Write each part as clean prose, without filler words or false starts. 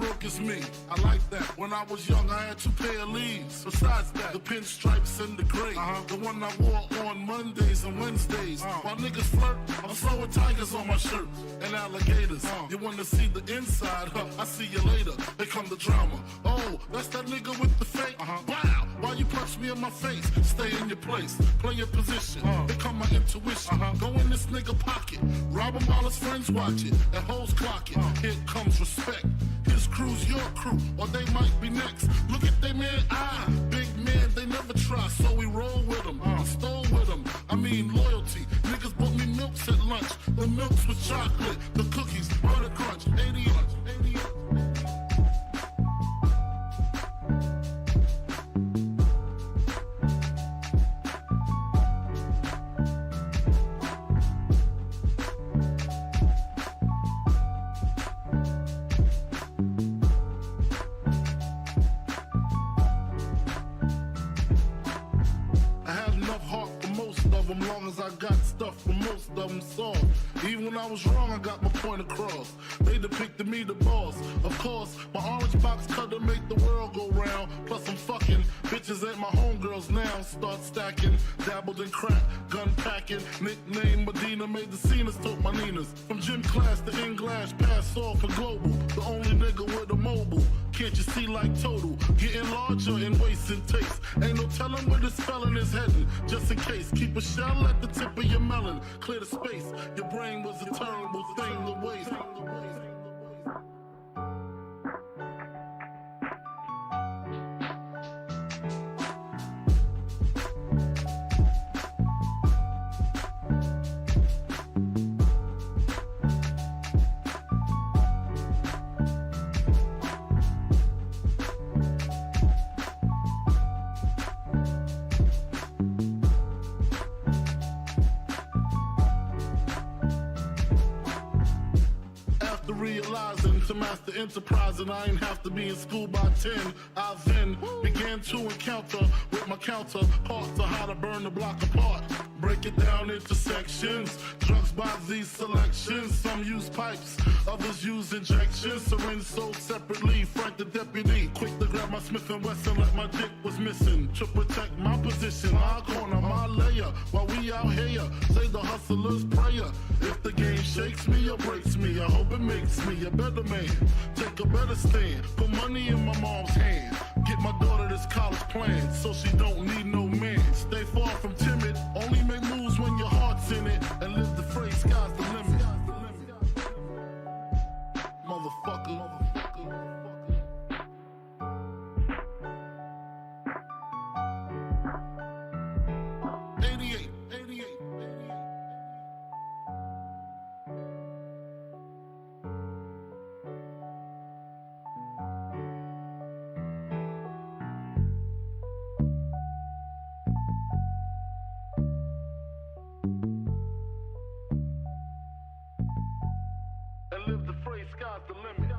broke as me. I like that. When I was young, I had 2 pair of leaves. Besides that, the pinstripes and the gray. The one I wore on Mondays and Wednesdays. While niggas flirt, I'm throwing tigers on my shirt and alligators. You wanna see the inside? I see you later. Here come the drama. Oh, that's that nigga with the fake. Wow, why you punch me in my face? Stay in your place, play your position. Here come my intuition. Go in this nigga pocket, rob him while his friends watch it, and hoes clock it. Here comes respect. His crew's your crew, or they might be next. Look at they man, big man, they never try, so we roll with them. I stole with them, I mean loyalty. Niggas bought me milks at lunch. The milks with chocolate, the cookies, butter crunch, 80 lunch, 80 lunch. Long as I got stuff for most of them soft. Even when I was wrong, I got my point across. They depicted me the boss. Of course, my orange box cutter make the world go round. Plus I'm fucking bitches ain't my homegirls now. Start stacking, dabbled in crack, gun packing. Nickname Medina, made the scenes, took my Ninas. From gym class to English, pass off for global. The only nigga with a mobile. Can't you see like total? Getting larger in waist and taste. Ain't no telling where this felon is heading. Just in case, keep a shell at the tip of your melon. Clear the space. Your brain was a terrible thing to waste. To master enterprise, and I ain't have to be in school by 10. I then began to encounter with my counterparts on how to burn the block apart. Break it down into sections. Drugs by these selections. Some use pipes, others use injections. Syringe sold separately. Frank the deputy, quick to grab my Smith & Wesson like my dick was missing. To protect my position, my corner, my layer. While we out here, say the hustler's prayer. If the game shakes me or breaks me, I hope it makes me a better man. Take a better stand, put money in my mom's hand. Get my daughter this college plan, so she don't need no man. Stay far from timid, only make moves when your heart's in it. And live the phrase, sky's the limit. Motherfucker. 88. And live the phrase, sky's the limit.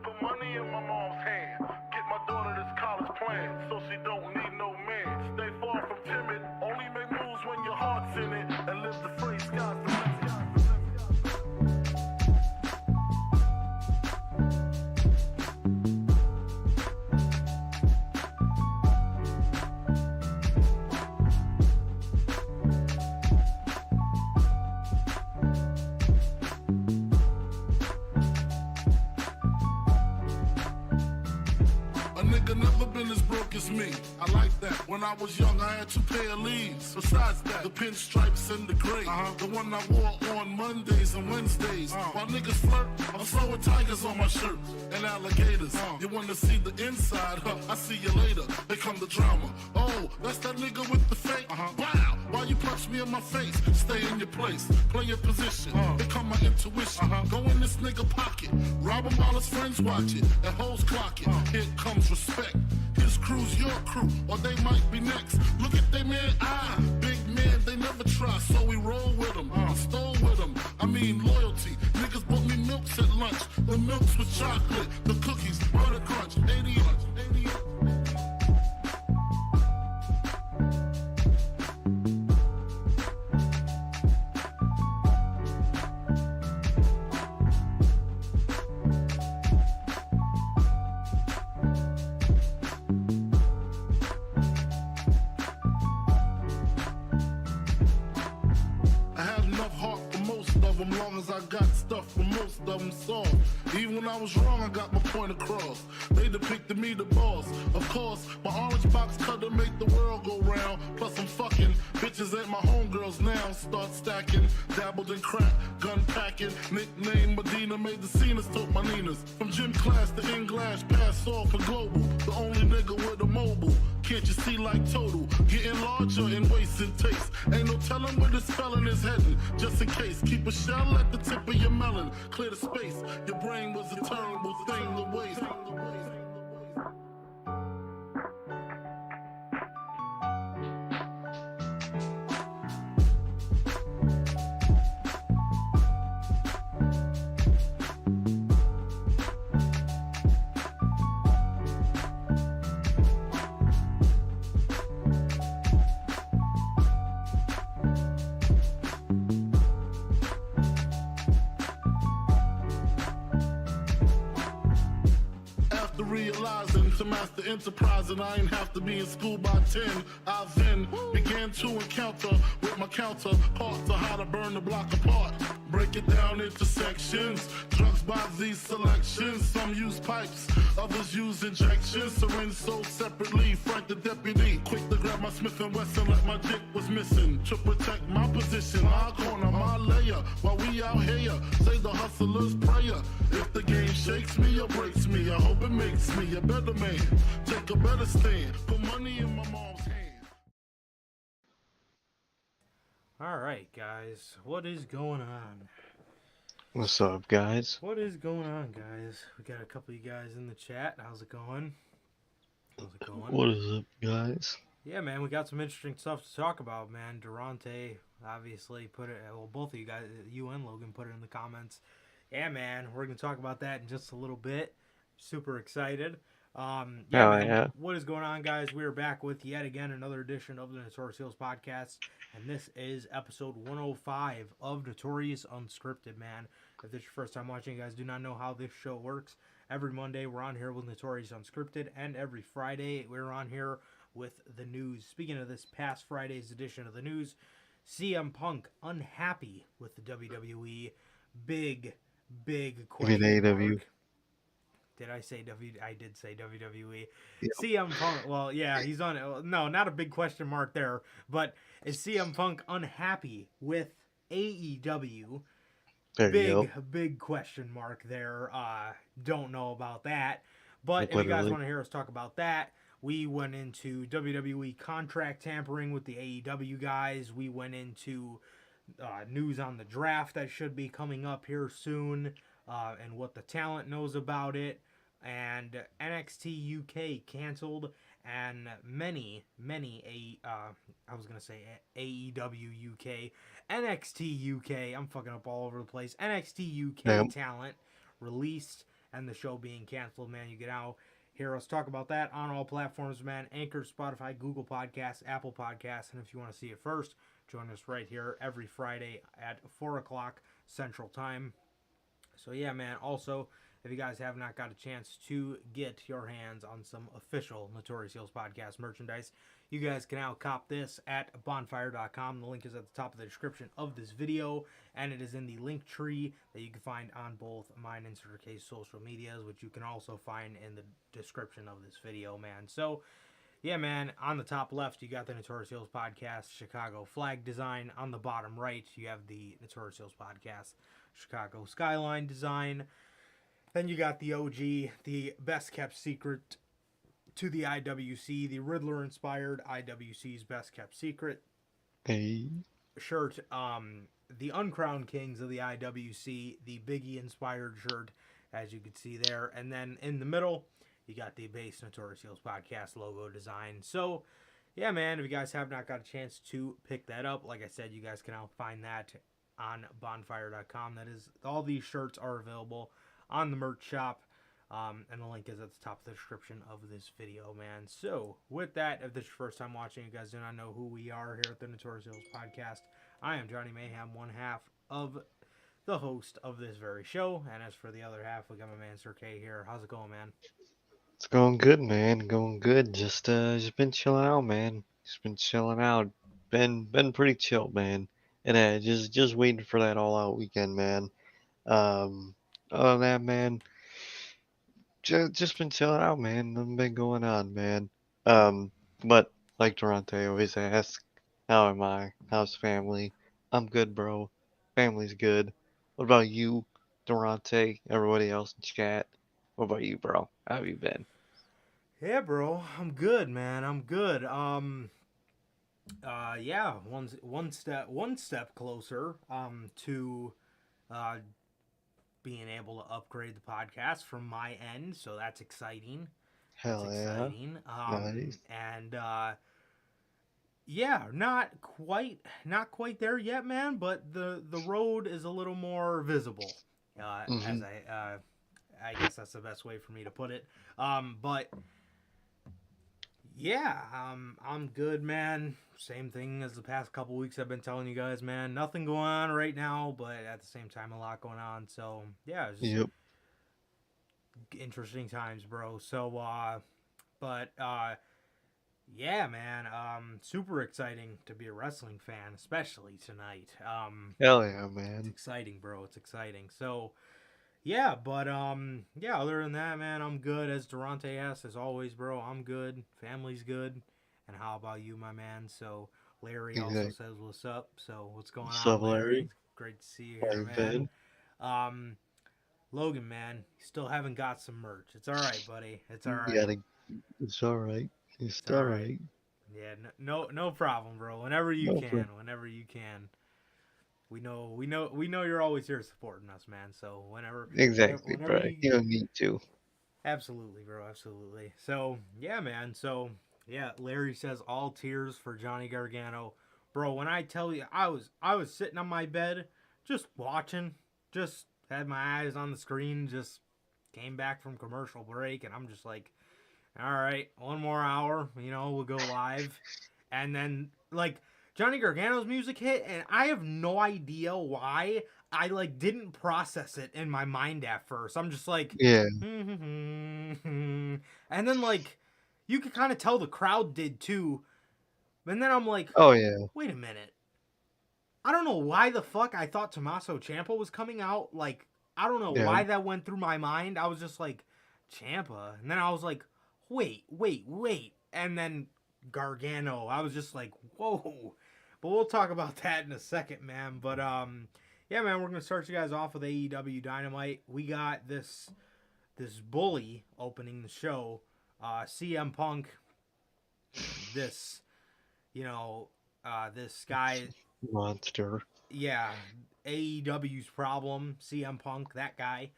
Put money in my mom's hand. Get my daughter this college plan, so she don't need no man. Stay far from timid, only make moves when your heart's in it. And live the phrase, sky's the limit. is me. I like that. When I was young, I had 2 pair of leaves. Besides that, the pinstripes and the gray. The one I wore on Mondays and Wednesdays. While niggas flirt, I'm sewing tigers on my shirt. And alligators. You wanna see the inside? I see you later. They come the drama. Oh, that's that nigga with the fake. Wow, why you punch me in my face? Stay in your place. Play your position. Here come my intuition. Go in this nigga pocket. Rob him while his friends watch it. And hoes clock it. Here comes respect. His crew's your crew, or they might be next. Look at they man, big man, they never try, so we roll with them. I stole with them, I mean loyalty. Niggas bought me milks at lunch. The milks with chocolate, the cookies, butter crunch, 80 long as I got stuff for most of them soft. Even when I was wrong, I got my point across. They depicted me the boss. Of course, my orange box cutter make the world go round. Plus I'm fucking bitches ain't my homegirls now. Start stacking, dabbled in crack, gun packing. Nickname Medina, made the scenes, took my Ninas. From gym class to English, pass off for global. The only nigga with a mobile. Can't you see like total? Getting larger in waist and taste. Ain't no telling where this felon is heading. Just in case, keep a shell at the tip of your melon. Clear the space. Your brain was a terrible thing to waste. Realizing to master enterprise and I ain't have to be in school by 10. I then began to encounter with my counterparts on how to burn the block apart. Break it down into sections. Drugs by these selections. Some use pipes, others use injections. Syringe sold separately. Frank the deputy, quick to grab my Smith & Wesson like my dick was missing. To protect my position, my corner, my layer. While we out here, say the hustler's prayer. If the game shakes me or breaks me, I hope it makes me a better man. Take a better stand. Put money in my mom's hand. Alright, guys. What is going on? What's up, guys? What is going on, guys? We got a couple of you guys in the chat. How's it going? How's it going? What is up, guys? Yeah, man, we got some interesting stuff to talk about, man. Durante obviously put it, well, both of you guys, you and Logan, put it in the comments. Yeah, man, we're going to talk about that in just a little bit. Super excited. Yeah. What is going on, guys? We are back with yet again another edition of the Notorious podcast, and this is episode 105 of Notorious Unscripted, man. If this is your first time watching, you guys do not know how this show works. Every Monday, we're on here with Notorious Unscripted, and every Friday, we're on here with the news. Speaking of this past Friday's edition of the news, CM Punk unhappy with the WWE. Big question mark. Did I say I did say WWE. Yep. CM Punk, well, yeah, he's on. No, not a big question mark there. But is CM Punk unhappy with AEW? Big question mark there. Don't know about that. But if you guys want to hear us talk about that, we went into WWE contract tampering with the AEW guys. We went into news on the draft that should be coming up here soon. And what the talent knows about it, and NXT UK canceled, and many AEW UK, NXT UK, I'm fucking up all over the place, NXT UK talent released, and the show being canceled, man. You can now hear us talk about that on all platforms, man. Anchor, Spotify, Google Podcasts, Apple Podcasts, and if you want to see it first, join us right here every Friday at 4 o'clock Central Time. So yeah, man, also, if you guys have not got a chance to get your hands on some official Notorious Heels podcast merchandise, you guys can now cop this at bonfire.com. The link is at the top of the description of this video, and it is in the link tree that you can find on both mine and Case social medias, which you can also find in the description of this video, man. So, yeah, man, on the top left, you got the Notorious Heels Podcast Chicago flag design. On the bottom right, you have the Notorious Heels Podcast Chicago skyline design. Then you got the OG, the best kept secret to the IWC, the Riddler inspired IWC's best kept secret Hey. shirt. The Uncrowned Kings of the IWC, the Biggie inspired shirt, as you can see there. And then in the middle, you got the base Notorious Heels Podcast logo design. So, yeah, man, if you guys have not got a chance to pick that up, like I said, you guys can now find that on bonfire.com. That is, all these shirts are available on the merch shop. And the link is at the top of the description of this video, man. So, with that, if this is your first time watching, you guys do not know who we are here at the Notorious Heels Podcast. I am Johnny Mayhem, one half of the host of this very show. And as for the other half, we got my man Sir K here. How's it going, man? It's going good, man. Going good. Just been chilling out, man. Just been chilling out. Been pretty chill, man. And just waiting for that all out weekend, man. Other than that, man, just been chilling out, man. Nothing been going on, man. But like Durante always asks, how am I? How's family? I'm good, bro. Family's good. What about you, Durante? Everybody else in chat? What about you, bro? How have you been? Yeah, bro, I'm good, man. I'm good. Yeah, one step closer to being able to upgrade the podcast from my end, so that's exciting. Hell That's yeah. exciting. Nice. And yeah, not quite there yet, man, but the road is a little more visible. As I guess that's the best way for me to put it. But yeah, I'm good, man. Same thing as the past couple weeks I've been telling you guys, man. Nothing going on right now, but at the same time, a lot going on. So yeah, it's just Yep. interesting times, bro. So yeah, man. Super exciting to be a wrestling fan, especially tonight. Hell yeah, It's man. exciting, bro. It's exciting. So yeah, but yeah, other than that, man, I'm good. As Durante asks, as always, bro, I'm good. Family's good. And how about you, my man? So Larry also Exactly. says what's up. So what's going What's on, up, Larry? Great to see you How here, you man. been? Logan, man, you still haven't got some merch. It's all right, buddy. It's all You right. gotta. It's alright. It's It's all right. alright. Yeah, no problem, bro. Whenever you No can, problem. whenever you can. We know you're always here supporting us, man. So whenever Exactly, whenever bro. you You don't need to. absolutely, bro, absolutely. So yeah, man. So yeah, Larry says all tears for Johnny Gargano, bro. When I tell you, I was sitting on my bed, just watching, just had my eyes on the screen, just came back from commercial break, and I'm just like, all right, one more hour, we'll go live, and then like Johnny Gargano's music hit, and I have no idea why. I like didn't process it in my mind at first. I'm just like, Yeah. and then like you could kind of tell the crowd did too. And then I'm like, Oh yeah. wait a minute. I don't know why the fuck I thought Tommaso Ciampa was coming out. Like, I don't know Yeah. why that went through my mind. I was just like, Ciampa. And then I was like, wait. And then Gargano. I was just like, whoa. But we'll talk about that in a second, man. But yeah, man, we're gonna start you guys off with AEW Dynamite. We got this bully opening the show. CM Punk. This, this guy. Monster. Yeah, AEW's problem. CM Punk, that guy.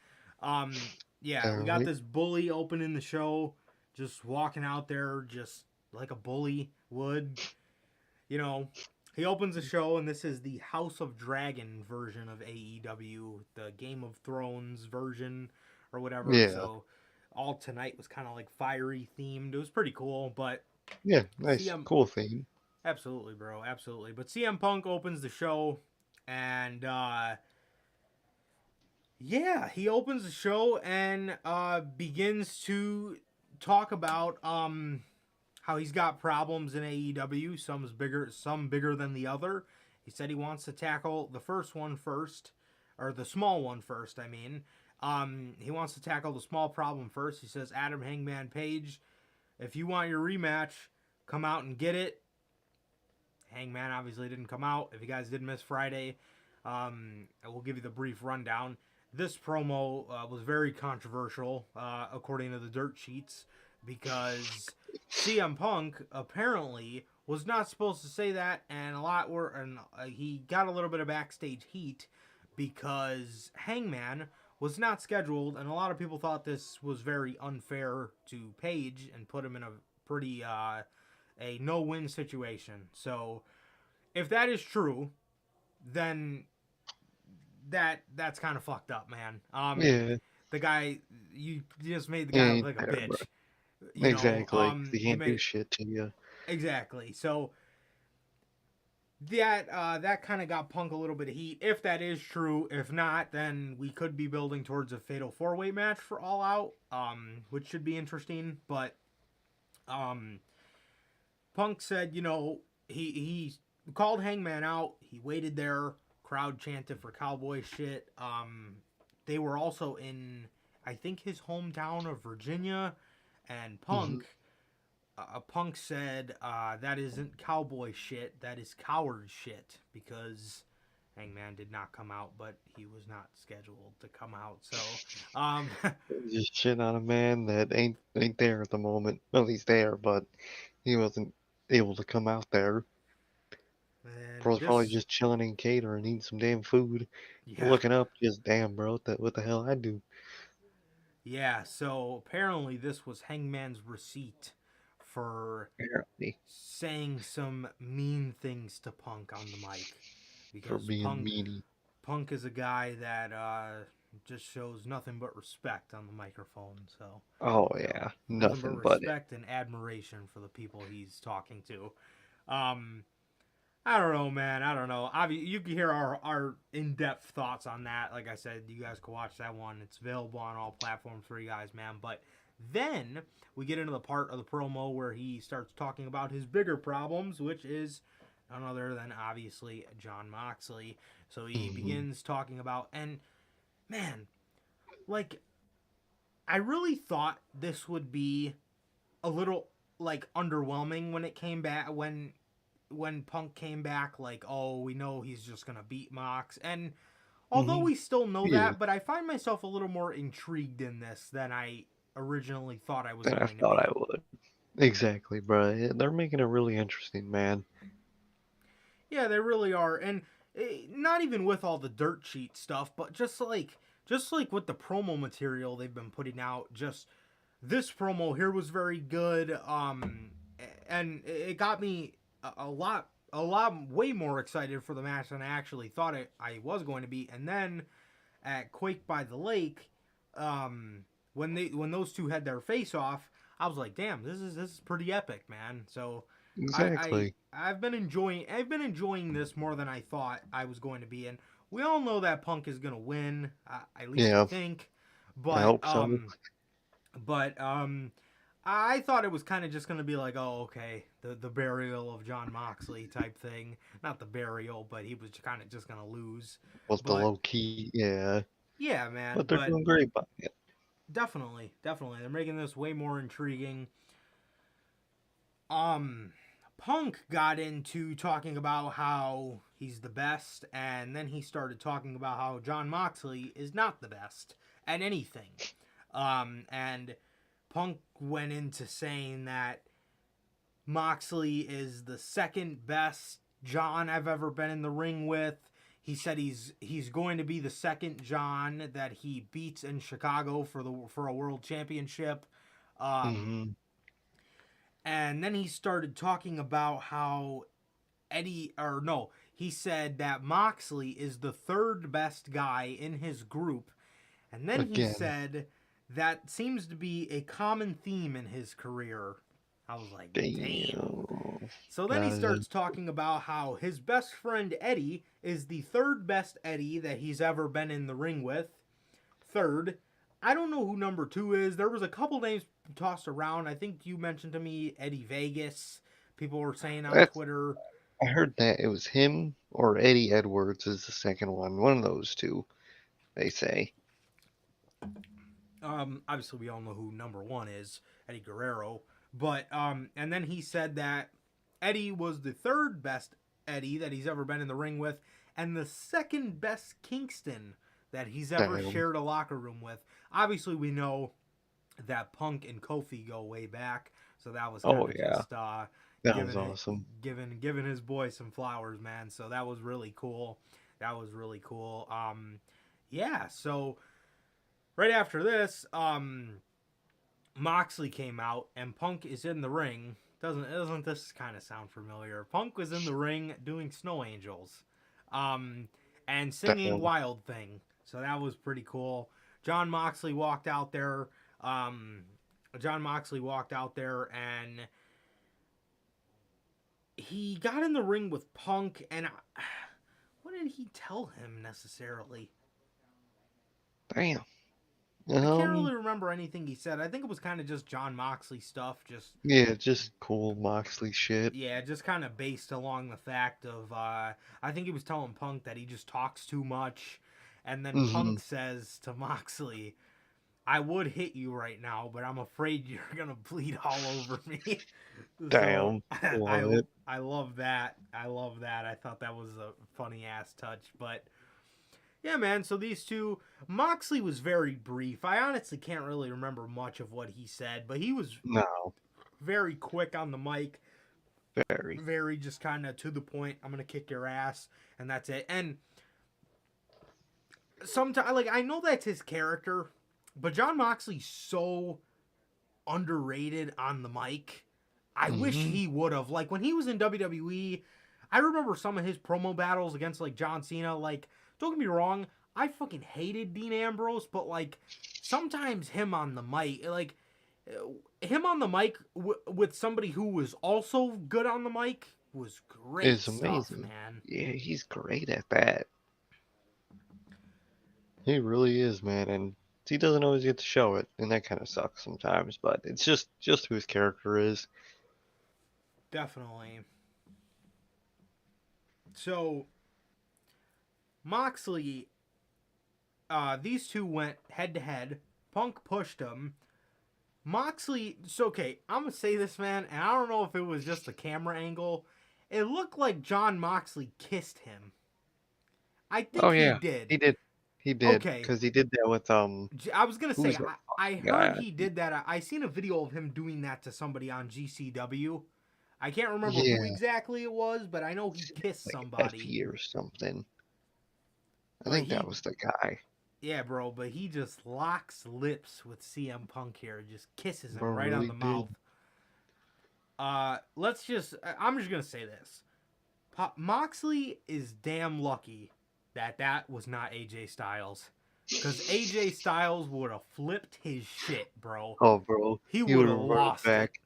Yeah, we got this bully opening the show, just walking out there, just like a bully would. He opens the show, and this is the House of Dragon version of AEW, the Game of Thrones version, or whatever. Yeah. So, all tonight was kind of like fiery themed. It was pretty cool, but Yeah, nice, cool theme. absolutely, bro, absolutely. But CM Punk opens the show, and yeah, he opens the show and begins to talk about how he's got problems in AEW. Some bigger than the other. He said he wants to tackle the first one first, or the small one first. I mean, he wants to tackle the small problem first. He says, Adam Hangman Page, if you want your rematch, come out and get it. Hangman obviously didn't come out. If you guys did miss Friday, I will give you the brief rundown. This promo was very controversial, according to the dirt sheets, because CM Punk apparently was not supposed to say that, and he got a little bit of backstage heat because Hangman was not scheduled, and a lot of people thought this was very unfair to Paige and put him in a pretty a no-win situation. So, if that is true, then that's kind of fucked up, man. Yeah. The guy, you just made the guy look like a bitch. Bro. You Exactly. know, They can't do shit to you. Exactly. So that kind of got Punk a little bit of heat. If that is true, if not, then we could be building towards a fatal 4-way match for All Out, which should be interesting. But Punk said, he called Hangman out. He waited there. Crowd chanted for cowboy shit. They were also in, I think, his hometown of Virginia, and Punk. Punk said that isn't cowboy shit, that is coward shit, because Hangman did not come out, but he was not scheduled to come out. So, Just shit on a man that ain't there at the moment. Well, he's there, but he wasn't able to come out there. Bro's probably just chilling in Cater and eating some damn food. Yeah. Looking up, just damn, bro, what the hell I do? Yeah, so apparently this was Hangman's receipt for saying some mean things to Punk on the mic. Because for being meanie. Punk is a guy that just shows nothing but respect on the microphone. So. Oh yeah, nothing but respect and admiration for the people he's talking to. I don't know, man. I don't know. You can hear our in-depth thoughts on that. Like I said, you guys can watch that one. It's available on all platforms for you guys, man. But then we get into the part of the promo where he starts talking about his bigger problems, which is none other than, obviously, Jon Moxley. So he begins talking about, and, man, like, I really thought this would be a little, like, underwhelming when it came back, when Punk came back, like, oh, we know he's just going to beat Mox. And although we still know that, but I find myself a little more intrigued in this than I originally thought I was going to be. I would. Exactly, bro. They're making it really interesting, man. Yeah, they really are. And not even with all the dirt sheet stuff, but just like with the promo material they've been putting out, just this promo here was very good. And it got me a lot way more excited for the match than I actually thought I was going to be. And then at Quake by the Lake, when those two had their face off, I was like, damn, this is pretty epic, man. So exactly. I've been enjoying this more than I thought I was going to be. And we all know that Punk is gonna win, at least I think. But I hope so. I thought it was kind of just going to be like, oh, okay, the burial of Jon Moxley type thing. Not the burial, but he was kind of just going to lose. Was the low key, yeah. Yeah, man. But they're doing great by it. Definitely. They're making this way more intriguing. Punk got into talking about how he's the best, and then he started talking about how Jon Moxley is not the best at anything. And Punk went into saying that Moxley is the second best Jon I've ever been in the ring with. He said he's going to be the second Jon that he beats in Chicago for a world championship. And then he started talking about how he said that Moxley is the third best guy in his group. And then he said that seems to be a common theme in his career. I was like, damn. So then he starts talking about how his best friend Eddie is the third best Eddie that he's ever been in the ring with. Third. I don't know who number 2 is. There was a couple names tossed around. I think you mentioned to me Eddie Vegas. People were saying on Twitter. I heard that it was him or Eddie Edwards is the second one. One of those two, they say. Obviously, we all know who number 1 is, Eddie Guerrero. But and then he said that Eddie was the third best Eddie that he's ever been in the ring with, and the second best Kingston that he's ever Damn. shared a locker room with. Obviously, we know that Punk and Kofi go way back, so that was kind Oh of yeah, just that was giving awesome. giving his boy some flowers, man. So that was really cool. That was really cool. Yeah. So right after this, Moxley came out and Punk is in the ring. Doesn't this kind of sound familiar? Punk was in the ring doing Snow Angels, and singing Damn. Wild Thing. So that was pretty cool. John Moxley walked out there. John Moxley walked out there and he got in the ring with Punk. And what did he tell him necessarily? Damn. I can't really remember anything he said. I think it was kind of just John Moxley stuff. Yeah, just cool Moxley shit. Yeah, just kind of based along the fact of, I think he was telling Punk that he just talks too much. And then Mm-hmm. Punk says to Moxley, I would hit you right now, but I'm afraid you're going to bleed all over me. Damn. So, Love it. I love that. I love that. I thought that was a funny ass touch. But yeah, man. So these two, Moxley was very brief. I honestly can't really remember much of what he said, but he was No, very quick on the mic, very. very just kind of to the point. I'm gonna kick your ass, and that's it. And sometimes, like, I know that's his character, but John Moxley's so underrated on the mic. I wish he would have. Like, when he was in WWE, I remember some of his promo battles against, like, John Cena. Like, don't get me wrong, I fucking hated Dean Ambrose, but, like, sometimes him on the mic, like, him on the mic with somebody who was also good on the mic was great It's stuff, amazing. man. Yeah, he's great at that. He really is, man, and he doesn't always get to show it, and that kind of sucks sometimes. But it's just who his character is. Definitely. So, Moxley, these two went head to head. Punk pushed him. Moxley, so okay, I'm gonna say this, man, and I don't know if it was just a camera angle. It looked like John Moxley kissed him. I think Oh he yeah, did. he did, Okay, because he did that with I was gonna who's say, that I guy? heard he did that. I seen a video of him doing that to somebody on GCW. I can't remember who Yeah, exactly it was, but I know he kissed like somebody. Effie or something. I But think that was the guy. yeah, bro, but he just locks lips with CM Punk here, just kisses him Bro right on really the did. mouth. I'm just gonna say this. Moxley is damn lucky that was not AJ Styles. Because AJ Styles would have flipped his shit, bro. Oh, bro, He he would would have have brought it lost it. back.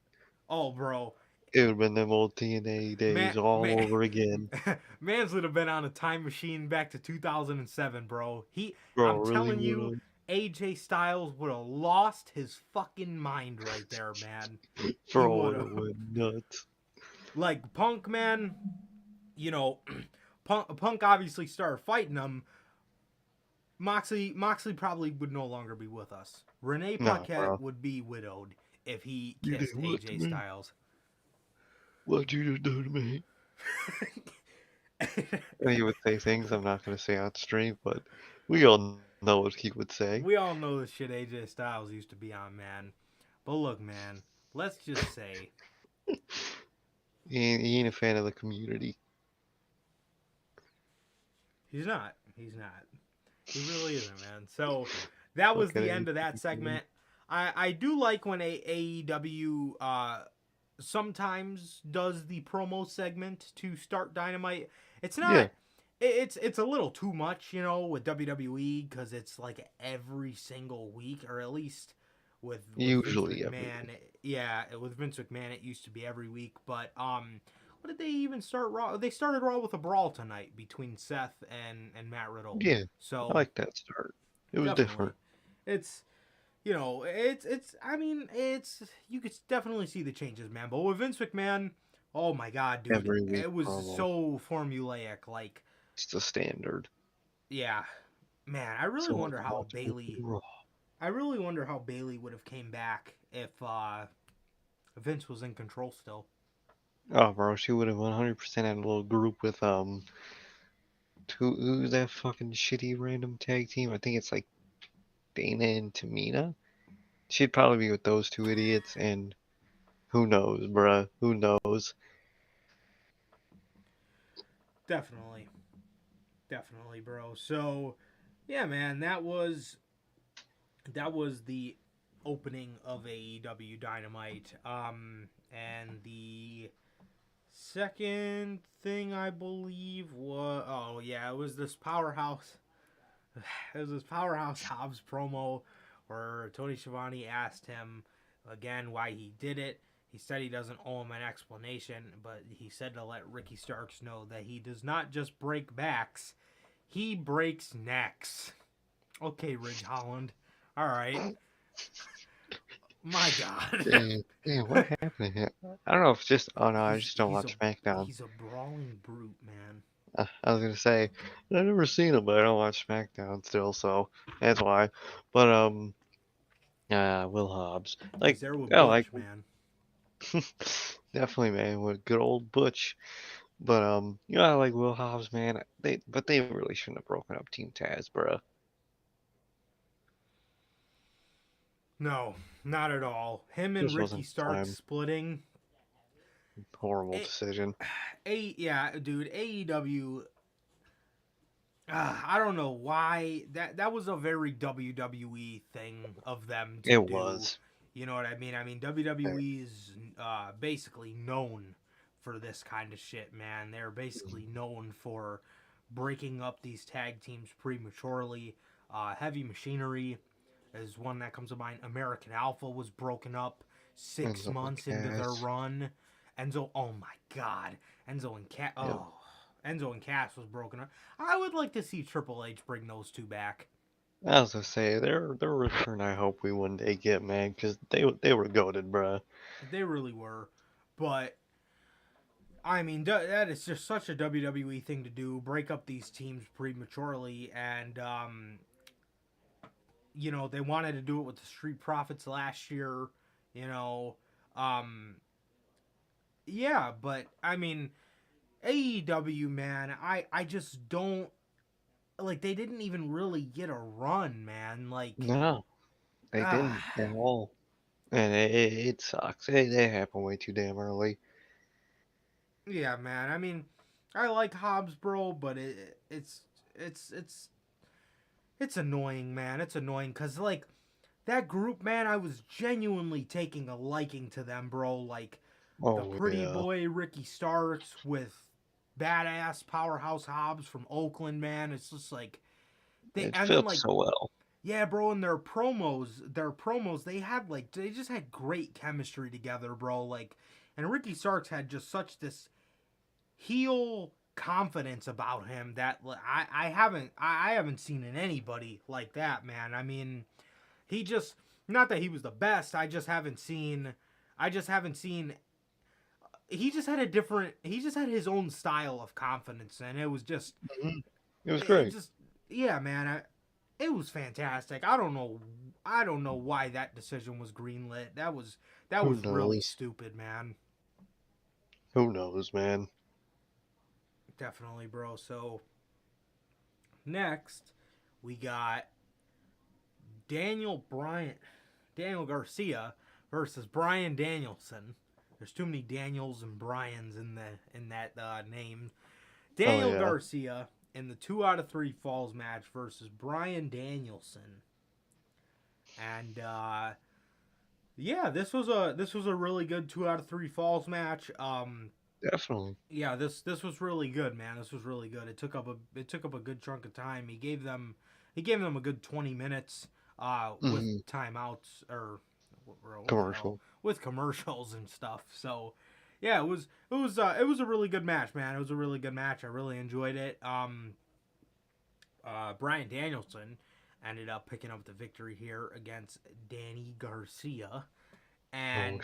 Oh, bro. It would have been them old TNA days all over again. Mans would have been on a time machine back to 2007, bro. Bro, I'm really telling you, would AJ Styles would have lost his fucking mind right there, man. have. Bro, would've. it went nuts. Like, Punk, man, you know, Punk obviously started fighting him. Moxley probably would no longer be with us. Renee No, Paquette bro. would be widowed if he You kissed did what to AJ me? Styles. What you just do to me? And he would say things I'm not going to say on stream, but we all know what he would say. We all know the shit AJ Styles used to be on, man. But look, man, let's just say He ain't a fan of the community. he's not. He's not. He really isn't, man. So that was the Okay. end of that segment. I do like when AEW sometimes does the promo segment to start Dynamite. It's not. Yeah. It's a little too much, you know, with WWE because it's like every single week, or at least with Usually Vince every McMahon. Yeah, with Vince McMahon, it used to be every week. But what did they even start Raw? They started Raw with a brawl tonight between Seth and Matt Riddle. Yeah, So I like that start. It was definitely. different. It's, you know, I mean, you could definitely see the changes, man. But with Vince McMahon, oh my God, dude, Every week it was promo. so formulaic. Like, It's the standard. yeah, man, I really So wonder how multiple Bailey. Raw. I really wonder how Bailey would have came back if Vince was in control still. Oh, bro, she would have 100% had a little group with who's that fucking shitty random tag team? I think it's like Dana and Tamina. She'd probably be with those two idiots, and who knows, bruh? Who knows? Definitely. Definitely, bro. So, yeah, man, that was the opening of AEW Dynamite. And the second thing I believe was, oh yeah, it was this powerhouse. It was this powerhouse Hobbs promo where Tony Schiavone asked him again why he did it. He said he doesn't owe him an explanation, but he said to let Ricky Starks know that he does not just break backs, he breaks necks. Okay, Ridge Holland. All right. My God. Damn, what happened here? I don't know if it's just. Oh no, I just don't watch SmackDown. He's a brawling brute, man. I was gonna say I've never seen him, but I don't watch SmackDown still, so that's why. But Will Hobbs, He's like, there with I Butch, like man. definitely, man, with good old Butch. But I like Will Hobbs, man. They really shouldn't have broken up Team Taz, bruh. No, not at all. Him and This Ricky wasn't the Stark time. splitting. Horrible It, decision. yeah, dude. AEW. I don't know why that was a very WWE thing of them to It do. was. You know what I mean? I mean WWE is basically known for this kind of shit, man. They're basically known for breaking up these tag teams prematurely. Heavy Machinery is one that comes to mind. American Alpha was broken up 6 months into their Cass. run. Enzo, oh my God, Enzo and Cat. Yep. Oh, Enzo and Cass was broken up. I would like to see Triple H bring those two back. I was gonna say their return. I hope we one day get, man, because they were goated, bruh. They really were, but I mean that is just such a WWE thing to do. Break up these teams prematurely, and they wanted to do it with the Street Profits last year. You know, um, yeah, but I mean AEW, man, I just don't like. They didn't even really get a run, man. Like, No, they ah. didn't at all, and it sucks. They happen way too damn early. Yeah, man. I mean, I like Hobbs, bro, but it's annoying, man. It's annoying because like that group, man. I was genuinely taking a liking to them, bro. Like the Oh pretty yeah, boy Ricky Starks with badass powerhouse Hobbs from Oakland, man. It's just like they it and then fits like so well. yeah, bro. And their promos, they just had great chemistry together, bro. Like, and Ricky Starks had just such this heel confidence about him that I haven't seen in anybody like that, man. I mean, he just not that he was the best. I just haven't seen. He just had his own style of confidence, and it was just Mhm. It was it great. just yeah, man. It was fantastic. I don't know why that decision was greenlit. That was Who really knows? stupid, man. Who knows, man? Definitely, bro. So next we got Daniel Garcia versus Bryan Danielson. There's too many Daniels and Bryans in that name. Oh Daniel yeah, Garcia in the 2 out of 3 falls match versus Bryan Danielson. And yeah, this was a really good 2 out of 3 falls match. definitely. Yeah, this was really good, man. This was really good. It took up a good chunk of time. He gave them a good 20 minutes with Hmm. timeouts or what the hell Commercial. with commercials and stuff. So yeah, it was a really good match, man. It was a really good match. I really enjoyed it. Bryan Danielson ended up picking up the victory here against Danny Garcia, Oh, and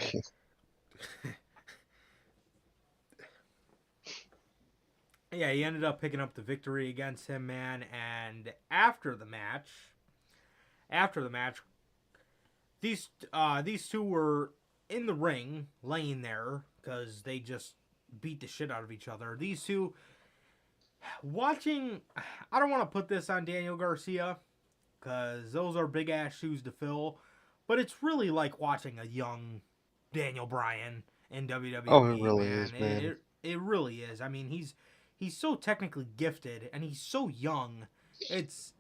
yeah, he ended up picking up the victory against him, man. And after the match, these two were in the ring, laying there, because they just beat the shit out of each other. These two, watching, I don't want to put this on Daniel Garcia, because those are big ass shoes to fill, but it's really like watching a young Daniel Bryan in Oh, it WWE, really man. is, man. It really is. I mean, he's so technically gifted, and he's so young. It's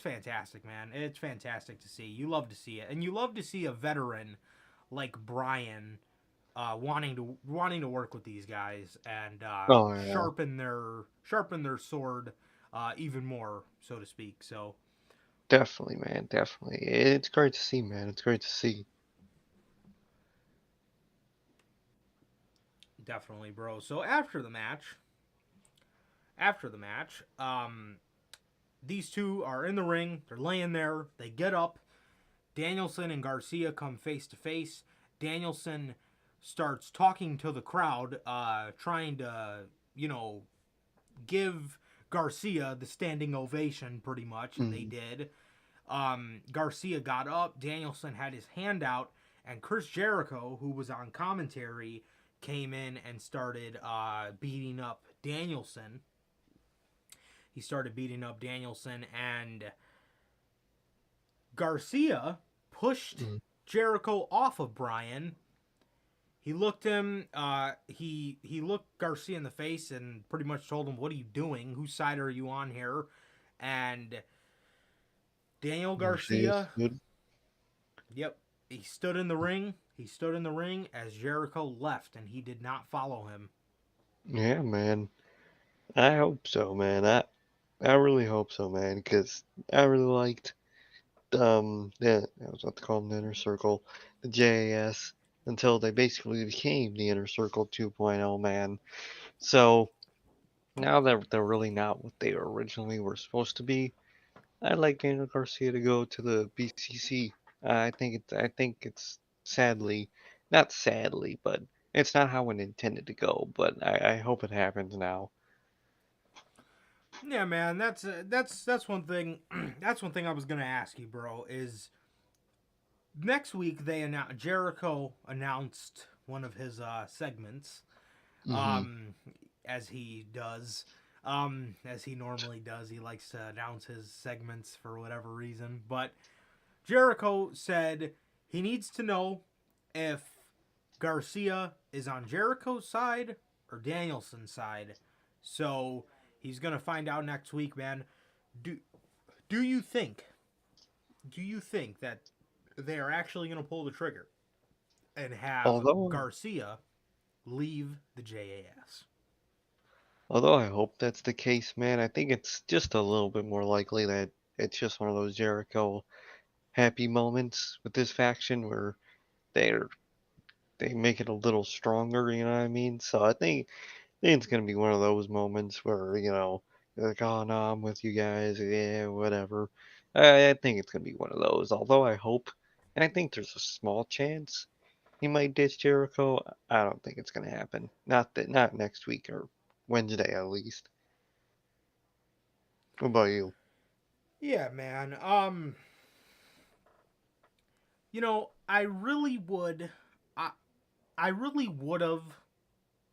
fantastic, man. It's fantastic to see. You love to see it, and you love to see a veteran like Bryan wanting to work with these guys and Oh, yeah. sharpen their sword even more, so to speak. So Definitely, man. Definitely. It's great to see, man. It's great to see. definitely, bro. So after the match, these two are in the ring. They're laying there. They get up. Danielson and Garcia come face to face. Danielson starts talking to the crowd, trying to, give Garcia the standing ovation, pretty much, and they Mm. did. Garcia got up. Danielson had his hand out, and Chris Jericho, who was on commentary, came in and started beating up Danielson. He started beating up Danielson, and Garcia pushed Mm. Jericho off of Bryan. He looked him. He looked Garcia in the face and pretty much told him, "What are you doing? Whose side are you on here?" And Daniel Garcia Garcia, stood. yep, he stood in the ring. He stood in the ring as Jericho left, and he did not follow him. Yeah, man. I hope so, man. I really hope so, man, because I really liked I was about to call them the Inner Circle, the JAS, until they basically became the Inner Circle 2.0, man. So now that they're really not what they originally were supposed to be, I'd like Daniel Garcia to go to the BCC. I think it's sadly, not sadly, but it's not how it intended to go. But I hope it happens now. Yeah, man, that's one thing. That's one thing I was gonna ask you, bro. Is next week Jericho announced one of his segments, Hmm. um, as he does, as he normally does. He likes to announce his segments for whatever reason. But Jericho said he needs to know if Garcia is on Jericho's side or Danielson's side. So he's gonna find out next week, man. Do do you think that they are actually gonna pull the trigger and have Although Garcia leave the JAS? Although I hope that's the case, man, I think it's just a little bit more likely that it's just one of those Jericho happy moments with this faction where they're they make it a little stronger, you know what I mean? So I think it's gonna be one of those moments where, you're like, oh no, I'm with you guys, yeah, whatever. I think it's gonna be one of those. Although I hope, and I think there's a small chance he might ditch Jericho. I don't think it's gonna happen. Not next week or Wednesday at least. What about you? Yeah, man. I really would. I I really would have.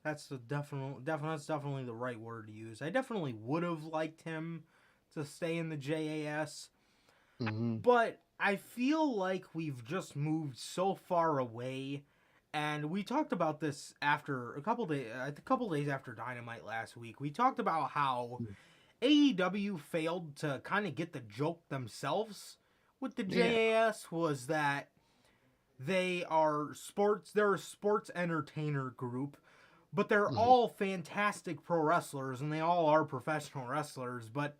That's the that's definitely the right word to use. I definitely would have liked him to stay in the JAS, Hmm. but I feel like we've just moved so far away. And we talked about this after a couple days after Dynamite last week. We talked about how AEW failed to kind of get the joke themselves with the Yeah. JAS, was that they're a sports entertainer group, but they're Hmm. all fantastic pro wrestlers and they all are professional wrestlers, but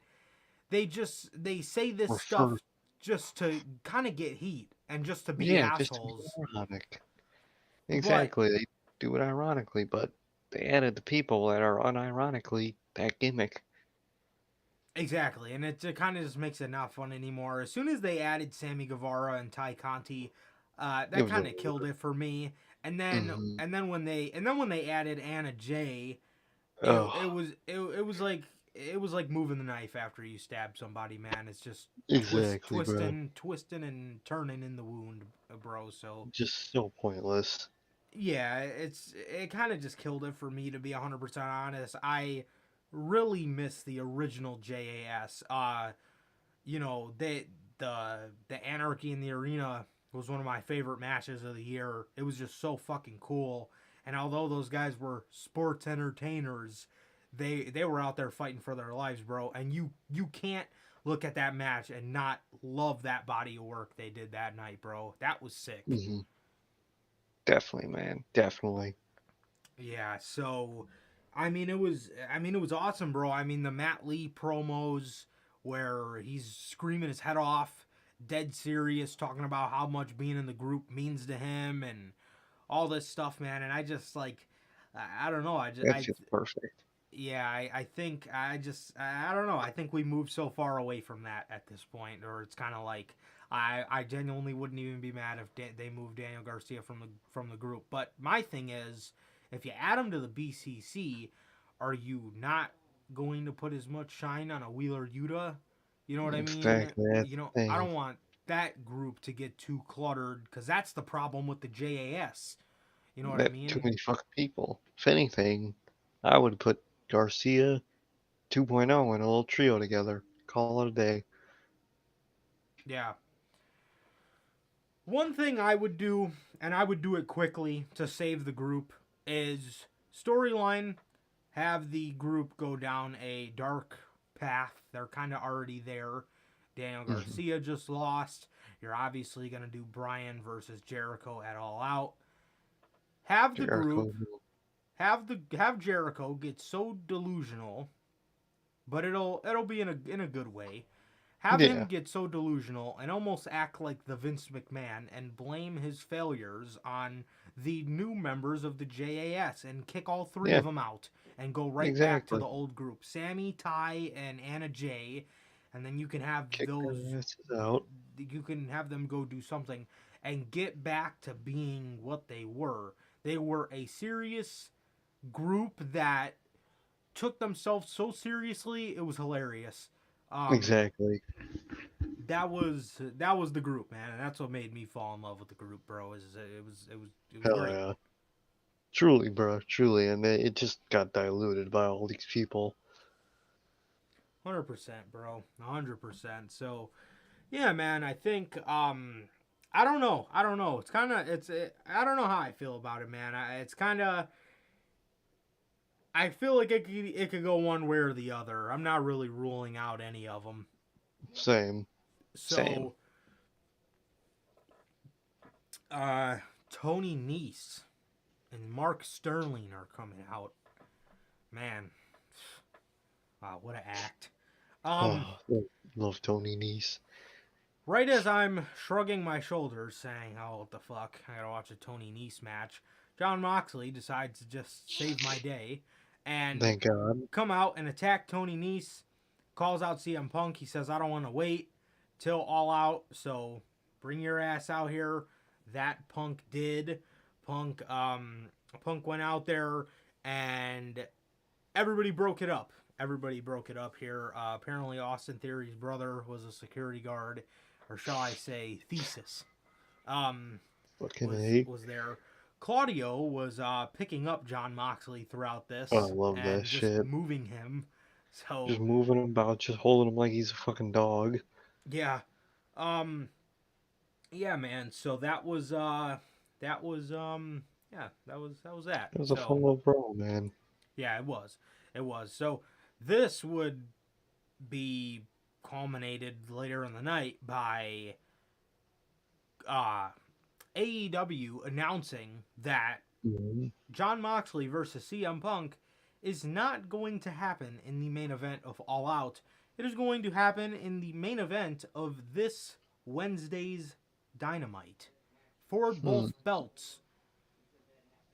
they say this Refer. stuff just to kind of get heat and just to be Yeah, just to be assholes. ironic. But Exactly. They do it ironically, but they added the people that are unironically that gimmick. exactly, and it kind of just makes it not fun anymore. As soon as they added Sammy Guevara and Ty Conti, It that was kind of killed over. it for me. And then Hmm. and then when they added Anna Jay, it Oh, was like it was like moving the knife after you stab somebody, man. It's just Exactly, bro. twisting and turning in the wound, bro. So Just so pointless. yeah, it kind of just killed it for me, to be 100% honest. I really miss the original JAS. You know, the Anarchy in the Arena was one of my favorite matches of the year. It was just so fucking cool. And although those guys were sports entertainers, they were out there fighting for their lives, bro. And you can't look at that match and not love that body of work they did that night, bro. That was sick. Hmm. Definitely, man. Definitely. Yeah, so it was awesome, bro. I mean, the Matt Lee promos where he's screaming his head off, dead serious, talking about how much being in the group means to him and all this stuff, man. And I just like, I don't know. That's just perfect. Yeah, I think I don't know. I think we moved so far away from that at this point, or it's kind of like I genuinely wouldn't even be mad if they moved Daniel Garcia from the group. But my thing is, if you add him to the BCC, are you not going to put as much shine on a Wheeler Yuta? You know what I mean? Exactly. That's You know, the I thing. don't want that group to get too cluttered because that's the problem with the JAS. You know what I That too mean? many fucking people. If anything, I would put Garcia 2.0 and a little trio together. Call it a day. Yeah. One thing I would do, and I would do it quickly to save the group, is storyline, have the group go down a dark path. They're kind of already there. Daniel Hmm. Garcia just lost. You're obviously going to do Bryan versus Jericho at All Out. Have the Jericho. group, have Jericho get so delusional, but it'll be in a good way. Have him Yeah. get so delusional and almost act like the Vince McMahon and blame his failures on the new members of the JAS and kick all three Yeah. of them out and go right back to Exactly. the old group. Sami, Ty, and Anna Jay, and then you can have Kick their those asses out. you can have them go do something and get back to being what they were. They were a serious group that took themselves so seriously, it was hilarious. Um, Exactly. that was the group, man, and that's what made me fall in love with the group, bro. It was Hell great. yeah. Truly, bro. Truly. And it just got diluted by all these people. 100%, bro. 100%. So yeah, man, I think I don't know. I don't know. I don't know how I feel about it, man. It's kind of I feel like it could go one way or the other. I'm not really ruling out any of them. Same. Same. So uh Tony Nese and Mark Sterling are coming out. Man, wow, what a act. Um, Oh, love Tony Nese. right as I'm shrugging my shoulders, saying, "Oh, what the fuck? I gotta watch a Tony Nese match," John Moxley decides to just save my day and Thank God. come out and attack Tony Nese. Calls out CM Punk. He says, "I don't want to wait till All Out, so bring your ass out here." That Punk did. Punk went out there and everybody broke it up. Everybody broke it up here. Apparently, Austin Theory's brother was a security guard, or shall I say, Thesis. Um, Fucking was A. was there. Claudio was picking up John Moxley throughout Oh, I this love and that just shit. moving him. Just So moving him about, just holding him like he's a fucking dog. yeah, um, yeah, man. So that was that. It was a fun So little brawl, man. yeah, it was. So this would be culminated later in the night by uh, AEW announcing that Mhm. John Moxley versus CM Punk is not going to happen in the main event of All Out. It is going to happen in the main event of this Wednesday's Dynamite for Hmm. both belts.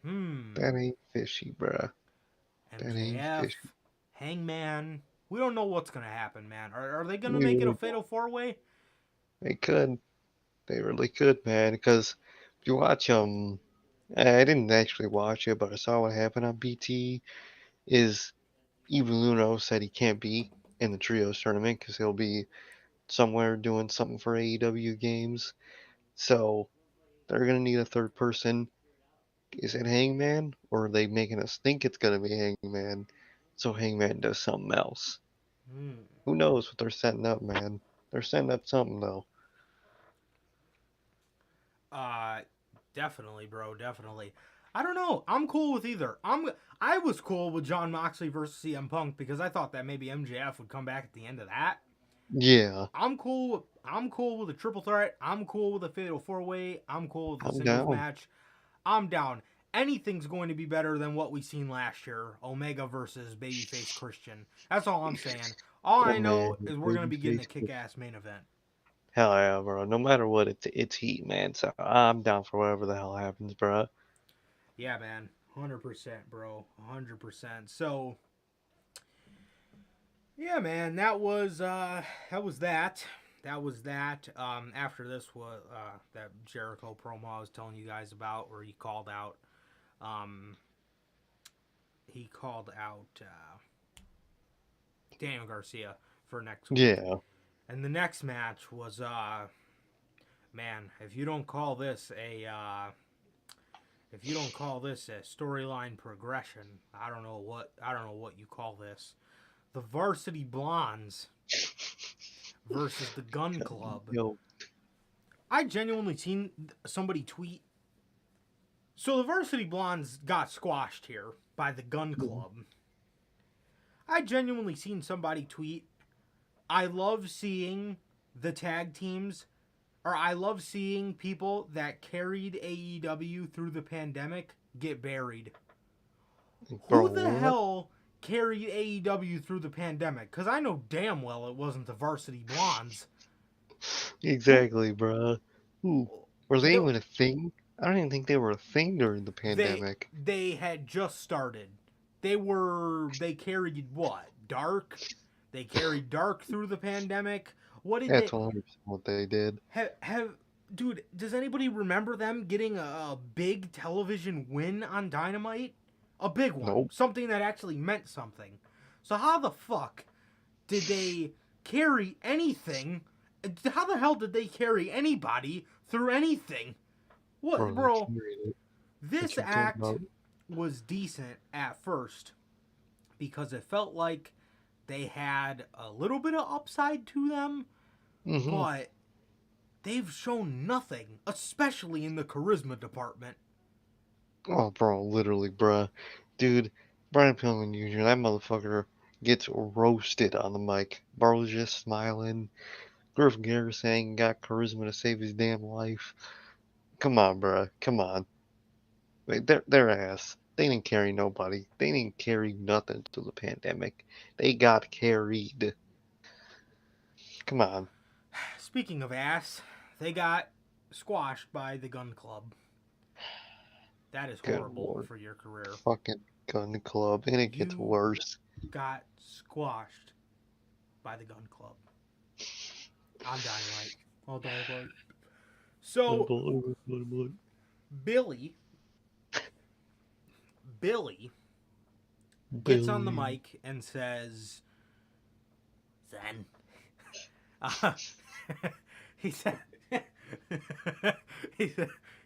That ain't fishy, bruh. That ain't MJF, fishy. Hangman. We don't know what's going to happen, man. Are they going to We make it a really fatal don't. four way? They could. They really could, man. Because if you watch I didn't actually watch it, but I saw what happened on BT. Is even Luno said he can't be in the trios tournament because he'll be somewhere doing something for AEW games. So they're gonna need a third person. Is it Hangman, or are they making us think it's gonna be Hangman, so Hangman does something else? Hmm. Who knows what they're setting up, man? They're setting up something though. Uh, definitely, bro. Definitely. I don't know. I'm cool with either. I was cool with John Moxley versus CM Punk because I thought that maybe MJF would come back at the end of that. Yeah, I'm cool. I'm cool with a triple threat. I'm cool with a fatal 4-way. I'm cool with a I'm singles down. match. I'm down. Anything's going to be better than what we seen last year. Omega versus Babyface Christian. That's all I'm saying. All Oh I man, know is we're gonna be getting a babyface. kick-ass main event. Hell yeah, bro. No matter what, it's heat, man. So I'm down for whatever the hell happens, bro. Yeah, man. 100%, bro. 100%. So, yeah, man. That. That was that. After this was that Jericho promo I was telling you guys about, where um, he called out Daniel Garcia for next week, Yeah, and the next match was man, if you don't call this a storyline progression, I don't know what you call this. The Varsity Blondes versus the Gun Club. yo, I genuinely seen somebody tweet. So the Varsity Blondes got squashed here by the Gun Club. I genuinely seen somebody tweet, I love seeing the tag teams, or I love seeing people that carried AEW through the pandemic get buried. bro, Who the what? hell carried AEW through the pandemic? Because I know damn well it wasn't the Varsity Blondes. Who Exactly, bro. Ooh, were they the, even a thing? I don't even think they were a thing during the they pandemic. they had just started. They carried what? Dark? They carried Dark through the pandemic. What did That's they 100% what they did. have dude, does anybody remember them getting a big television win on Dynamite? A big one. Nope. Something that actually meant something. So how the fuck did they carry anything? How the hell did they carry anybody through anything? What, Bro, bro? they carried it. This What you talking act about? was decent at first because it felt like they had a little bit of upside to them, Mm-hmm. but they've shown nothing, especially in the charisma department. Oh, bro, literally, bruh. Dude, Brian Pillman Jr., that motherfucker gets roasted on the mic. Bro's just smiling. Griff Garrison ain't got charisma to save his damn life. Come on, bruh. Come on. Wait, their ass. They didn't carry nobody. They didn't carry nothing through the pandemic. They got carried. Come on. Speaking of ass, they got squashed by the Gun Club. That is Good horrible lord. for your career. Fucking gun club. And it gets You worse. got squashed by the Gun Club on Dynamite. On Dynamite. So Billy gets on the Billy. mic and says, Zen. He said,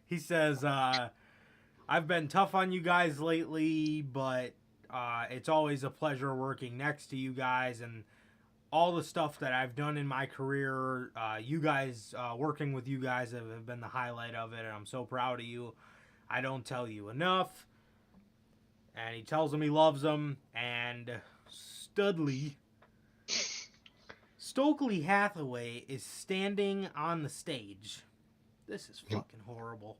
he says, I've been tough on you guys lately, but it's always a pleasure working next to you guys, and all the stuff that I've done in my career, you guys, working with you guys have been the highlight of it, and I'm so proud of you. I don't tell you enough. And he tells him he loves him, and Stokely Hathaway is standing on the stage. This is fucking horrible.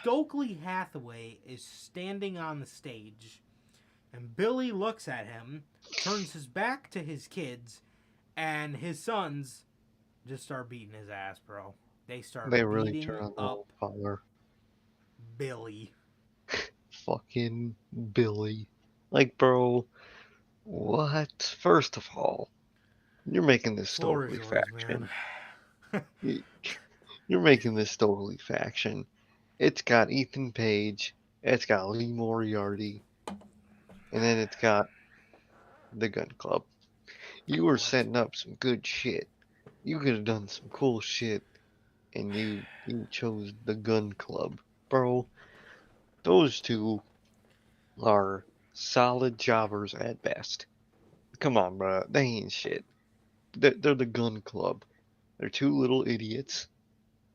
Stokely Hathaway is standing on the stage, and Billy looks at him, turns his back to his kids, and his sons just start beating his ass, bro. They start They really beating turn on the up power. Billy. Fucking Billy. Like, bro, what? First of all, you're making this Floor is Stokely yours, faction. man. You're making this Stokely faction. It's got Ethan Page, it's got Lee Moriarty, and then it's got the Gun Club. You were What? setting up some good shit. You could have done some cool shit, and you chose the Gun Club, bro. Those two are solid jobbers at best. Come on, bro. They ain't shit. They're the Gun Club. They're two little idiots.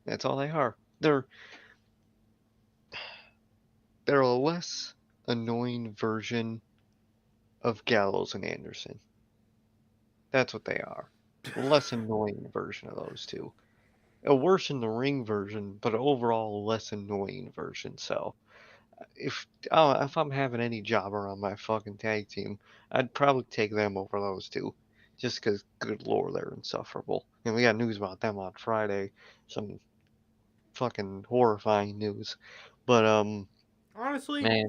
That's all they are. They're a less annoying version of Gallows and Anderson. That's what they are. A less annoying version of those two. A worse in the ring version, but overall less annoying version. So if I'm having any jobber on my fucking tag team, I'd probably take them over those two. Just 'cause, good lord, they're insufferable. And we got news about them on Friday. Some fucking horrifying news. But, Honestly, man.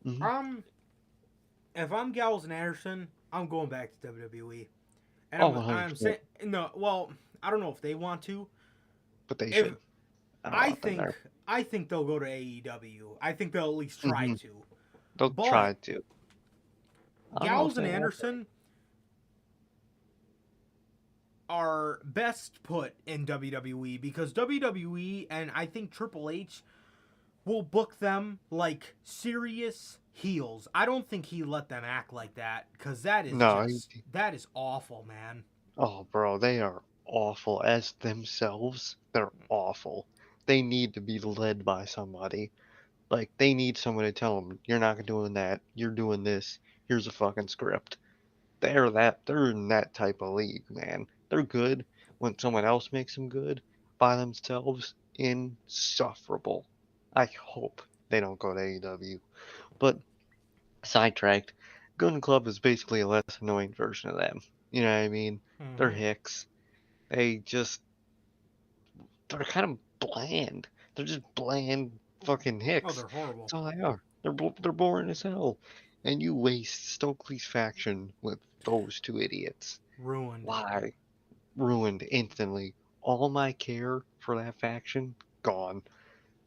Mhm. um, if I'm Gallows and Anderson, I'm going back to WWE. And Oh, I'm 100%. saying no. Well, I don't know if they want to. But they If should. I don't I want them think there. I think they'll go to AEW. I think they'll at least try Hmm. to. They'll But try to. I don't know if Gallows and they want Anderson are best put in WWE because WWE and I think Triple H will book them like serious heels. I don't think he let them act like that because No, that is awful, man. oh, bro, they are awful as themselves. They're awful. They need to be led by somebody. Like, they need someone to tell them, you're not doing that, you're doing this, here's a fucking script. They're in that type of league, man. They're good when someone else makes them good. By themselves, insufferable. I hope they don't go to AEW. But, sidetracked, Gun Club is basically a less annoying version of them. You know what I mean? They're Mm-hmm. hicks. They just, they're kind of bland. They're just bland fucking Oh, hicks. they're horrible. That's all they are. They're boring as hell. And you waste Stokely's faction with those two idiots. Ruined. Why? Ruined instantly. All my care for that faction, gone.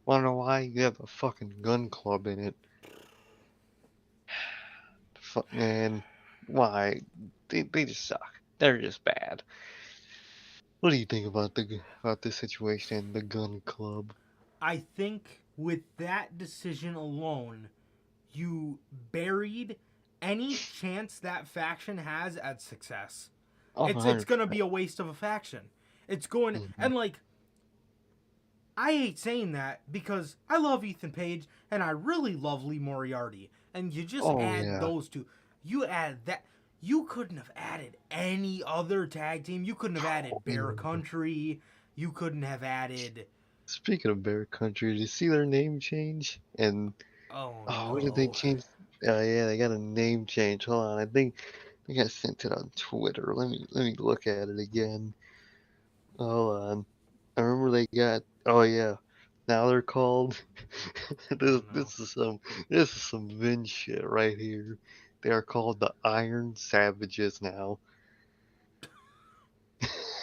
Wanna know why? You have a fucking gun club in it. Fuck, man. Why? They just suck. They're just bad. What do you think about about this situation, the gun club? I think with that decision alone, you buried any chance that faction has at success. Oh, It's gonna 100%. be a waste of a faction. It's going Mhm. and like I hate saying that because I love Ethan Page and I really love Lee Moriarty. And you just Oh, add yeah. those two. You add that. You couldn't have added any other tag team. You couldn't have Oh, added Bear Country. You couldn't have added. speaking of Bear Country, did you see their name change? And Oh oh, what did they no. change? Oh yeah, they got a name change. Hold on, I think I sent it on Twitter. Let me look at it again. Hold on. I remember they got. Oh yeah, now they're called. Oh this no. this is some this is some Vince shit right here. They are called the Iron Savages now.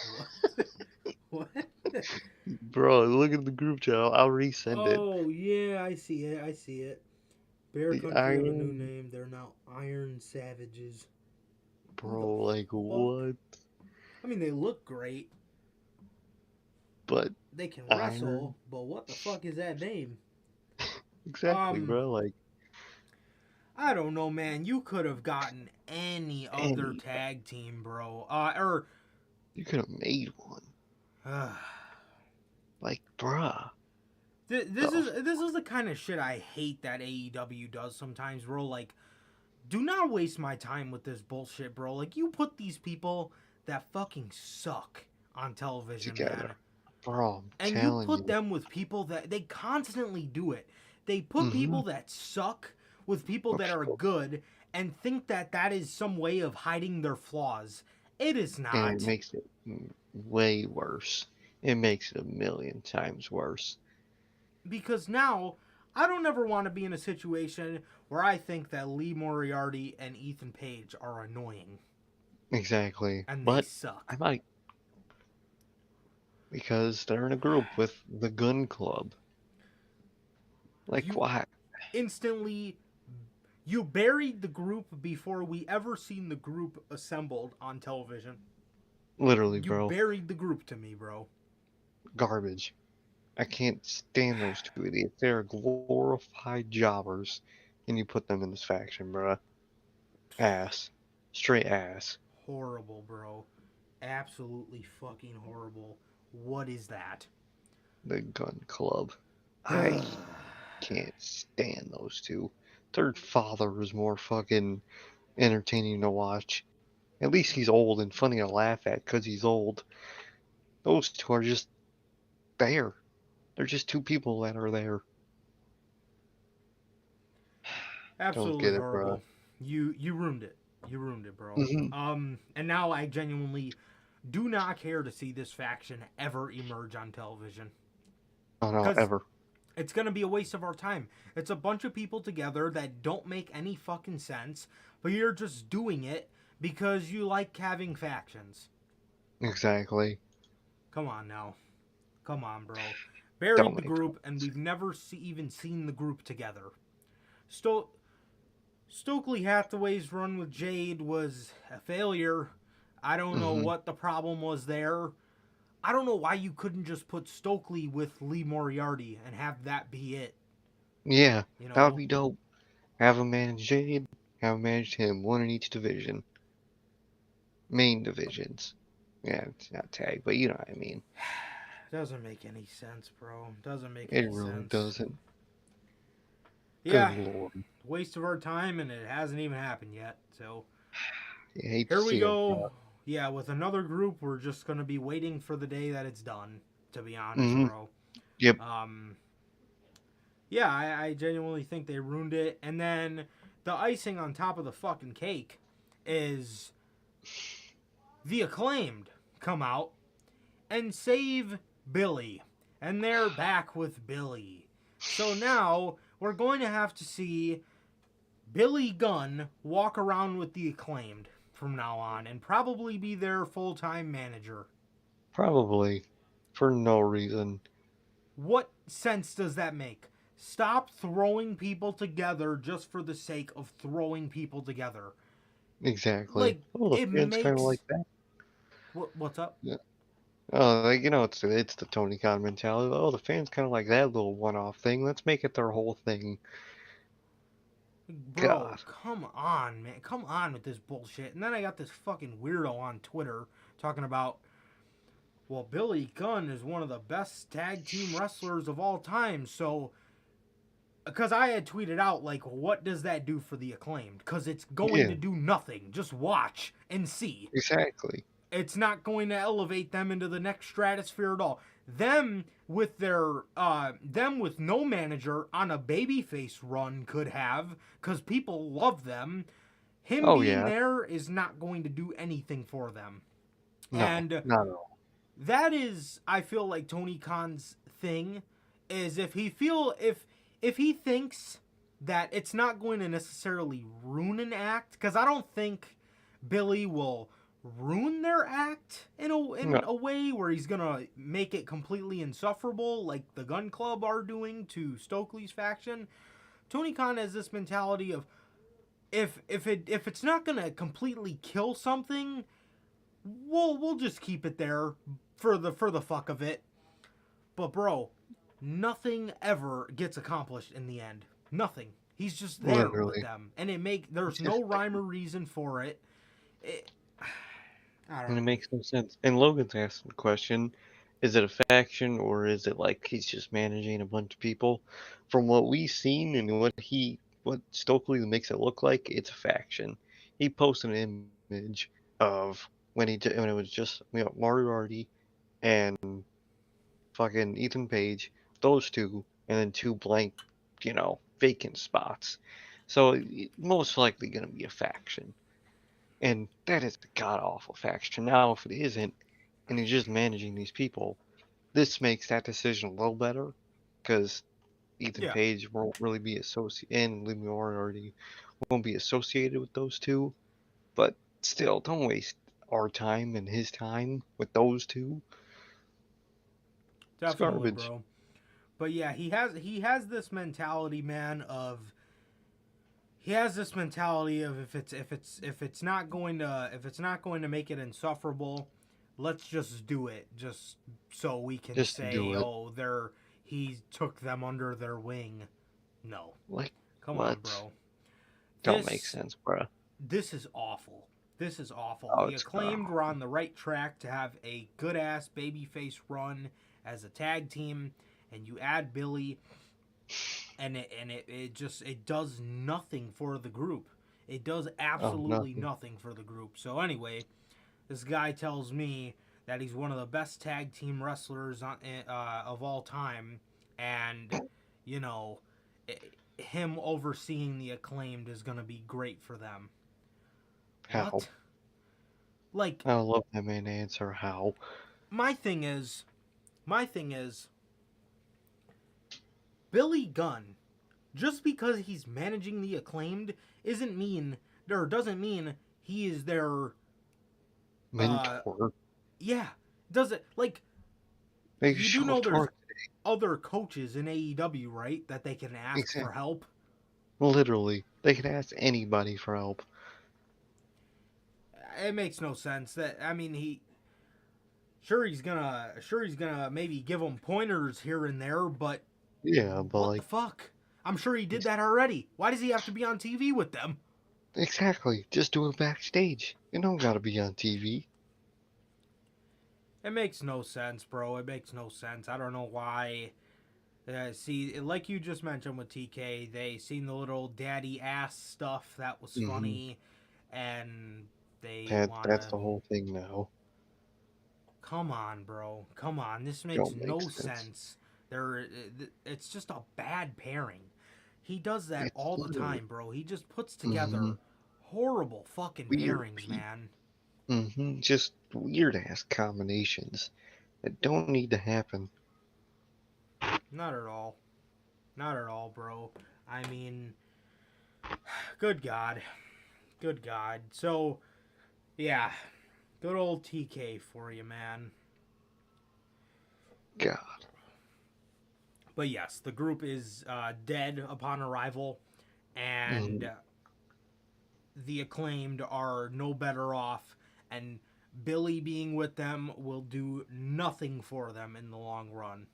What? What? Bro, look at the group chat. I'll resend it. Oh yeah, I see it. I see it. Bear The Country have a new Iron. name. They're now Iron Savages. Who the Bro, like fuck? what? I mean, they look great. But They can Iron? wrestle, but what the fuck is that name? Exactly, Um, bro. Like I don't know, man. You could have gotten any other any. tag team, bro. Or You could have made one. uh, Like, bruh. this The is the kind of shit I hate that AEW does sometimes, bro. Like, do not waste my time with this bullshit, bro. Like, you put these people that fucking suck on television, man, together. Bro, I'm and you telling put you. them with people that they constantly do it. They put Mm-hmm. people that suck with people But that are people, good and think that that is some way of hiding their flaws. It is and it not. makes it way worse. It makes it a million times worse. Because now I don't ever want to be in a situation where I think that Lee Moriarty and Ethan Page are annoying Exactly. and they But suck. I might, because they're in a group with the gun club. Like, You why? instantly You buried the group before we ever seen the group assembled on television. Literally, You bro. buried the group to me, bro. Garbage. I can't stand those two idiots. They're glorified jobbers, and you put them in this faction, bruh. Ass. Straight ass. Horrible, bro. Absolutely fucking horrible. What is that? The Gun Club. I can't stand those two. Third Father is more fucking entertaining to watch. At least he's old and funny to laugh at because he's old. Those two are just there. They're just two people that are there. Don't Absolutely get it, bruh. horrible. You ruined it. You ruined it, bro. Mm-hmm. And now I genuinely do not care to see this faction ever emerge on television. Oh no, ever. It's gonna be a waste of our time. It's a bunch of people together that don't make any fucking sense, but you're just doing it because you like having factions. Exactly. Come on now. Come on, bro. Don't Buried the make group, and sense. we've never even seen the group together. Stokely Hathaway's run with Jade was a failure. I don't know what the problem was there. I don't know why you couldn't just put Stokely with Lee Moriarty and have that be it. Yeah, You know? that would be dope. Have him manage Jade, have him manage him, one in each division. Main divisions. Yeah, it's not tag, but you know what I mean. Doesn't make any sense, bro. Doesn't make It any really sense. doesn't. Yeah. Good lord. Waste of our time, and it hasn't even happened yet. So I hate here to we see go. it, Yeah, with another group, we're just gonna be waiting for the day that it's done. To be honest, bro. Yep. Yeah, I genuinely think they ruined it. And then the icing on top of the fucking cake is the Acclaimed come out and save Billy. And they're back with Billy. So now we're going to have to see Billy Gunn walk around with the Acclaimed from now on and probably be their full-time manager. Probably. For no reason. What sense does that make? Stop throwing people together just for the sake of throwing people together. Exactly. Like, Oh, the it fans makes... kind of like that. What's up? Yeah. Oh, like, you know, it's the Tony Khan mentality. Oh, the fans kind of like that little one-off thing. Let's make it their whole thing. Bro, God. come on, man. Come on with this bullshit. And then I got this fucking weirdo on Twitter talking about, well, Billy Gunn is one of the best tag team wrestlers of all time, so... Because I had tweeted out, like, what does that do for the Acclaimed? Because it's going to do nothing. Just watch and see. Exactly. It's not going to elevate them into the next stratosphere at all. Them with no manager on a babyface run could have, because people love them. Him being there is not going to do anything for them. No, and not at all. That is, I feel like Tony Khan's thing, is if he thinks that it's not going to necessarily ruin an act, because I don't think Billy will ruin their act in a way where he's gonna make it completely insufferable like the Gun Club are doing to Stokely's faction. Tony Khan has this mentality of if it's not gonna completely kill something, we'll just keep it there for the fuck of it. But bro, nothing ever gets accomplished in the end. Nothing. He's just there with them, and there's no rhyme or reason for it. I don't know. And it makes no sense. And Logan's asking the question, is it a faction or is it like he's just managing a bunch of people? From what we've seen and what Stokely makes it look like, it's a faction. He posted an image of when it was just Moriarty and fucking Ethan Page, those two, and then two blank, vacant spots. So it's most likely gonna be a faction. And that is a god-awful faction. Now, if it isn't, and he's just managing these people, this makes that decision a little better, because Ethan Page won't really be associated, and Lee Moriarty won't be associated with those two. But still, don't waste our time and his time with those two. Definitely, bro. But yeah, he has this mentality, man, of he has this mentality of if it's not going to make it insufferable, let's just do it just so we can Just to say, do it. oh, he took them under their wing. No, Like, come on, what? bro. Don't make This sense, bruh. this is awful. This is awful. Oh, The it's Acclaimed were on the right track to have a good ass babyface run as a tag team, and you add Billy, and it does nothing for the group. It does absolutely nothing. nothing for the group. So anyway, this guy tells me that he's one of the best tag team wrestlers of all time, and you know, him overseeing the Acclaimed is gonna be great for them. How? What? Like, I love that man answer. How? my thing is, Billy Gunn, just because he's managing the Acclaimed doesn't mean he is their Mentor. yeah. Doesn't like They you do should know have there's talked. other coaches in AEW, right? That they can ask for Exactly. help. Literally, they could ask anybody for help. It makes no sense. That I mean, he's gonna maybe give them pointers here and there, but Yeah, but what like, the fuck? I'm sure he did that already. Why does he have to be on TV with them? exactly. Just do it backstage. You don't gotta be on TV. It makes no sense, bro. It makes no sense. I don't know why. See, like you just mentioned with TK, they seen the little daddy ass stuff that was Mhm. funny, and they That's wanna. the whole thing now. Come on, bro. Come on. This makes Don't make no sense. sense. It's just a bad pairing. He does that It's all the literally time, bro. He just puts together horrible fucking weird pairings, people. man. Just weird ass combinations that don't need to happen. Not at all. Not at all, bro. I mean, good God. Good God. So, yeah. Good old TK for you, man. God. But yes, the group is dead upon arrival, and the Acclaimed are no better off, and Billy being with them will do nothing for them in the long run.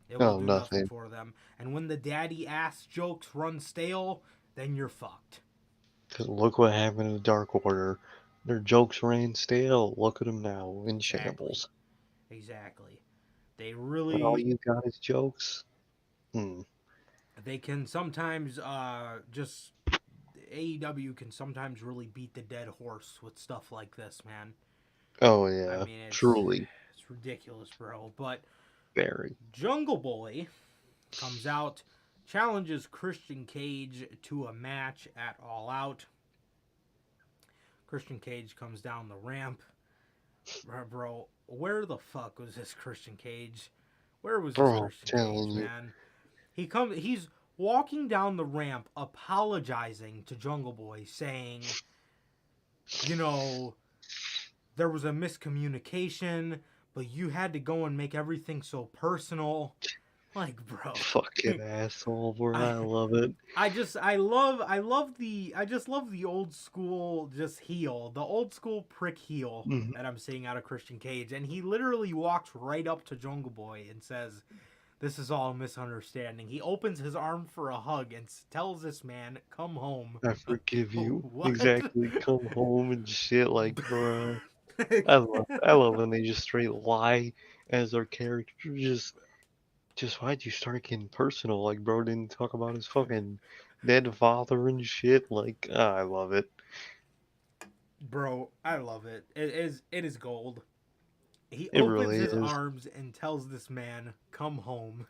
It will Oh, do nothing nothing. for them. And when the daddy ass jokes run stale, then you're fucked. 'Cause look what happened to Dark Order. Their jokes ran stale. Look at them now in shambles. Exactly. They But all really you got is jokes? they can sometimes just AEW can sometimes really beat the dead horse with stuff like this, man. Oh, I yeah. mean, Truly. it's ridiculous, bro. But Very. Jungle Boy comes out, challenges Christian Cage to a match at All Out. Christian Cage comes down the ramp. Bro, where the fuck was this Christian Cage? Where was this Bro, I'm Christian telling Cage, you. man? He's walking down the ramp apologizing to Jungle Boy, saying, you know, there was a miscommunication, but you had to go and make everything so personal. Like, bro. Fucking asshole, bro. I I love it. I just love the old school just heel, the old school prick heel Mhm. that I'm seeing out of Christian Cage, and he literally walks right up to Jungle Boy and says, "This is all a misunderstanding." He opens his arm for a hug and tells this man, "Come home." I forgive you. What? Exactly. Come home and shit, like, bro. I love when they just straight lie as their character. Just why'd you start getting personal? Like, bro didn't talk about his fucking dead father and shit. Like, I love it. Bro, I love it. It is gold. He It opens really his is. arms and tells this man, "Come home."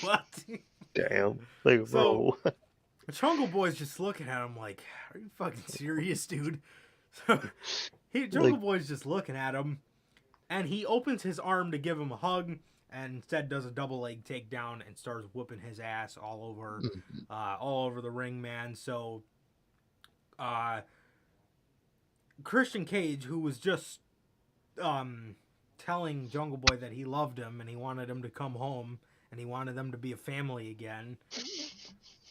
What? Damn. Like, So bro. Jungle Boy's just looking at him like, "Are you fucking serious, dude?" So Jungle Like, Boy's just looking at him, and he opens his arm to give him a hug, and instead does a double leg takedown and starts whooping his ass all over the ring, man. So, Christian Cage, who was just telling Jungle Boy that he loved him and he wanted him to come home and he wanted them to be a family again,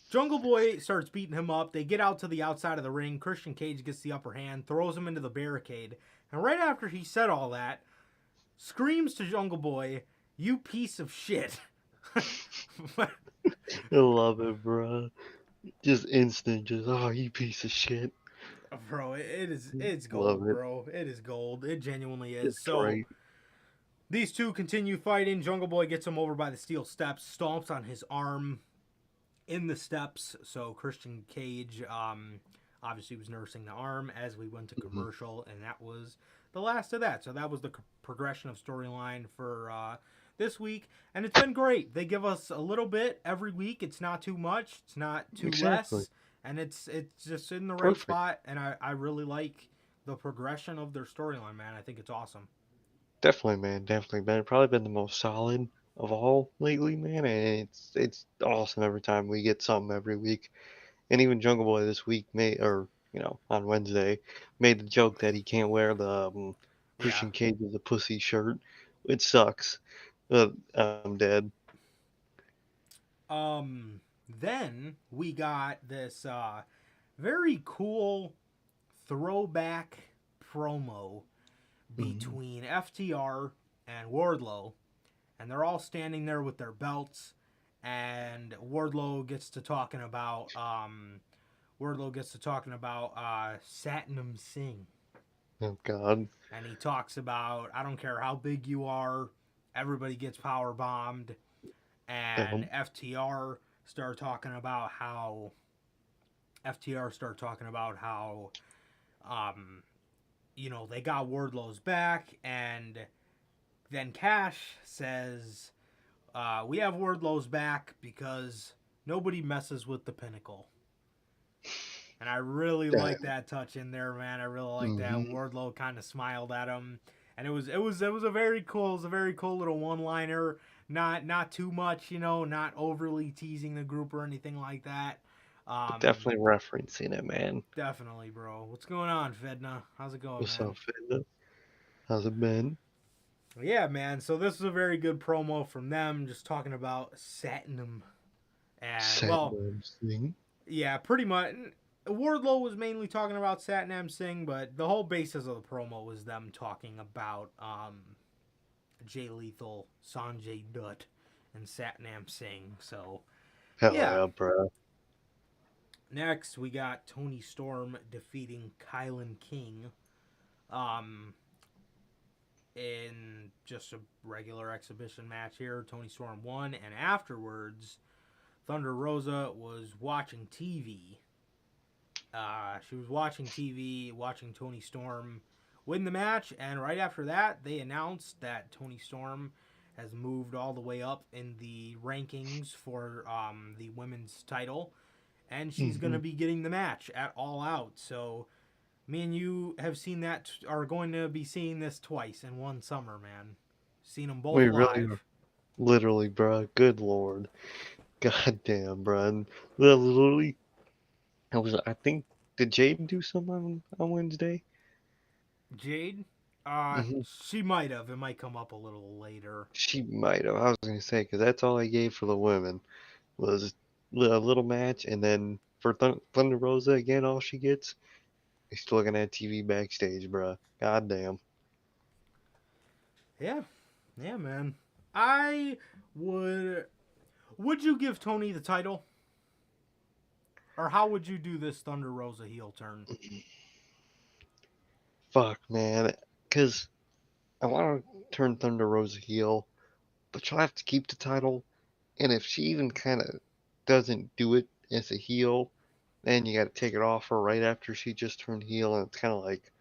Jungle Boy starts beating him up. They get out to the outside of the ring. Christian Cage gets the upper hand, throws him into the barricade. And right after he said all that, screams to Jungle Boy, "You piece of shit." I love it, bro. Just instant, just oh, you piece of shit. Bro, it's Love gold, it. bro. It is gold. It genuinely is. It's So great. these two continue fighting. Jungle Boy gets him over by the steel steps, stomps on his arm in the steps. So Christian Cage obviously was nursing the arm as we went to commercial, and that was the last of that. So that was the progression of storyline for this week, and it's been great. They give us a little bit every week. It's not too much. It's not too Exactly. less, and it's just in the right Perfect. spot. And I really like the progression of their storyline, man. I think it's awesome. Definitely, man. Definitely been probably been the most solid of all lately, man. And it's awesome every time we get something every week. And even Jungle Boy this week made, or on Wednesday, made the joke that he can't wear the Yeah. Christian Cage is a pussy shirt. It sucks. I'm dead. Then we got this very cool throwback promo Mhm. between FTR and Wardlow, and they're all standing there with their belts, and Wardlow gets to talking about Satnam Singh, Oh God. and he talks about, I don't care how big you are, everybody gets power bombed, and Um, start talking about how FTR start talking about how they got Wardlow's back, and then Cash says, we have Wardlow's back because nobody messes with the Pinnacle. And I really like that touch in there, man. I really like that. hmm Wardlow kind of smiled at him, and it was a very cool little one liner. Not too much, not overly teasing the group or anything like that. But Um, definitely referencing it, man. Definitely, bro. What's going on, Fedna? How's it going, What's man? up, Fenda? How's it been? Yeah, man. So this is a very good promo from them, just talking about Satnam. And well, Satnam Singh. yeah, pretty much. Wardlow was mainly talking about Satnam Singh, but the whole basis of the promo was them talking about Jay Lethal, Sanjay Dutt, and Satnam Singh. So Hell yeah. yeah, bro. Next, we got Tony Storm defeating Kylan King. In just a regular exhibition match here. Tony Storm won, and afterwards, Thunder Rosa was watching TV. She was watching TV, watching Tony Storm win the match, and right after that, they announced that Tony Storm has moved all the way up in the rankings for the women's title, and she's going hmm to be getting the match at All Out. So me and you have seen that, are going to be seeing this twice in one summer, man. Seen them both We really are. live. Literally, bro. Good lord. God damn, bro. And literally, I think, did Jade do something on Wednesday? Jade, hmm she might have. It might come up a little later. She might have. I was going to say, because that's all I gave for the women was a little match, and then for Thunder Rosa, again, all she gets is looking at TV backstage, bro. God damn. Yeah, yeah, man. I would. Would you give Tony the title, or how would you do this Thunder Rosa heel turn? Fuck, man. Because I want to turn Thunder Rosa heel, but she'll have to keep the title. And if she even kind of doesn't do it as a heel, then you got to take it off her right after she just turned heel, and it's kind of like,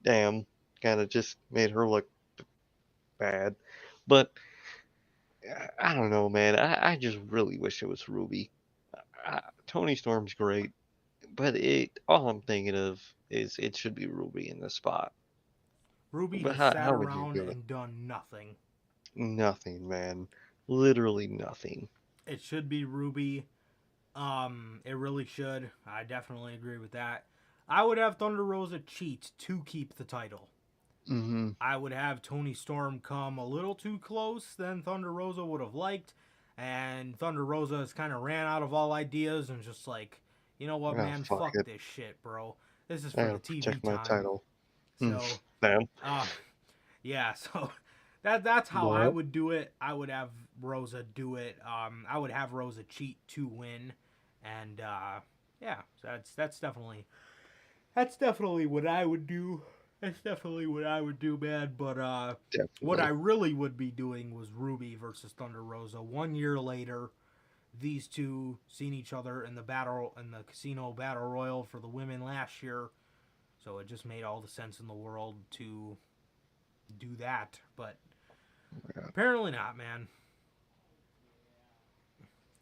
damn, kind of just made her look bad. But I don't know, man. I just really wish it was Ruby. Tony Storm's great, but all I'm thinking of is it should be Ruby in this spot. Ruby But has how, sat how would you around do it? and done nothing. Nothing, man. Literally nothing. It should be Ruby. It really should. I definitely agree with that. I would have Thunder Rosa cheat to keep the title. hmm I would have Tony Storm come a little too close than Thunder Rosa would have liked. And Thunder Rosa has kind of ran out of all ideas and just like, you know what, Oh, man, fuck fuck it. this shit, bro. This is I for the gotta TV protect my time. title. So, Damn. uh, yeah, so that's how I What? would do it. I would have Rosa do it. I would have Rosa cheat to win, and yeah, so that's definitely what I would do. That's definitely what I would do, man. But what I Definitely. really would be doing was Ruby versus Thunder Rosa. 1 year later, these two seen each other in the casino battle royal for the women last year. So it just made all the sense in the world to do that, but Yeah. apparently not, man.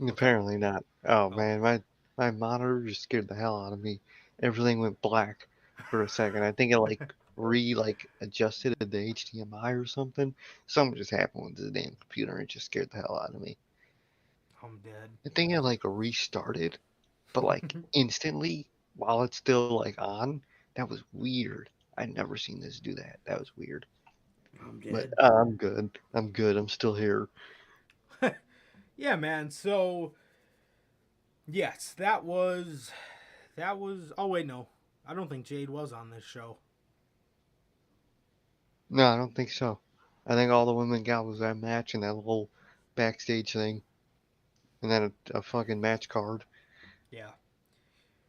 What's up? Apparently not. Oh Oh, man, my monitor just scared the hell out of me. Everything went black for a second. I think it adjusted the HDMI or something. Something just happened with the damn computer and it just scared the hell out of me. I'm dead. I think it like restarted, but like instantly while it's still like on. That was weird. I'd never seen this do that. That was weird. I'm But dead. I'm good. I'm good. I'm still here. Yeah, man. So yes, that was. Oh wait, no, I don't think Jade was on this show. No, I don't think so. I think all the women got was that match and that little backstage thing, and then a fucking match card. Yeah,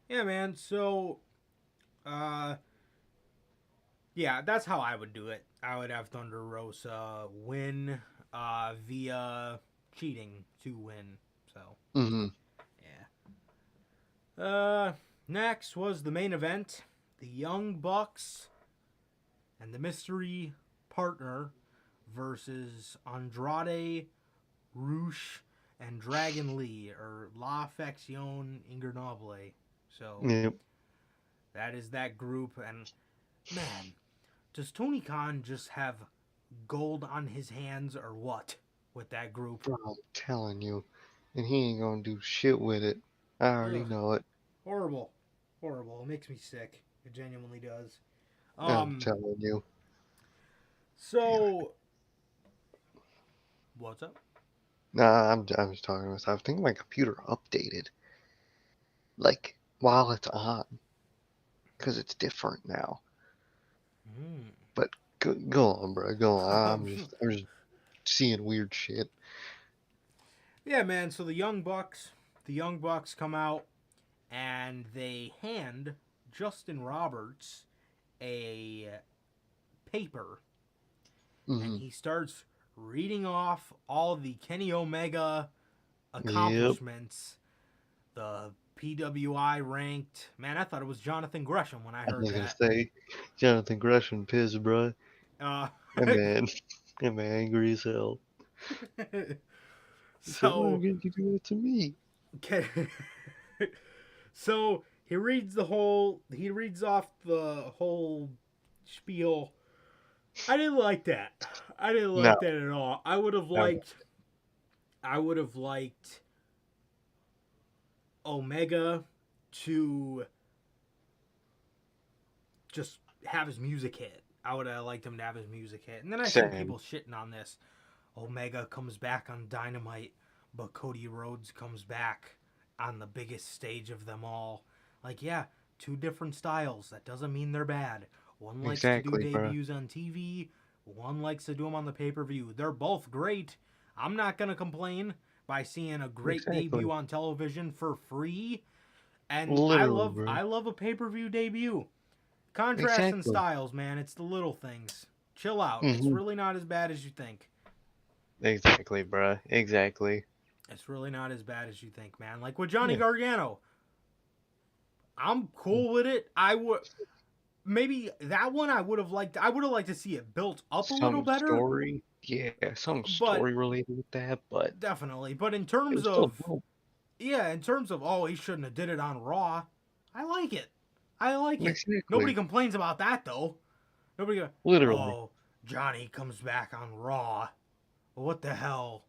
yeah, man. So, uh, yeah, that's how I would do it. I would have Thunder Rosa win, via cheating to win. So, Mm-hmm. yeah. Next was the main event: the Young Bucks and the mystery partner versus Andrade, Roosh, and Dragon Lee, or La Facción Ingernable. So Yep. that is that group. And man, does Tony Khan just have gold on his hands or what with that group? Bro, I'm telling you, and he ain't gonna do shit with it. I already Ugh, know it. horrible, horrible. It makes me sick. It genuinely does. I'm Um, telling you. Damn it. so what's up? Nah, I'm just talking to myself. I think my computer updated, like while it's on, because it's different now. Mm. But go on, bro. Go on. I'm just seeing weird shit. Yeah, man. So the Young Bucks come out and they hand Justin Roberts a paper, and Mm-hmm. he starts reading off all the Kenny Omega Yep. accomplishments, the PWI ranked. Man, I thought it was Jonathan Gresham when I I heard was gonna that. say, Jonathan Gresham pissed, bro. Uh, That man, that man angry as hell. He said, "Why so, did you do that to me?" so he reads off the whole spiel. I didn't like that. I didn't No, like that at all. no, I would have liked Omega to just have his music hit. I would have liked him to have his music hit. And then I see same. people shitting on this. Omega comes back on Dynamite, but Cody Rhodes comes back on the biggest stage of them all. Like, yeah, two different styles. That doesn't mean they're bad. One likes to do Exactly, bro. debuts on TV, one likes to do them on the pay per view. They're both great. I'm not going to complain by seeing a great Exactly. debut on television for free. And Literally, bro. I love a pay per view debut. Contrast in Exactly. styles, man. It's the little things. Chill out. It's Mm-hmm. really not as bad as you think. Exactly, bro. Exactly. It's really not as bad as you think, man. Like with Johnny Yeah. Gargano, I'm cool with it. I would maybe that one I would have liked. I would have liked to see it built up a little Some better, story. Yeah, some but story related with that, but definitely. But in it terms was still of dope. oh, he shouldn't have did it on Raw. I like it. I like it. Nobody Exactly. complains about that though. Nobody go, Literally. oh, Johnny comes back on Raw. What the hell?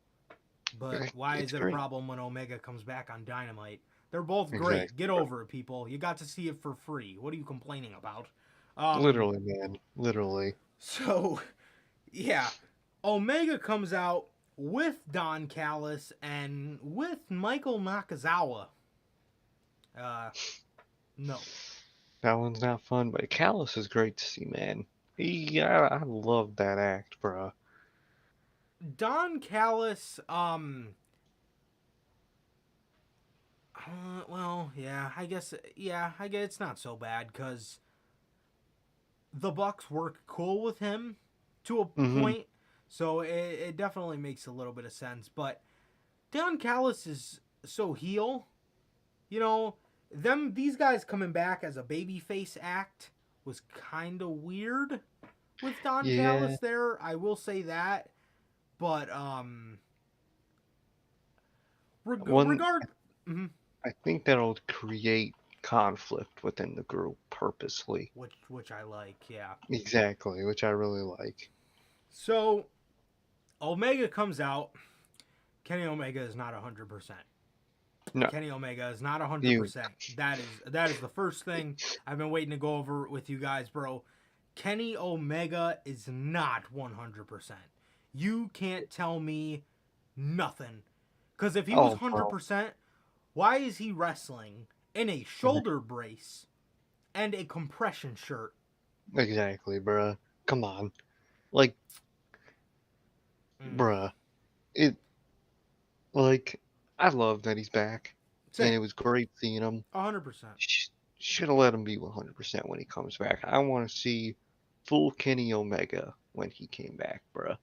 But why It's is it a great. problem when Omega comes back on Dynamite? They're both great. Exactly, Get bro. over it, people. You got to see it for free. What are you complaining about? Um, Literally, man. Literally. so yeah, Omega comes out with Don Callis and with Michael Nakazawa. No. That one's not fun, but Callus is great to see, man. I love that act, bruh. Don Callis, well, I guess it's not so bad because the Bucks work cool with him to a point, so it definitely makes a little bit of sense. But Don Callis is so heel, these guys coming back as a babyface act was kind of weird with Don Callis there. I will say that, but I think that'll create conflict within the group purposely. Which I like, yeah. Exactly, which I really like. So, Omega comes out. Kenny Omega is not 100%. No. Kenny Omega is not 100%. That is the first thing I've been waiting to go over with you guys, bro. Kenny Omega is not 100%. You can't tell me nothing. Because if he was 100%, why is he wrestling in a shoulder brace and a compression shirt? Exactly, bruh. Come on. Like, bruh. I love that he's back. Same. And it was great seeing him. 100%. Should have let him be 100% when he comes back. I want to see full Kenny Omega when he came back, bruh.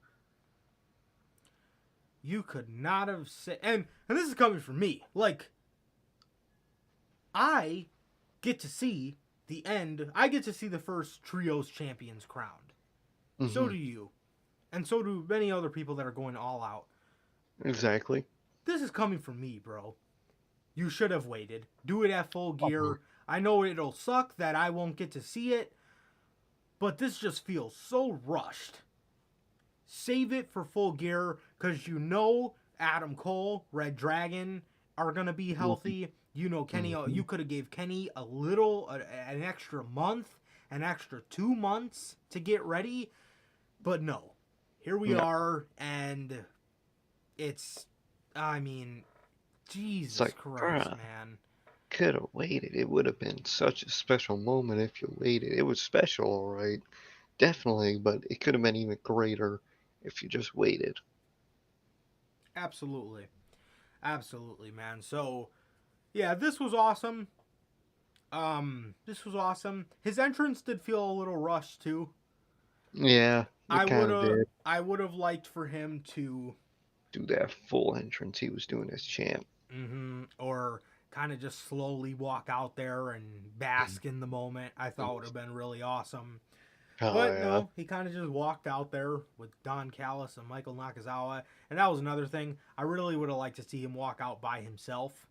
You could not have said... And this is coming from me. Like, I get to see the end. I get to see the first Trios champions crowned. So do you. And so do many other people that are going all out. Exactly. This is coming from me, bro. You should have waited. Do it at Full Gear. I know it'll suck that I won't get to see it, but this just feels so rushed. Save it for Full Gear, because Adam Cole, Red Dragon are going to be healthy. Kenny, you could have gave Kenny an extra month, an extra 2 months to get ready, but no. Here we are, and it's, Jesus Christ, man. Could have waited. It would have been such a special moment if you waited. It was special, all right. Definitely, but it could have been even greater if you just waited. Absolutely. Absolutely, man. So, yeah, this was awesome. His entrance did feel a little rushed, too. Yeah, I would have liked for him to do that full entrance he was doing as champ. Or kind of just slowly walk out there and bask in the moment. I thought would have been really awesome. No, he kind of just walked out there with Don Callis and Michael Nakazawa. And that was another thing. I really would have liked to see him walk out by himself.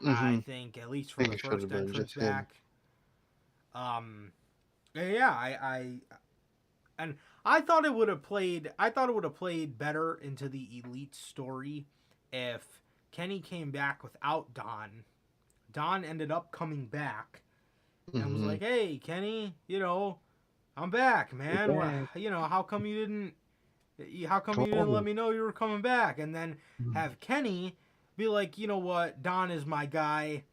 I think, at least for the first entrance back. And I thought it would have played better into the Elite story if Kenny came back without Don. Don ended up coming back and was like, "Hey, Kenny, I'm back, man. How come you didn't let me know you were coming back?" And then have Kenny be like, "You know what? Don is my guy.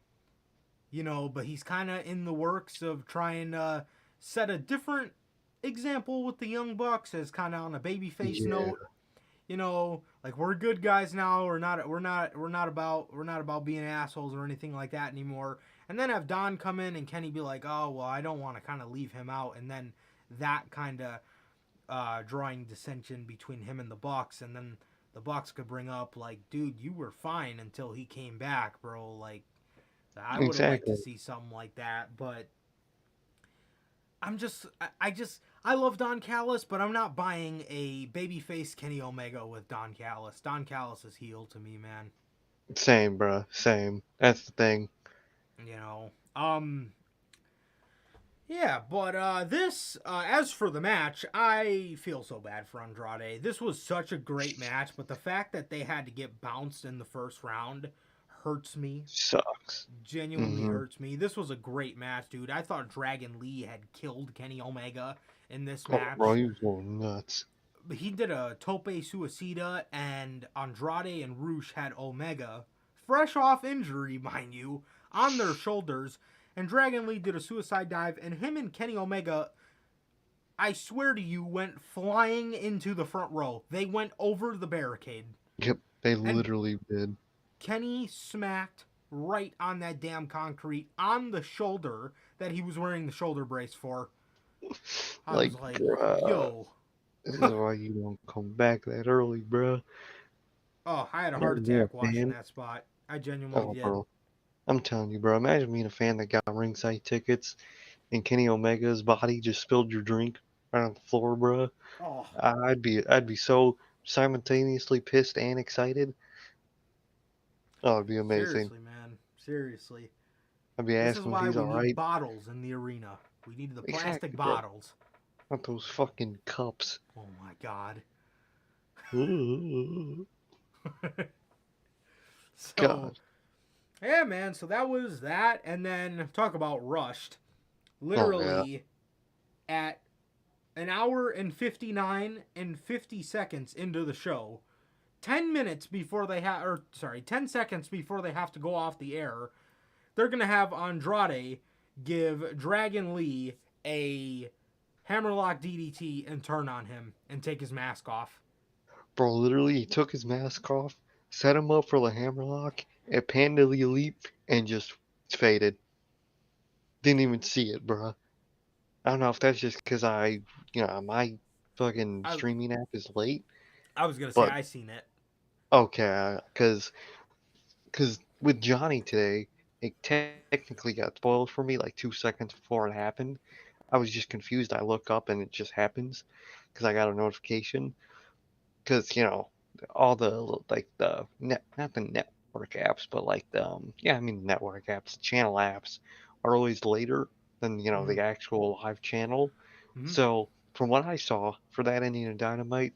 But he's kind of in the works of trying to set a different example with the Young Bucks as kind of on a babyface note. Like, we're good guys now. We're not about being assholes or anything like that anymore." And then have Don come in and Kenny be like, "Oh, well, I don't want to kind of leave him out." And then that kind of drawing dissension between him and the Bucks, and then the Bucks could bring up like, "Dude, you were fine until he came back, bro." Like, I would have liked to see something like that, but I love Don Callis, but I'm not buying a babyface Kenny Omega with Don Callis. Don Callis is heel to me, man. Same, bro. Same. That's the thing. Yeah, but this, as for the match, I feel so bad for Andrade. This was such a great match, but the fact that they had to get bounced in the first round hurts me. Sucks. Genuinely hurts me. This was a great match, dude. I thought Dragon Lee had killed Kenny Omega in this match. Bro, he was going nuts. he did a tope suicida, and Andrade and Roosh had Omega, fresh off injury, mind you, on their shoulders, and Dragon Lee did a suicide dive, and him and Kenny Omega, I swear to you, went flying into the front row. They went over the barricade. Yep, they And literally did. Kenny smacked right on that damn concrete on the shoulder that he was wearing the shoulder brace for. I Like, was like, bruh, yo. this is why you don't come back that early, bruh. Oh, I had a heart You're a attack watching fan. that spot. I genuinely Oh, did. bro. I'm telling you, bro. Imagine being a fan that got ringside tickets and Kenny Omega's body just spilled your drink right on the floor, bro. Oh, I'd be so simultaneously pissed and excited. Oh, it'd be amazing. seriously, man. Seriously. I'd be This is asking if why he's we need alright. bottles in the arena. We need the plastic Exactly, bro. bottles. Not those fucking cups. Oh my god. So, God. yeah, man. So that was that. And then talk about rushed. Oh, Literally at an hour and 59 and 50 seconds into the show, 10 minutes before they have, or sorry, 10 seconds before they have to go off the air, they're going to have Andrade give Dragon Lee a hammerlock DDT and turn on him and take his mask off. Bro, literally, he took his mask off, set him up for the hammerlock, and panned to the elite, and just faded. Didn't even see it, bro. I don't know if that's just because my fucking streaming app is late. I was going to say, But I seen it. okay, because with Johnny today, it technically got spoiled for me like 2 seconds before it happened. I was just confused. I look up and it just happens because I got a notification. Because all the not the network apps, but like the network apps, the channel apps are always later than the actual live channel. Mhm. So from what I saw for that ending of Dynamite,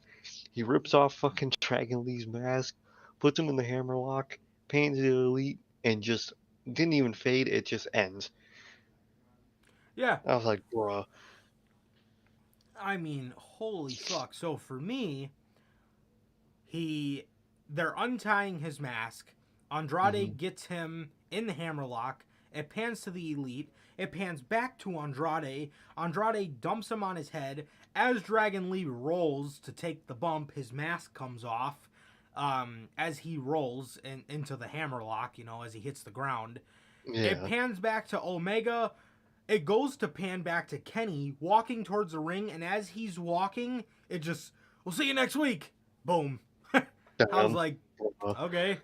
he rips off fucking Dragon Lee's mask, puts him in the hammerlock, pans the elite, and just didn't even fade. It just ends. Yeah. I was like, bruh. I mean, holy fuck. So for me, they're untying his mask. Andrade gets him in the hammerlock. It pans to the elite. It pans back to Andrade. Andrade dumps him on his head. As Dragon Lee rolls to take the bump, his mask comes off. As he rolls into the hammerlock, as he hits the ground. Yeah. It pans back to Omega. It goes to pan back to Kenny walking towards the ring, and as he's walking, it just, we'll see you next week. Boom. I was like, okay.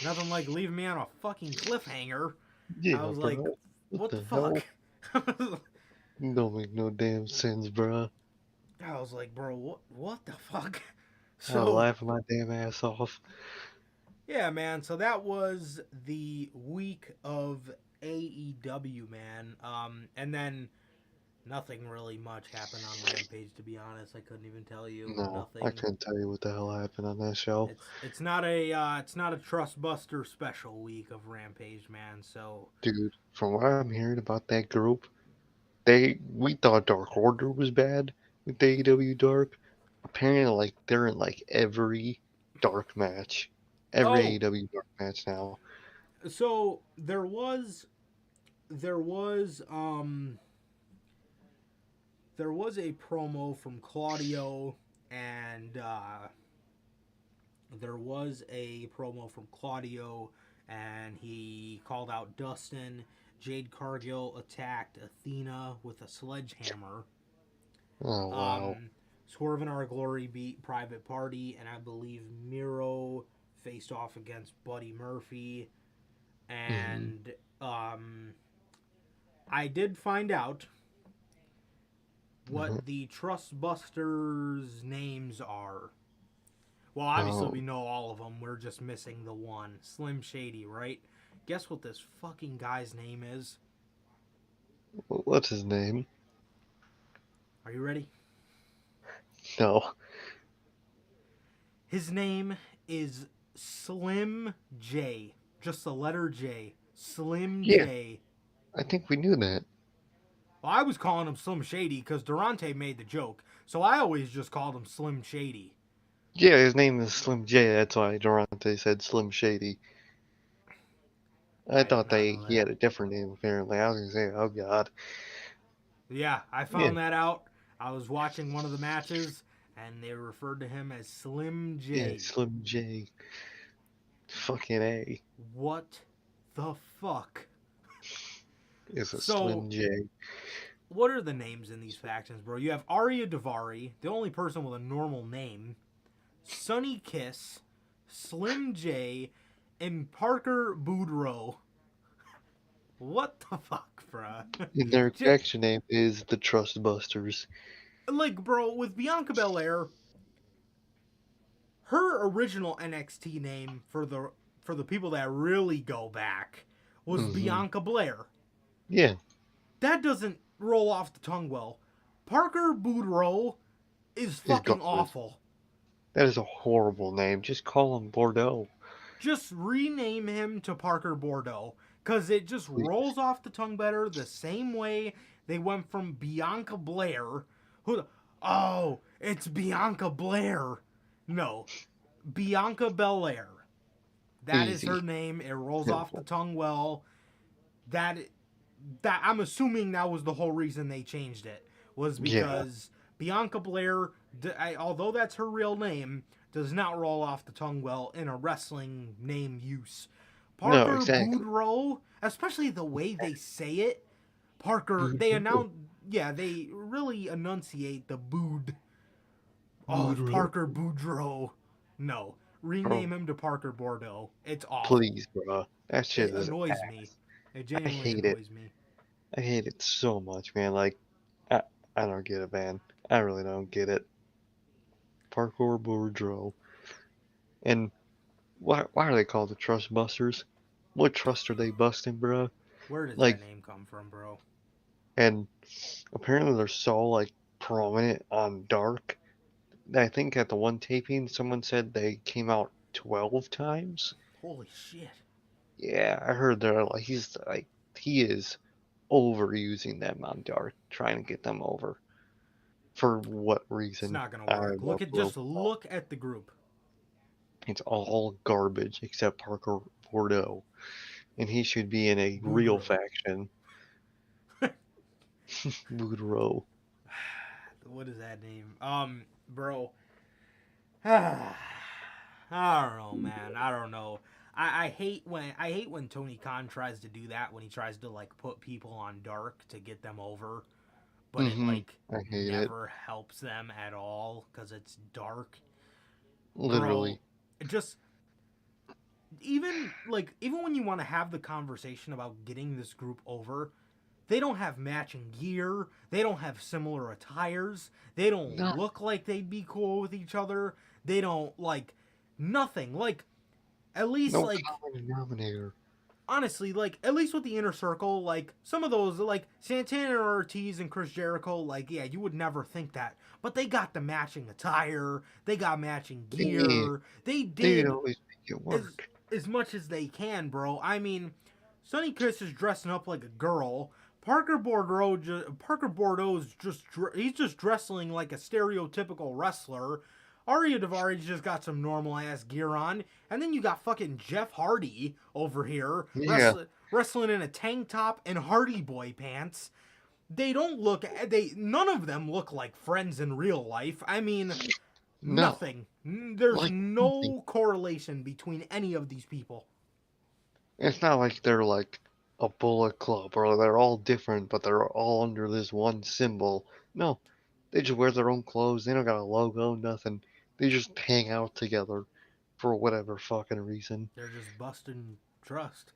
Nothing like leaving me on a fucking cliffhanger. Yeah, I was bro. like, what the hell? fuck? Don't make no damn sense, bruh. I was like, bro, what the fuck? I was laughing my damn ass off. Yeah, man. So that was the week of AEW, man. And then nothing really much happened on Rampage, to be honest. I couldn't even tell you. No, Nothing. I couldn't tell you what the hell happened on that show. It's not a Trust Buster special week of Rampage, man. So, dude, from what I'm hearing about that group, we thought Dark Order was bad with AEW Dark. Apparently, they're in every dark match, every AEW dark match now. So there was a promo from Claudio, and he called out Dustin. Jade Cargill attacked Athena with a sledgehammer. Oh wow! Swerve and Our Glory beat Private Party, and I believe Miro faced off against Buddy Murphy. And I did find out what the Trust Busters' names are. Well, obviously we know all of them. We're just missing the one. Slim Shady, right? Guess what this fucking guy's name is? What's his name? Are you ready? No. His name is Slim J. Just the letter J. Slim J. I think we knew that. Well, I was calling him Slim Shady because Durante made the joke. So I always just called him Slim Shady. Yeah, his name is Slim J. That's why Durante said Slim Shady. I I did thought not know he that. had a different name apparently. I was gonna say, oh god. Yeah, I Yeah, found that out. I was watching one of the matches, and they referred to him as Slim yeah, J. Slim J. Fucking A What the fuck? is a So, Slim J. what are the names in these factions, bro? You have Arya Davari, the only person with a normal name, Sunny Kiss, Slim J, and Parker Boudreaux. What the fuck, bruh? And their faction name is the Trustbusters. Like, bro, with Bianca Belair, her original NXT name for the people that really go back was Mm-hmm. Bianca Blair. Yeah, That doesn't roll off the tongue well. Parker Boudreaux is it's fucking garbage. awful. That is a horrible name. Just call him Bordeaux, Just rename him to Parker Bordeaux, because it just please. rolls off the tongue better the same way they went from Bianca Blair. Oh, it's Bianca Blair. No, Bianca Belair. That is her Easy. name. It rolls off the Simple. tongue well. That I'm assuming that was the whole reason they changed it, was Yeah. because Bianca Blair, although that's her real name, does not roll off the tongue well in a wrestling name use. No, Parker exactly. Boudreaux, especially the way they say it. Parker, they Boudreaux. announce, yeah, they really enunciate the bood. Oh, it's Boudreaux. Parker Boudreaux. No, rename Bro, him to Parker Bordeaux. It's awful. please, bro. That shit It is annoys me. ass. It I genuinely hate it. annoys me. I hate it so much, man. Like, I, I don't get it, man. I really don't get it. Parkour Boudreaux. And why are they called the Trust Busters? What trust are they busting, bro? Where does that Like, name come from, bro? and apparently they're so like prominent on Dark. I think at the one taping, someone said they came out 12 times. Holy shit. Yeah, I heard they're like he is overusing them on Dark, trying to get them over. For what It's reason? not gonna I work. have no Look at clue. just look at the group. It's all garbage except Parker Bordeaux, and he should be in a real Boudreaux. faction. Boudreaux. What is that name? Bro. I don't know, man. I don't know. I hate when Tony Khan tries to do that, when he tries to like put people on Dark to get them over, but it Mm-hmm. like I hate it. never helps them at all because it's Dark. Bro, Literally. just even when you want to have the conversation about getting this group over, they don't have matching gear, they don't have similar attires, they don't Not look like they'd be cool with each other, they don't like nothing. Like at least no like common denominator. honestly, like at least with the inner circle, like some of those like Santana Ortiz and Chris Jericho, like yeah, you would never think that. But they got the matching attire, they got matching Yeah, gear, they they'd did always make it as work. as much as they can, bro. I mean, Sonny Kiss is dressing up like a girl. Parker Bordeaux's he's just dressing like a stereotypical wrestler. Arya Davari's just got some normal ass gear on, and then you got fucking Jeff Hardy over here Yeah, wrestling in a tank top and Hardy Boy pants. They don't look they none of them look like friends in real life. I mean, no, nothing. There's like nothing. no correlation between any of these people. It's not like they're like a Bullet Club or they're all different, but they're all under this one symbol. No, they just wear their own clothes. They don't got a logo, nothing. They just hang out together for whatever fucking reason. They're just busting trust.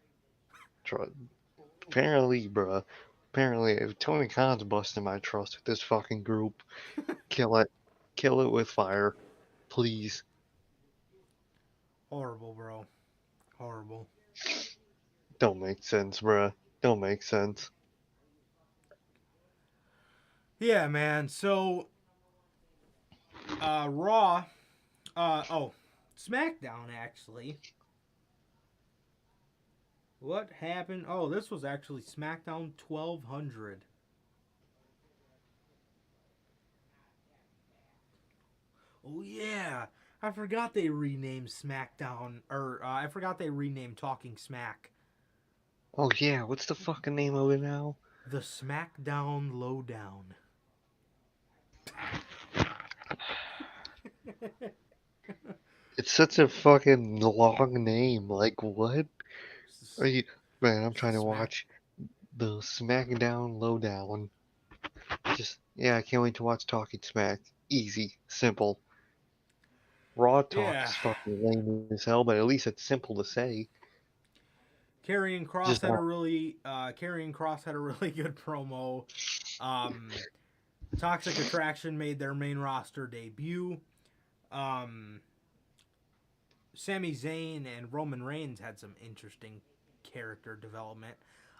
Tr- Apparently, bruh. Apparently, if Tony Khan's busting my trust with this fucking group, kill it. Kill it with fire. Please. Horrible, bro. Horrible. Don't make sense, bruh. Don't make sense. Yeah, man. So, Raw. SmackDown actually. What happened? Oh, this was actually SmackDown 1200. Oh yeah, I forgot they renamed SmackDown, or I forgot they renamed Talking Smack. Oh yeah, what's the fucking name of it now? The SmackDown Lowdown. It's such a fucking long name. Like what? Are you man, I'm trying to Smack. watch the SmackDown Lowdown. Just yeah, I can't wait to watch Talking Smack. Easy, simple. Raw talk Yeah. is fucking lame as hell, but at least it's simple to say. Karrion Cross Just had a not. really good promo. Toxic Attraction made their main roster debut. Um, Sami Zayn and Roman Reigns had some interesting character development.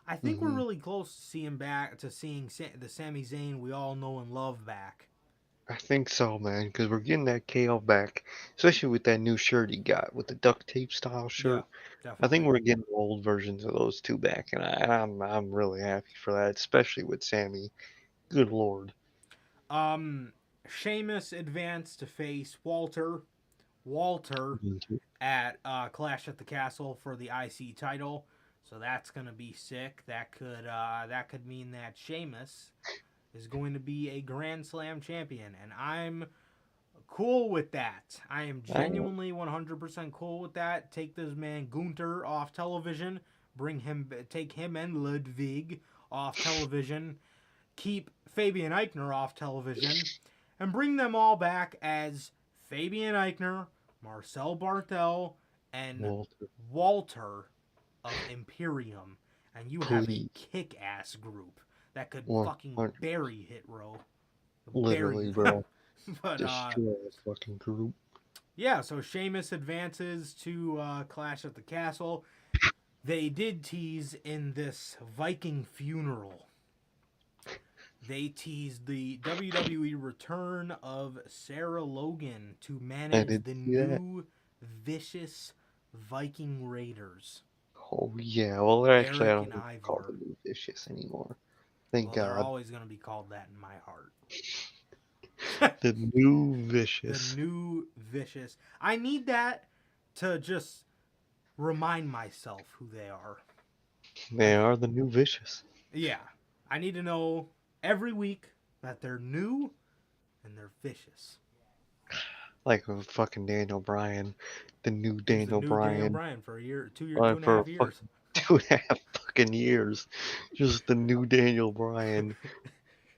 I think we're Hmm. really close to seeing the Sami Zayn we all know and love back. I think so, man, because we're getting that KO back, especially with that new shirt he got with the duct tape style Yeah, shirt. I think definitely. we're getting old versions of those two back, and I'm really happy for that, especially with Sammy. Good lord. Um, Sheamus advanced to face Walter Mhm. at Clash at the Castle for the IC title. So that's gonna be sick. That could mean that Sheamus is going to be a Grand Slam champion, and I'm cool with that. I am I, genuinely 100% cool with that. Take this man Gunter off television. Take him and Ludwig off television. Keep Fabian Eichner off television, and bring them all back as Fabian Eichner, Marcel Barthel, and Walter, Walter of Imperium. And you have a please, kick-ass group that could fucking 100, bury Hit Row. Bury literally, them. bro, But destroy that fucking group. yeah, so Sheamus advances to Clash at the Castle. They did tease in this Viking funeral. They teased the WWE return of Sarah Logan to I manage did the see that. new vicious Viking Raiders, Oh yeah, well, actually, I Eric don't and even call Ivar. them new vicious anymore. Thank Well, they're God. always going to be called that in my heart. The new The vicious. new vicious. I need that to just remind myself who they are. They Like, are the new vicious. yeah, I need to know every week that they're new and they're vicious. Like with fucking Daniel Bryan, the new He was the Daniel new Daniel Bryan, Bryan for a year, 2 year, two and a for half years. fucking 2.5 fucking years. Just the new Daniel Bryan.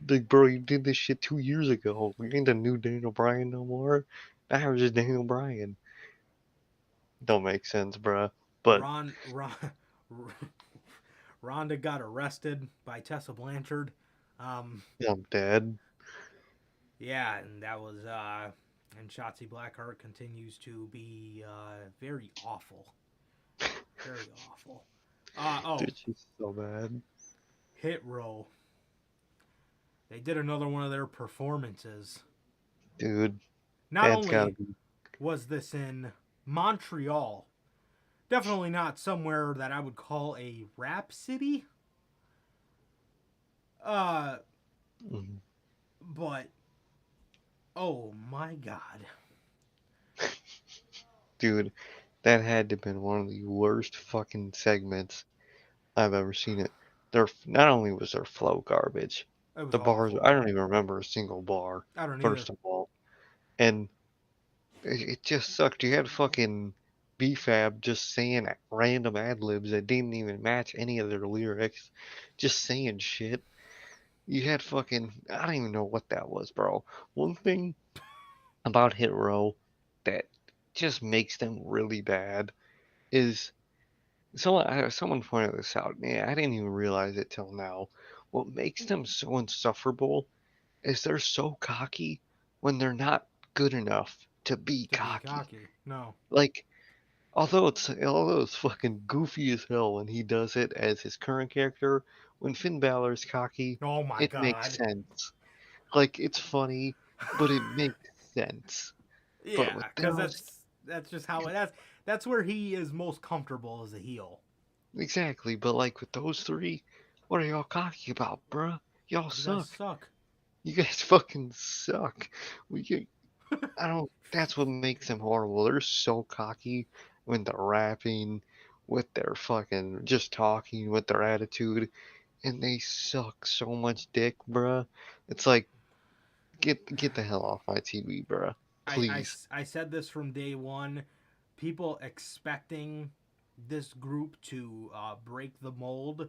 Like, bro, you did this shit 2 years ago. We ain't the new Daniel Bryan no more. Now we're just Daniel Bryan. Don't make sense, bruh. But Ron, Ron, Ronda got arrested by Tessa Blanchard. Um, I'm dead. yeah, and that was and Shotzi Blackheart continues to be very awful, very awful. Oh, Dude, she's so bad. Hit Row. They did another one of their performances. Dude, Not that's gotta only be. was this in Montreal, definitely not somewhere that I would call a rap city. Uh, Mhm. but oh my god. Dude, that had to have been one of the worst fucking segments I've ever seen it. Not only was their flow garbage, It was the bars, awful. I don't even remember a single bar, I don't either. first of all. And it just sucked. You had fucking BFAB just saying random ad libs that didn't even match any of their lyrics, just saying shit. You had fucking, I don't even know what that was, bro. One thing about Hit Row that just makes them really bad is someone pointed this out. Yeah, I didn't even realize it till now. What makes them so insufferable is they're so cocky when they're not good enough to be To be cocky. cocky. No. Like, although it's fucking goofy as hell when he does it as his current character, when Finn Balor's cocky, Oh my it makes god. sense. Like, it's funny, but it makes sense. But Yeah, with because those, that's just how that's where he is most comfortable as a heel. exactly. But like with those three, what are y'all cocky about, bruh? Y'all You guys suck. suck. You guys fucking suck. We get, I don't. That's what makes them horrible. They're so cocky when they're rapping, with their fucking just talking, with their attitude, and they suck so much dick, bruh. It's like get the hell off my TV, bruh. Please. I said this from day one. People expecting this group to break the mold.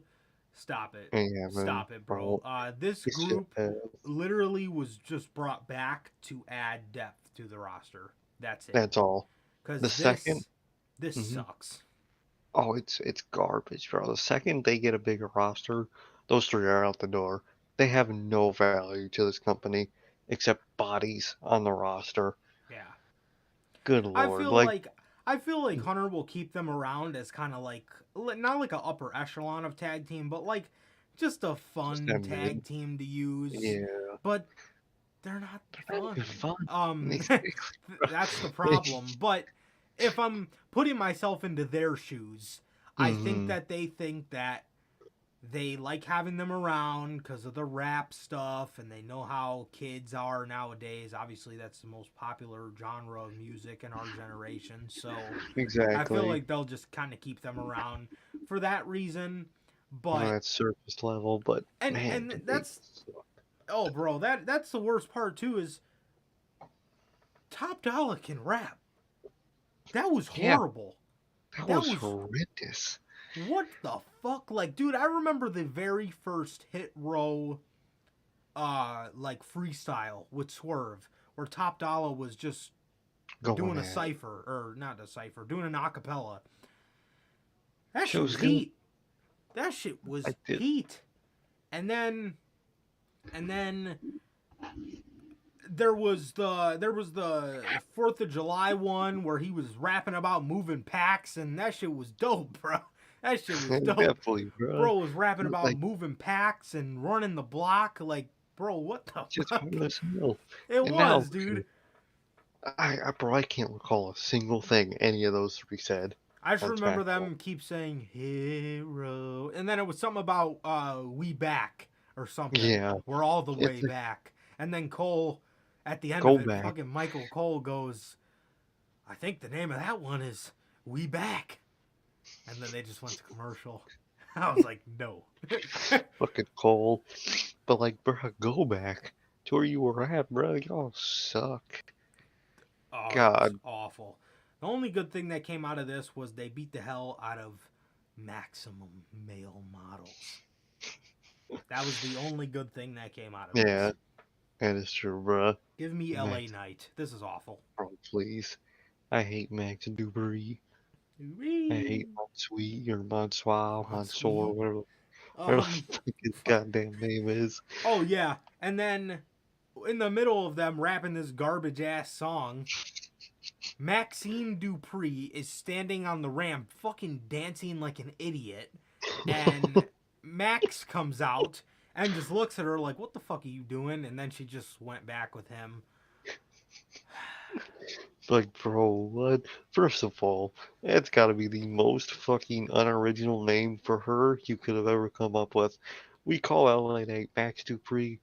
Stop it. Yeah, man. Stop it, bro. Bro, This it's just group literally was just brought back to add depth to the roster. That's it. that's all. The Because second, this mhm. sucks. Oh, it's garbage, bro. The second they get a bigger roster, those three are out the door. They have no value to this company except bodies on the roster. Yeah. Good I lord, feel like like I feel like Hunter will keep them around as kind of like not like an upper echelon of tag team, but like just a just fun that tag mid. team to use. Yeah, But they're not they're not fun. even fun. Exactly. That's the problem. But if I'm putting myself into their shoes, I Mm-hmm. think that they like having them around because of the rap stuff and they know how kids are nowadays. Obviously, that's the most popular genre of music in our generation. So I feel Exactly. like they'll just kind of keep them around for that reason. On But that surface level, but man, and do they that's suck. oh bro, that's the worst part too is Top Dollar can rap. That was Yeah, horrible. that That was was horrendous. what the fuck? Like, dude, I remember the very first Hit Row like freestyle with Swerve, where Top Dollar was just Going doing a at it. cipher, or not a cipher, doing an acapella. That Shit shit was was good. heat. That shit I was did. heat. And then and then there was the 4th of July one where he was rapping about moving packs and that shit was dope, bro. That shit was dope. Definitely, bro. Bro was rapping about Like, moving packs and running the block like, bro, what the just fuck? hard as hell. It And now, was, dude. bro, I can't recall a single thing any of those three said I just on remember SmackDown. them keep saying hero, and then it was something about we back or something. Yeah, We're all the way it's a back. And then Cole, at the end of go it, back. fucking Michael Cole goes, I think the name of that one is We Back. And then they just went to commercial. I was like, no. Fucking Cole. But like, bro, go back to where you were at, bro. Y'all suck. Oh, it was God, awful. The only good thing that came out of this was they beat the hell out of maximum male models. That was the only good thing that came out of yeah, this. that is true, bro. Give me LA Max, Knight. This is awful. bro, please. I hate Max Dupree. I hate Monsui or Monsoir, Mansoor, Sweet. whatever Um. the fuck his Fuck. goddamn name is. Oh yeah, and then in the middle of them rapping this garbage ass song, Maxine Dupree is standing on the ramp, fucking dancing like an idiot, and Max comes out and just looks at her like, "What the fuck are you doing?" And then she just went back with him. Like, bro, what? First of all, that's gotta be the most fucking unoriginal name for her you could have ever come up with. We call LA Knight Max Dupree.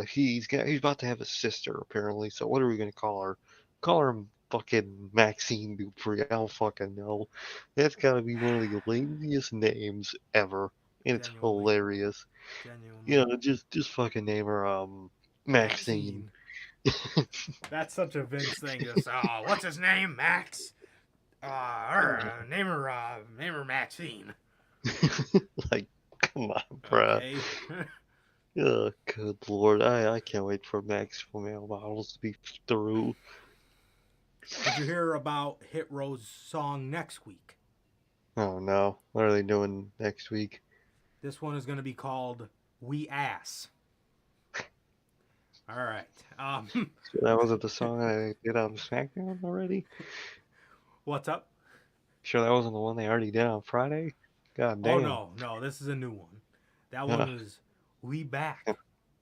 He's about to have a sister apparently. So what are we gonna call her? Call her fucking Maxine Dupree. I don't fucking know. That's gotta be one of the laziest names ever, and it's Genuinely, hilarious. You genuinely, know, just fucking name her Maxine. Maxine. That's such a Vince thing. Just what's his name, Max? Name her Maxine. Like, come on, bruh. Okay. Oh, good lord. I can't wait for Max female models to be through. Did you hear about Hit Row's song next week? Oh no. What are they doing next week? This one is going to be called We Ass. All right. So that wasn't the song I did on SmackDown already? What's up? Sure that wasn't the one they already did on Friday? God Oh damn. no, no, this is a new one. That one Uh, is We Back.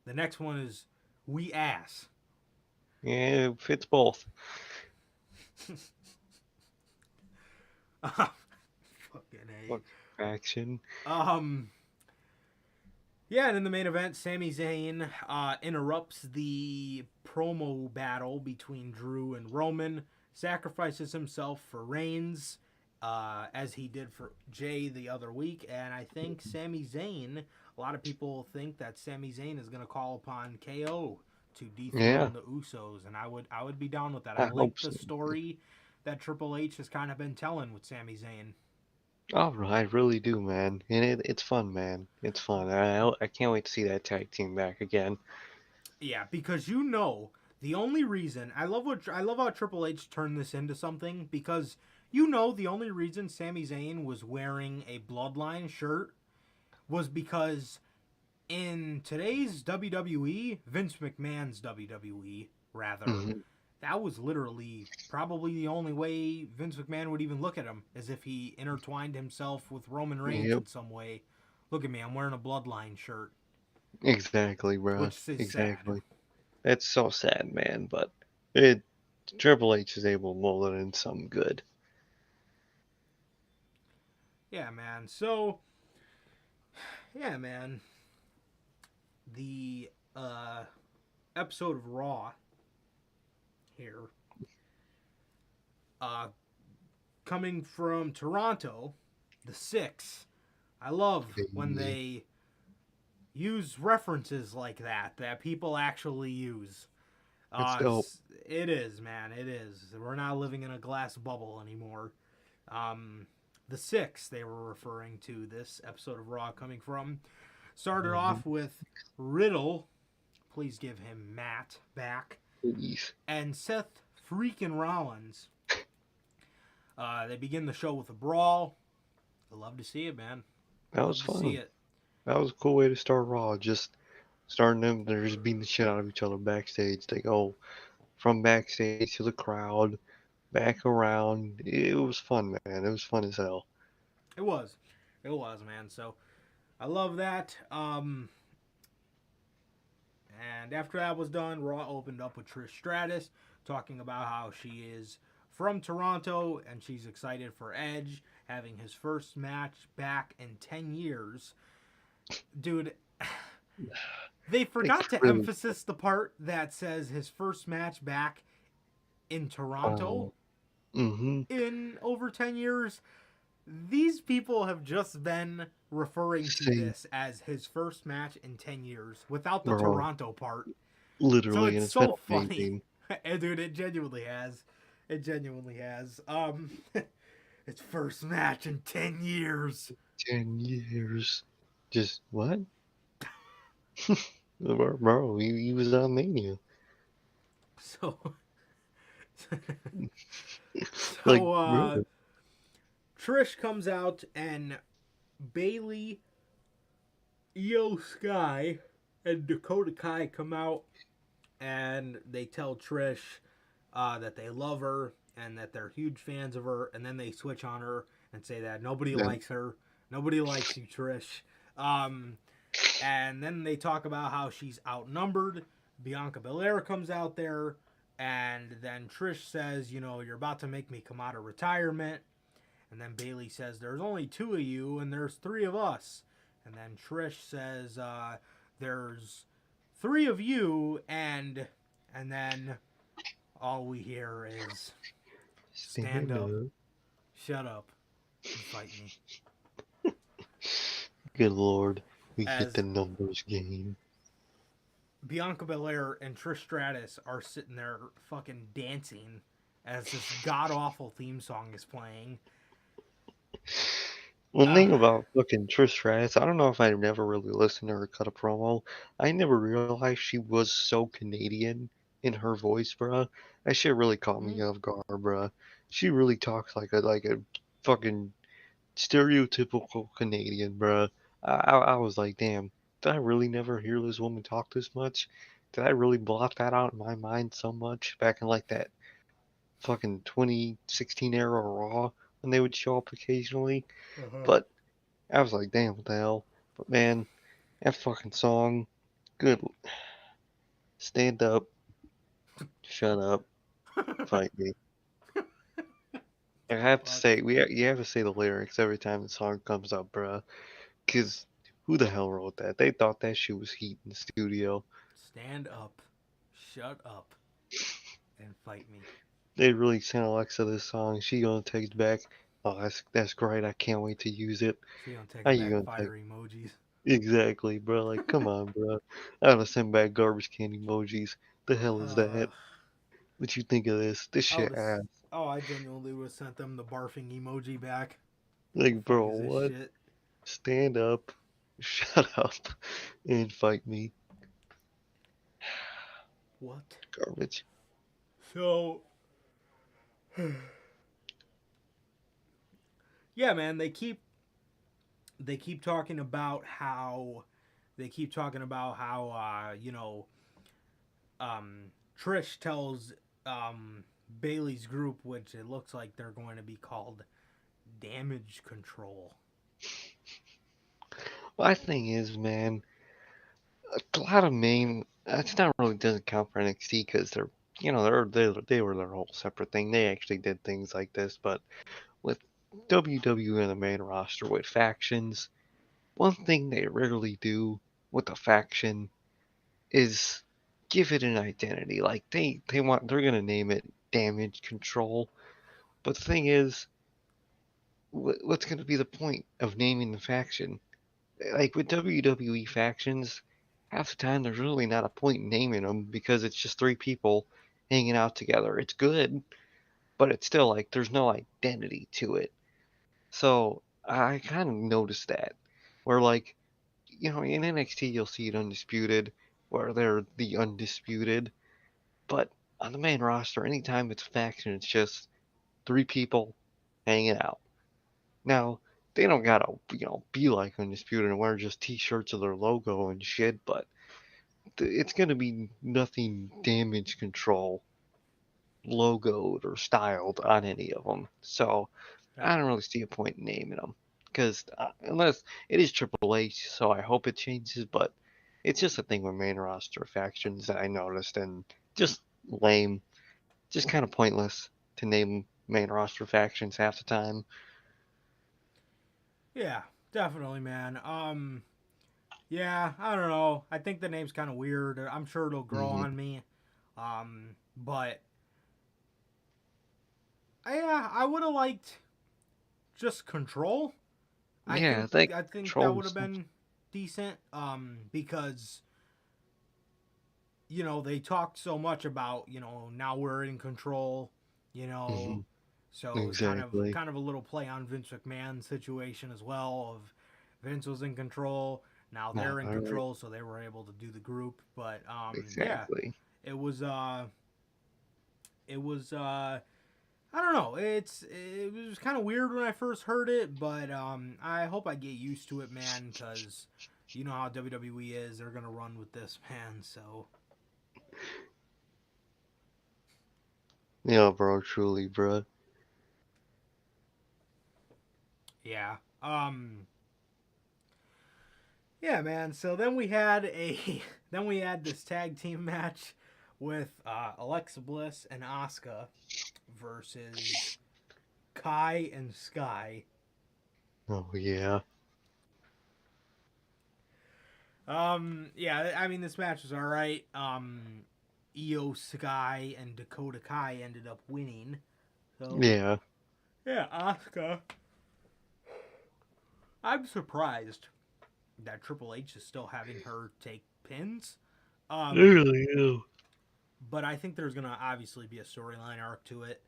The next one is We Ass. yeah, it fits both. Fucking Fuck A. action. Um Yeah, and in the main event, Sami Zayn interrupts the promo battle between Drew and Roman, sacrifices himself for Reigns, as he did for Jay the other week, and I think Sami Zayn. A lot of people think that Sami Zayn is going to call upon KO to Yeah, dethrone the Usos, and I would be down with that. I I like hope the so. story that Triple H has kind of been telling with Sami Zayn. Oh, I really do, man. And it's fun, man. It's fun. I can't wait to see that tag team back again. Yeah, because the only reason I love how Triple H turned this into something because the only reason Sami Zayn was wearing a Bloodline shirt was because in today's WWE, Vince McMahon's WWE rather, Hmm. that was literally probably the only way Vince McMahon would even look at him, as if he intertwined himself with Roman Reigns Yep, in some way. Look at me, I'm wearing a Bloodline shirt, exactly, bro. which is sad. Exactly. That's so sad, man. But it Triple H is able to mold it in something good. Yeah, man. So, yeah, man. The episode of Raw here, uh, coming from Toronto, the Six. I love when Yeah, they use references like that people actually use. that's dope. It is, man. It is. We're not living in a glass bubble anymore. Um, the Six they were referring to this episode of Raw coming from started Hmm. off with Riddle. Please give him Matt back. Please. And Seth freaking Rollins. They begin the show with a brawl. I love to see it, man. That was Love to see fun. it. That was a cool way to start Raw. Just starting them, they're just beating the shit out of each other backstage. They go from backstage to the crowd, back around. It was fun, man. It was fun as hell. It was. It was, man. So I love that. And after that was done, Raw opened up with Trish Stratus talking about how she is from Toronto and she's excited for Edge having his first match back in 10 years. Dude, they It's forgot to really emphasize the part that says his first match back in Toronto oh, mm-hmm. in over 10 years. These people have just been referring to Same, this as his first match in 10 years without the bro. Toronto part. So Literally, it's and it's been so funny. amazing. And dude, it genuinely has. It genuinely has. Its first match in 10 years. 10 years. Just what? Bro, he was on Mania. So Like, so bro. Trish comes out and Bailey, Skye, and Dakota Kai come out and they tell Trish that they love her and that they're huge fans of her, and then they switch on her and say that nobody Yeah. likes her, nobody likes you, Trish. Um, and then they talk about how she's outnumbered. Bianca Belair comes out there, and then Trish says, you're about to make me come out of retirement. And then Bailey says, there's only two of you, and there's three of us. And then Trish says, there's three of you, and then all we hear is stand Stand up, up. shut up, and fight me. Good lord. We get As the numbers game. Bianca Belair and Trish Stratus are sitting there fucking dancing as this god awful theme song is playing. One Uh, thing about fucking Trish Stratus, I don't know if I've never really listened to her cut a promo. I never realized she was so Canadian in her voice, bruh. That shit really caught me off guard, bruh. She really talks like a fucking stereotypical Canadian, bruh. I was like, damn, did I really never hear this woman talk this much? Did I really block that out in my mind so much back in like that fucking 2016 era Raw when they would show up occasionally? uh-huh. But I was like, damn, what the hell? But man, that fucking song, good. Stand up, shut up, fight me. I have to Fuck. say, you have to say the lyrics every time the song comes up, bruh. Cause Who the hell wrote that? They thought that shit was heat in the studio. Stand up, shut up, and fight me. They really sent Alexa this song. She gonna text back. Oh, that's great. I can't wait to use it. She gonna text How you back gonna text? fire emojis. Exactly, bro. Like, come on, bro. I gotta send back garbage can emojis. The hell is Uh, that? What you think of this? This I would shit have. ass. Oh, I genuinely would have sent them the barfing emoji back. Like, Fuck bro, is this what? shit? Stand up, shut up, and fight me. What? Garbage. So, yeah, man, they keep talking about how Trish tells Bailey's group, which it looks like they're going to be called Damage Control. My thing is, man, a lot of main. It's not really doesn't count for NXT because they're, they were their whole separate thing. They actually did things like this, but with WWE and the main roster with factions, one thing they rarely do with a faction is give it an identity. Like they're gonna name it Damage Control, but the thing is, what's gonna be the point of naming the faction? Like with WWE factions, half the time there's really not a point in naming them because it's just three people hanging out together. It's good, but it's still like there's no identity to it. So I kind of noticed that, where like in NXT you'll see it undisputed, where they're the undisputed, but on the main roster, anytime it's a faction, it's just three people hanging out. Now, they don't gotta, be like Undisputed and wear just t-shirts of their logo and shit, but it's gonna be nothing damage control logoed or styled on any of them. So, Yeah. I don't really see a point in naming them. Because, unless it is Triple H, so I hope it changes, but it's just a thing with main roster factions that I noticed, and just lame. Just kind of pointless to name main roster factions half the time. Yeah, definitely, man. Yeah, I don't know. I think the name's kind of weird. I'm sure it'll grow Hmm. on me. But yeah, I would have liked just Control. I Yeah, think that I think that would have controls. been decent. Because they talked so much about now we're in control. You know, Hmm. so it was kind of Exactly. kind of a little play on Vince McMahon's situation as well. Of Vince was in control. Now No, they're in all right. control, so they were able to do the group. But yeah, Exactly. it was it was I don't know. It was kind of weird when I first heard it, but I hope I get used to it, man. Because you know how WWE is; they're gonna run with this, man. So Yeah, bro, truly, bro. yeah, yeah, man. So then we had a then we had this tag team match with Alexa Bliss and Asuka versus Kai and Skye. Oh, yeah. Yeah, I mean this match was all right. Io Sky and Dakota Kai ended up winning. So Yeah. yeah, Asuka. I'm surprised that Triple H is still having her take pins. Um, Really, yeah. but I think there's gonna obviously be a storyline arc to it.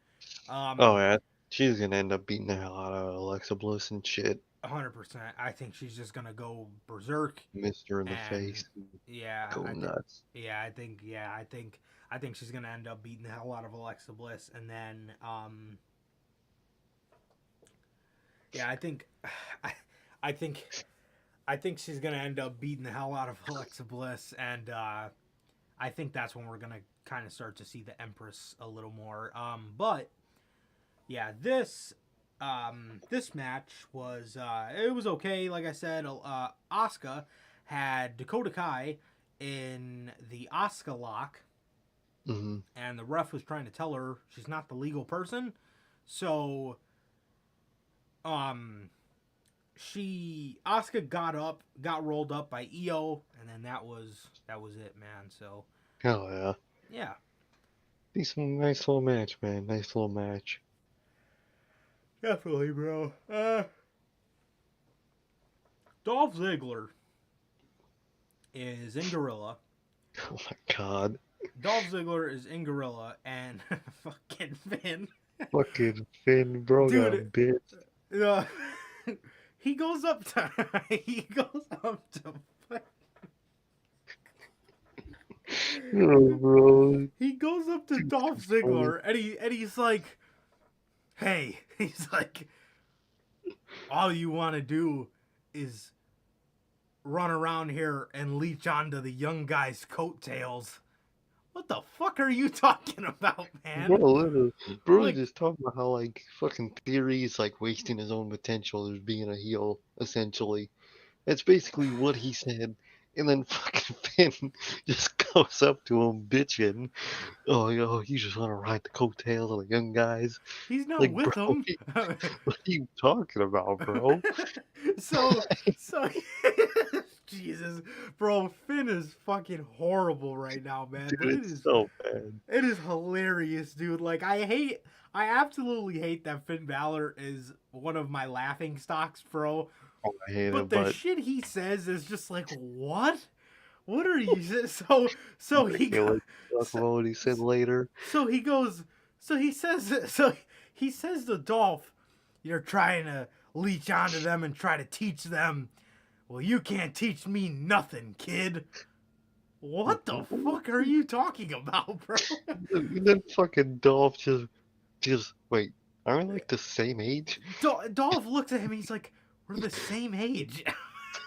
Oh, Um, yeah. She's gonna end up beating the hell out of Alexa Bliss and shit. 100%. I think she's just gonna go berserk, Mister in the and face. And yeah, go nuts. I think she's gonna end up beating the hell out of Alexa Bliss, and then yeah, I, I think I think she's gonna end up beating the hell out of Alexa Bliss, and I think that's when we're gonna kind of start to see the Empress a little more. But yeah, this match was it was okay. Like I said, Asuka had Dakota Kai in the Asuka lock, Hmm. and the ref was trying to tell her she's not the legal person, so um Asuka got rolled up by Io, and then that was it, man. So Hell yeah. yeah, Decent, nice little match, man. Nice little match. definitely, bro. Dolph Ziggler is in Gorilla. Oh my god. Dolph Ziggler is in Gorilla, and fucking Finn. Fucking Finn, bro, got Dude, bit. uh, he goes up to Oh, bro. he goes up to Dolph Ziggler, and he's like, hey, he's like, all you want to do is run around here and leech onto the young guy's coattails. What the fuck are you talking about, man? Bro, literally, bro, Like- just talking about how, like, fucking Theory is, like, wasting his own potential as being a heel, essentially. That's basically what he said. And then fucking Finn just goes up to him bitching. Oh, yo, you just want to ride the coattails of the young guys. He's not Like, with bro, him. what are you talking about, bro? so Jesus, bro, Finn is fucking horrible right now, man. Dude, But it it's is so bad. it is hilarious, dude. Like I absolutely hate that Finn Balor is one of my laughing stocks, bro. Oh, I hate But it, the but shit he says is just like, what? What are you? So he yeah, goes. like, talk about what he said later. So he goes. So he says to Dolph, "You're trying to leech onto them and try to teach them. Well, you can't teach me nothing, kid." What the fuck are you talking about, bro? And then fucking Dolph just wait. Aren't we like the same age? Dolph looks at him. He's like, "We're the same age."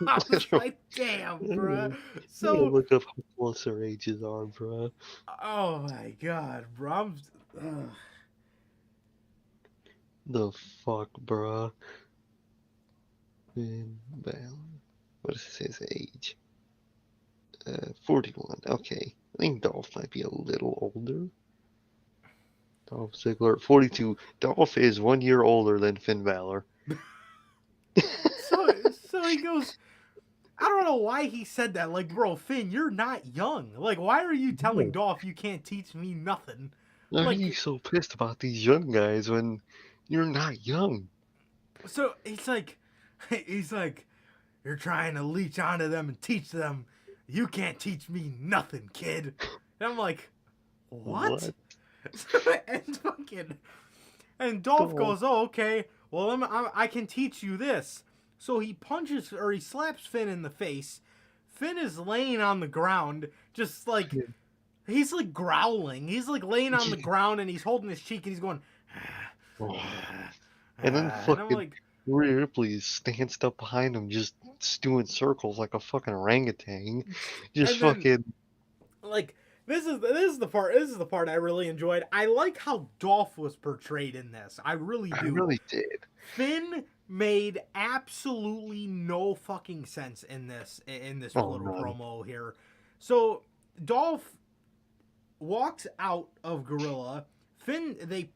I was like, "Damn, bro." So, Look up how close their ages are, bro. oh my god, bro. Ugh. The fuck, bro. Finn Balor. What is his age? 41. Okay. I think Dolph might be a little older. Dolph Ziggler, 42. Dolph is 1 year older than Finn Balor. So he goes, I don't know why he said that. Like, bro, Finn, you're not young. Like, why are you telling Dolph you can't teach me nothing? Why are Like- you so pissed about these young guys when you're not young? So he's like, you're trying to leech onto them and teach them. You can't teach me nothing, kid. And I'm like, what? And Dolph goes, oh, okay. Well, I can teach you this. So he he slaps Finn in the face. Finn is laying on the ground, just like, he's like growling. He's like laying on the ground and he's holding his cheek and he's going, And then and I'm fucking like, Rhea Ripley stands up behind him just doing circles like a fucking orangutan. Just And then- fucking like, this is the part I really enjoyed. I like how Dolph was portrayed in this. I really do. I really did. Finn made absolutely no fucking sense in this little promo here. So Dolph walks out of Gorilla. They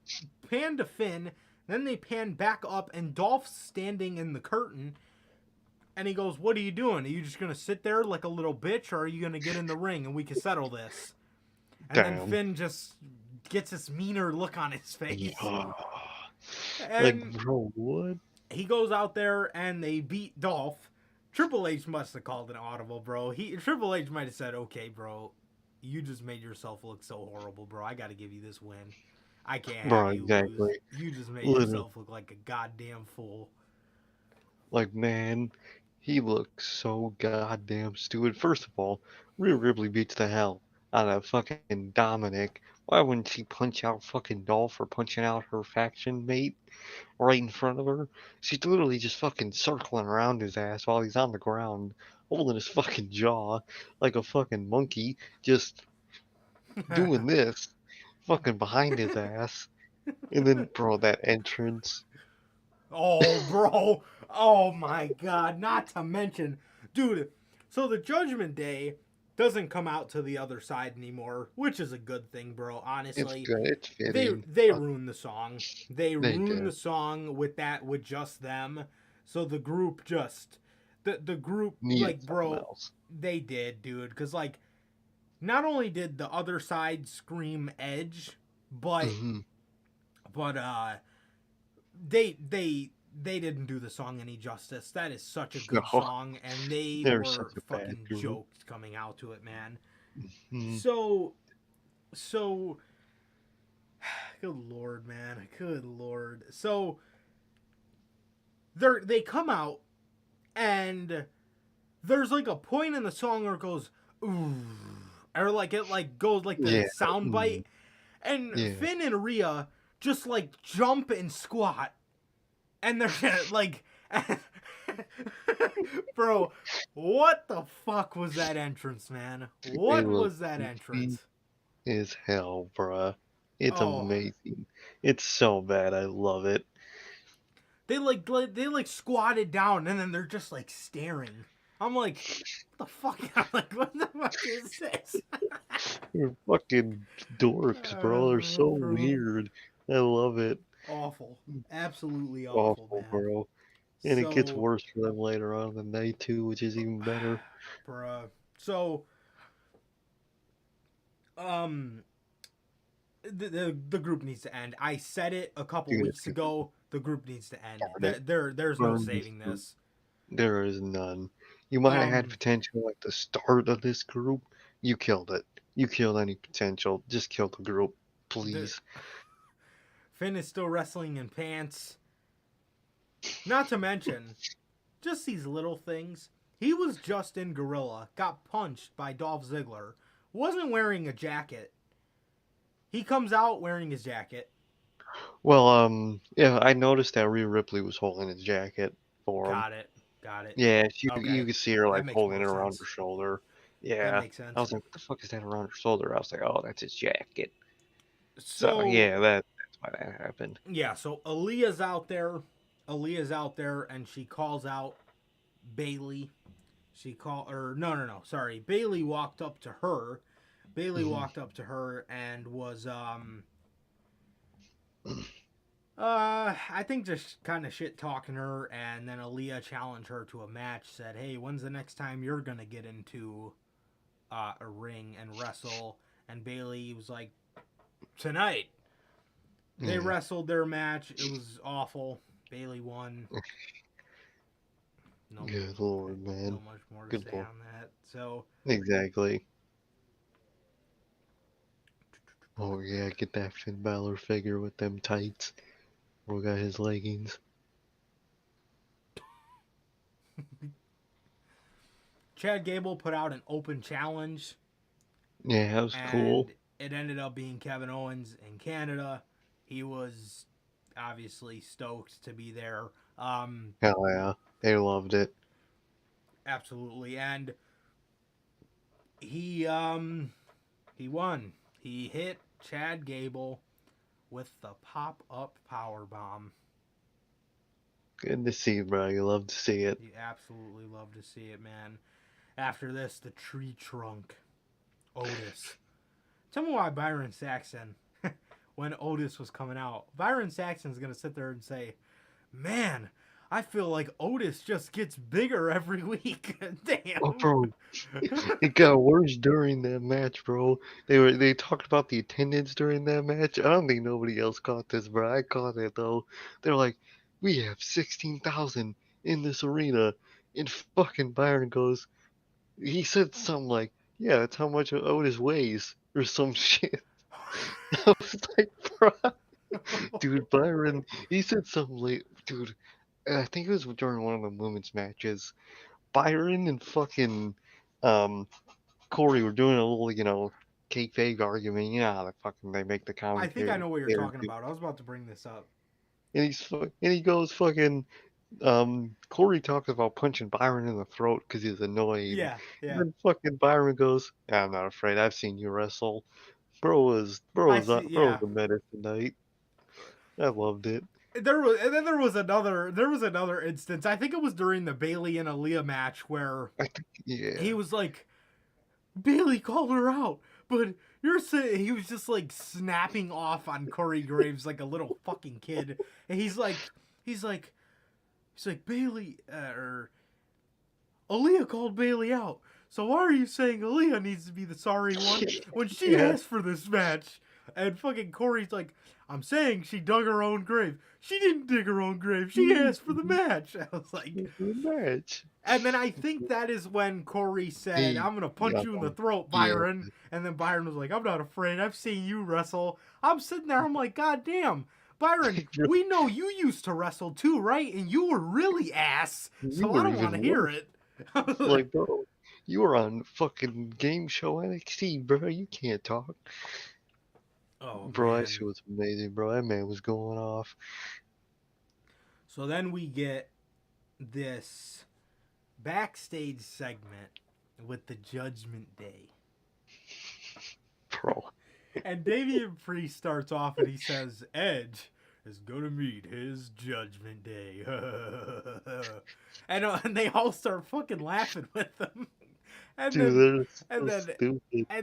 pan to Finn, then they pan back up, and Dolph's standing in the curtain. And he goes, "What are you doing? Are you just gonna sit there like a little bitch, or are you gonna get in the ring and we can settle this?" And then Damn. Finn just gets this meaner look on his face. Like, And bro, what? he goes out there and they beat Dolph. Triple H must have called an audible, bro. Triple H might have said, "Okay, bro, you just made yourself look so horrible, bro. I got to give you this win. I can't Bro, have you exactly. lose. You just made Literally. yourself look like a goddamn fool." Like, man, he looks so goddamn stupid. First of all, Rhea Ripley beats the hell out of fucking Dominic. Why wouldn't she punch out fucking Dolph for punching out her faction mate right in front of her? She's literally just fucking circling around his ass while he's on the ground, holding his fucking jaw like a fucking monkey, just doing this, fucking behind his ass. And then, bro, that entrance. Oh, bro. Oh, my God. Not to mention, dude, so the Judgment Day doesn't come out to the other side anymore, which is a good thing, bro. Honestly, It's good. It's fitting. they ruined the song. They They ruined did. the song with just them. So the group just the group Needed like something bro, else. they did, dude, because like not only did the other side scream Edge, but Mhm. but they didn't do the song any justice. That is such a good No, song, and they they're were such a bad fucking group. joked coming out to it, man. Mhm. So good lord, man, good lord. So they come out, and there's like a point in the song where it goes ooh, or like it like goes like the Yeah. sound Mm. bite, and Yeah. Finn and Rhea just like jump and squat, and they're like, bro, what the fuck was that entrance, man? They What look was that goofy entrance? as hell, bruh. It's Oh, amazing. It's so bad. I love it. they like squatted down, and then they're just like staring. I'm like, what the fuck? I'm like, what the fuck is this? They're fucking dorks, bro. They're so Bro, weird. I love it. awful, absolutely awful, Awful, man. bro. And it gets So, worse for them later on in the night too, which is even better. bruh. So, um, the group needs to end. I said it a couple Dude, it's weeks gonna ago. The group needs to end. burn it. There's no Burn this saving group. this. There is none. You might have had Um, potential at the start of this group. You killed it. You killed any potential. Just kill the group, the please. Finn is still wrestling in pants. Not to mention, just these little things. He was just in Gorilla, got punched by Dolph Ziggler, wasn't wearing a jacket. He comes out wearing his jacket. Well, yeah, I noticed that Rhea Ripley was holding his jacket for him. Got it. Got it. Yeah, you Okay. could see her That like makes holding more it around her sense. shoulder. That Yeah, makes I sense. was like, what the fuck is that around her shoulder? I was like, oh, that's his jacket. So So, yeah, that's why that happened. yeah, so Aaliyah's out there. Aaliyah's out there, and she calls out Bailey. She called, or no, sorry. Bailey walked up to her. Bailey Mhm. walked up to her and was I think just kind of shit talking her, and then Aaliyah challenged her to a match. Said, "Hey, when's the next time you're gonna get into a ring and wrestle?" And Bailey was like, "Tonight." They Yeah, wrestled their match. It was awful. Bailey won. No, good lord, no man. much more to Good say lord. on that. So, Exactly. Oh yeah, get that Finn Balor figure with them tights. We got his leggings. Chad Gable put out an open challenge, Yeah, that was and cool. it ended up being Kevin Owens in Canada. He was obviously stoked to be there. Hell yeah, they loved it. Absolutely, and he won. He hit Chad Gable with the pop up power bomb. Good to see, bro. You love to see it. You absolutely love to see it, man. After this, the tree trunk. Otis. Tell me why Byron Saxton, when Otis was coming out, Byron Saxton's going to sit there and say, "Man, I feel like Otis just gets bigger every week." Oh, Damn. bro, it got worse during that match, bro. They talked about the attendance during that match. I don't think nobody else caught this, bro. I caught it though. They're like, we have 16,000 in this arena, and fucking Byron goes. He said something like, "Yeah, that's how much Otis weighs," or some shit. I was like, bro, dude, Byron. He said something like, dude. I think it was during one of the women's matches. Byron and fucking um Corey were doing a little, kayfabe argument. You know how they make the I think I commentary know what you're there, talking dude. about. I was about to bring this up. And he goes fucking Corey talks about punching Byron in the throat because he's annoyed. Yeah, And yeah. then fucking Byron goes, "Yeah, I'm not afraid. I've seen you wrestle." I see. Bro Yeah. was a menace tonight. I loved it. And then there was another instance. I think it was during the Bailey and Aaliyah match where I think, he yeah. was like, Bailey called her out, but you're saying he was just like snapping off on Corey Graves like a little fucking kid, and he's like, He's like, Bailey, or Aaliyah called Bailey out. So why are you saying Aaliyah needs to be the sorry one when she asked for this match? And fucking Corey's like, I'm saying she dug her own grave. She didn't dig her own grave. She asked for the match. I was like, match. and then I think that is when Corey said, I'm going to punch you in the throat, Byron. Yeah. And then Byron was like, I'm not afraid. I've seen you wrestle. I'm sitting there. I'm like, God damn. Byron, we know you used to wrestle too, right? And you were really ass. So I don't want to hear it. Like, bro, you were on fucking game show NXT, bro. You can't talk. Oh, bro, man. that shit was amazing, bro. That man was going off. So then we get this backstage segment with the Judgment Day. Bro. And Damian Priest starts off and he says, Edge is going to meet his Judgment Day. and they all start fucking laughing with them. And Dude, and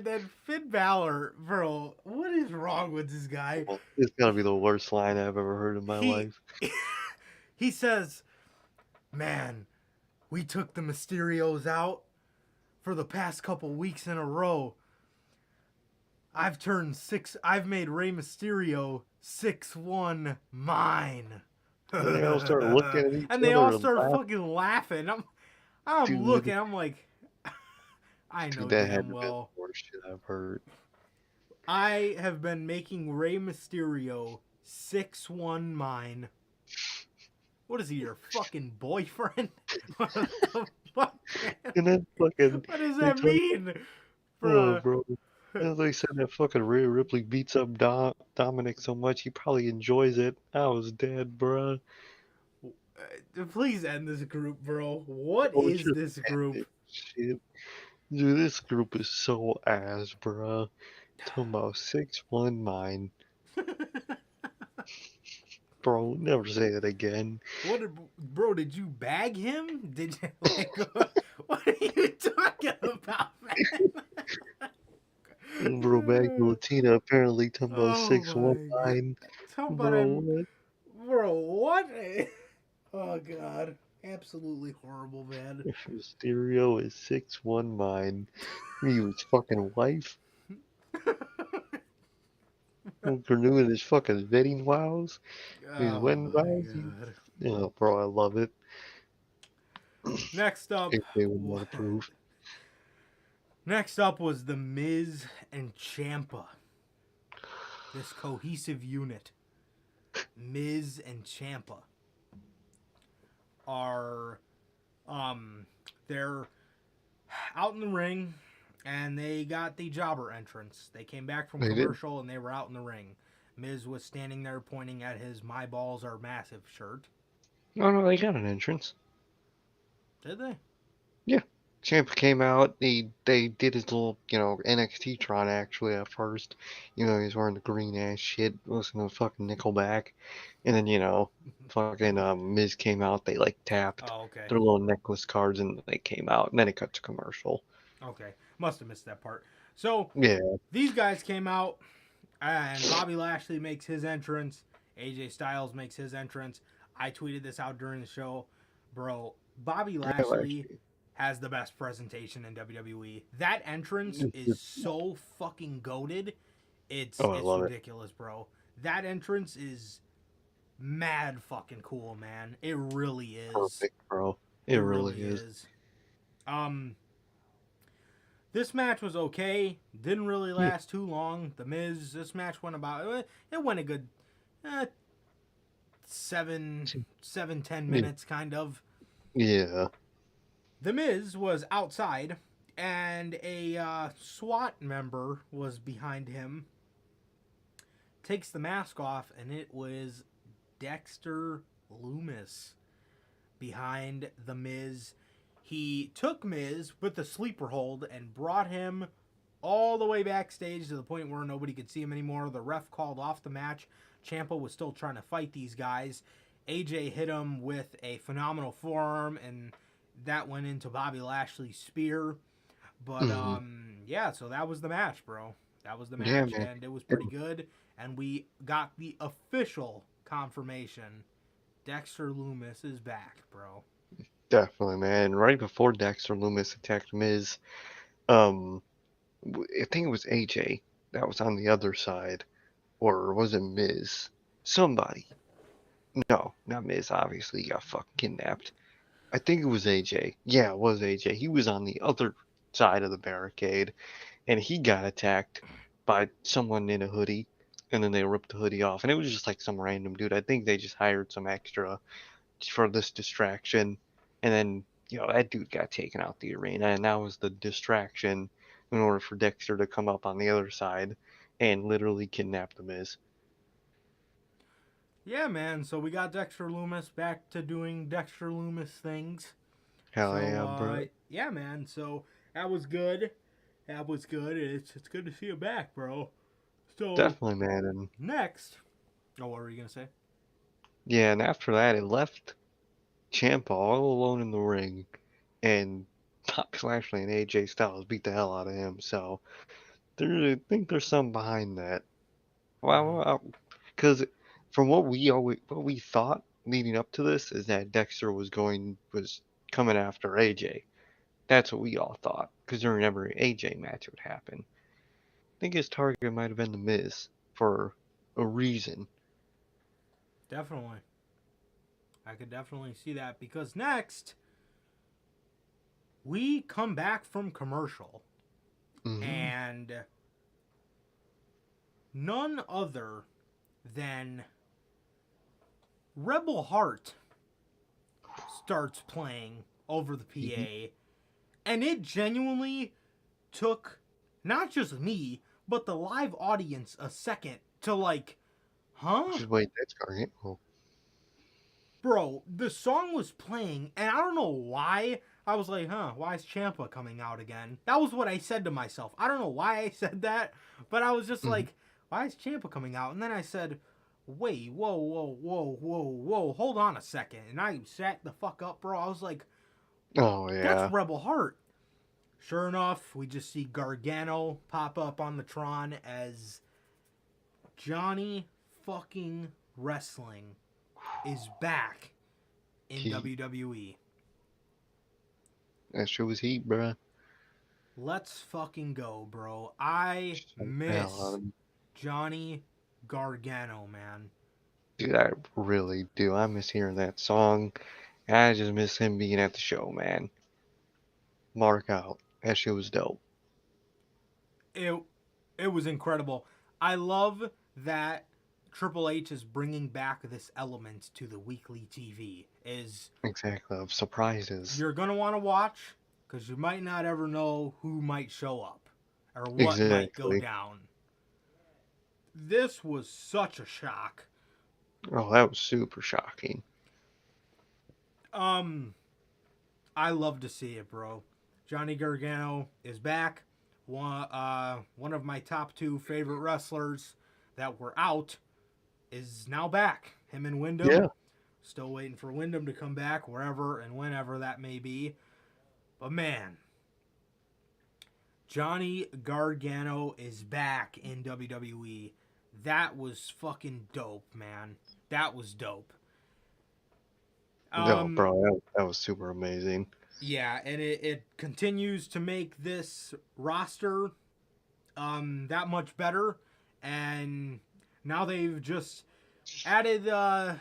then Finn Balor, bro, what is wrong with this guy? It's gotta be the worst line I've ever heard in my life. He says, man, we took the Mysterios out for the past couple weeks in a row. I've made Rey Mysterio 6-1 mine. And they all start looking at each other. And they all start fucking laughing. I'm looking, I'm like, I know that damn well. The worst shit I've heard. I have been making Rey Mysterio 6-1 mine. What is he, your fucking boyfriend? What the fuck, man? And then fucking... What does that mean? Oh, bro. As they said, that fucking Rhea Ripley beats up Dominic so much, he probably enjoys it. I was dead, bro. Please end this group, bro. What is this group? Shit. Dude, this group is so ass, bro. Talking about 6-1 mine. Bro, never say that again. Bro, did you bag him? Did you, like, what are you talking about, man? Bro, back to Latina, apparently talking about 6-1 mine. Bro, what? Oh, God. Absolutely horrible, man. Mysterio is 6-1 mine. You his fucking wife? Renewing his fucking vetting wows? His wedding vows? Oh, bro, I love it. Next up. Next up was the Miz and Champa. This cohesive unit. Miz and Champa are they're out in the ring and they got the jobber entrance. They came back from commercial and they were out in the ring. Miz was standing there pointing at his "My Balls Are Massive" shirt. No, they got an entrance. Did they? Yeah. Champa came out. They did his little, NXT Tron actually at first. He was wearing the green ass shit, listening to fucking Nickelback. And then, fucking Miz came out. They tapped their little necklace cards and they came out. And then it cut to commercial. Okay. Must have missed that part. So, yeah. These guys came out and Bobby Lashley makes his entrance. AJ Styles makes his entrance. I tweeted this out during the show. Bro, Bobby Lashley has the best presentation in WWE. That entrance is so fucking goated. It's ridiculous, bro. That entrance is mad fucking cool, man. It really is. Perfect, bro. It really is. This match was okay. Didn't really last too long. The Miz, this match went about... It went a good 7-10 minutes, kind of. Yeah. The Miz was outside, and a SWAT member was behind him. Takes the mask off, and it was Dexter Loomis behind the Miz. He took Miz with the sleeper hold and brought him all the way backstage to the point where nobody could see him anymore. The ref called off the match. Ciampa was still trying to fight these guys. AJ hit him with a phenomenal forearm, and that went into Bobby Lashley's spear. But, so that was the match, bro. That was the match, and it was pretty good. And we got the official confirmation Dexter Loomis is back, bro. Definitely, man. Right before Dexter Loomis attacked Miz, um, I think it was AJ that was on the other side, or was it Miz? Somebody. No, not Miz. Obviously, he got fucking kidnapped. I think it was AJ. Yeah, it was AJ. He was on the other side of the barricade, and he got attacked by someone in a hoodie, and then they ripped the hoodie off, and it was just like some random dude. I think they just hired some extra for this distraction, and then that dude got taken out the arena, and that was the distraction in order for Dexter to come up on the other side and literally kidnap the Miz. Yeah, man. So we got Dexter Loomis back to doing Dexter Loomis things. Hell So yeah, bro. yeah, man. So that was good. That was good. It's good to see you back, bro. So Definitely, man. And next, oh, what were you gonna say? yeah, and after that, it left Champa all alone in the ring, and Bobby Lashley and AJ Styles beat the hell out of him. So I think there's something behind that. Well, because from what we thought leading up to this is that Dexter was coming after AJ. That's what we all thought, because during every AJ match would happen. I think his target might have been the Miz for a reason. Definitely. I could definitely see that because next we come back from commercial Hmm. and none other than Rebel Heart starts playing over the PA, and it genuinely took not just me but the live audience a second to like, huh? Just wait, that's Gargano. Bro, the song was playing, and I don't know why. I was like, huh, why is Champa coming out again? That was what I said to myself. I don't know why I said that, but I was just Hmm. like, why is Champa coming out? And then I said, wait, whoa, hold on a second. And I sat the fuck up, bro. I was like, Oh that's yeah, Rebel Heart. Sure enough, we just see Gargano pop up on the Tron as Johnny fucking Wrestling is back in he WWE. that shit was heat, bruh. Let's fucking go, bro. I Shut the hell out miss of him. Johnny Gargano, man. Dude, I really do. I miss hearing that song. I just miss him being at the show, man. Mark out. That shit was dope. It it was incredible. I love that Triple H is bringing back this element to the weekly TV. Is Exactly. Of surprises. you're gonna want to watch because you might not ever know who might show up or what might go Exactly. down. This was such a shock. Oh, that was super shocking. Um, I love to see it, bro. Johnny Gargano is back. One of my top two favorite wrestlers that were out is now back. Him and Wyndham. Yeah. Still waiting for Wyndham to come back, wherever and whenever that may be. But man, Johnny Gargano is back in WWE. That was fucking dope, man. That was dope. No, Um, bro, that was super amazing. yeah, and it continues to make this roster that much better. And now they've just added I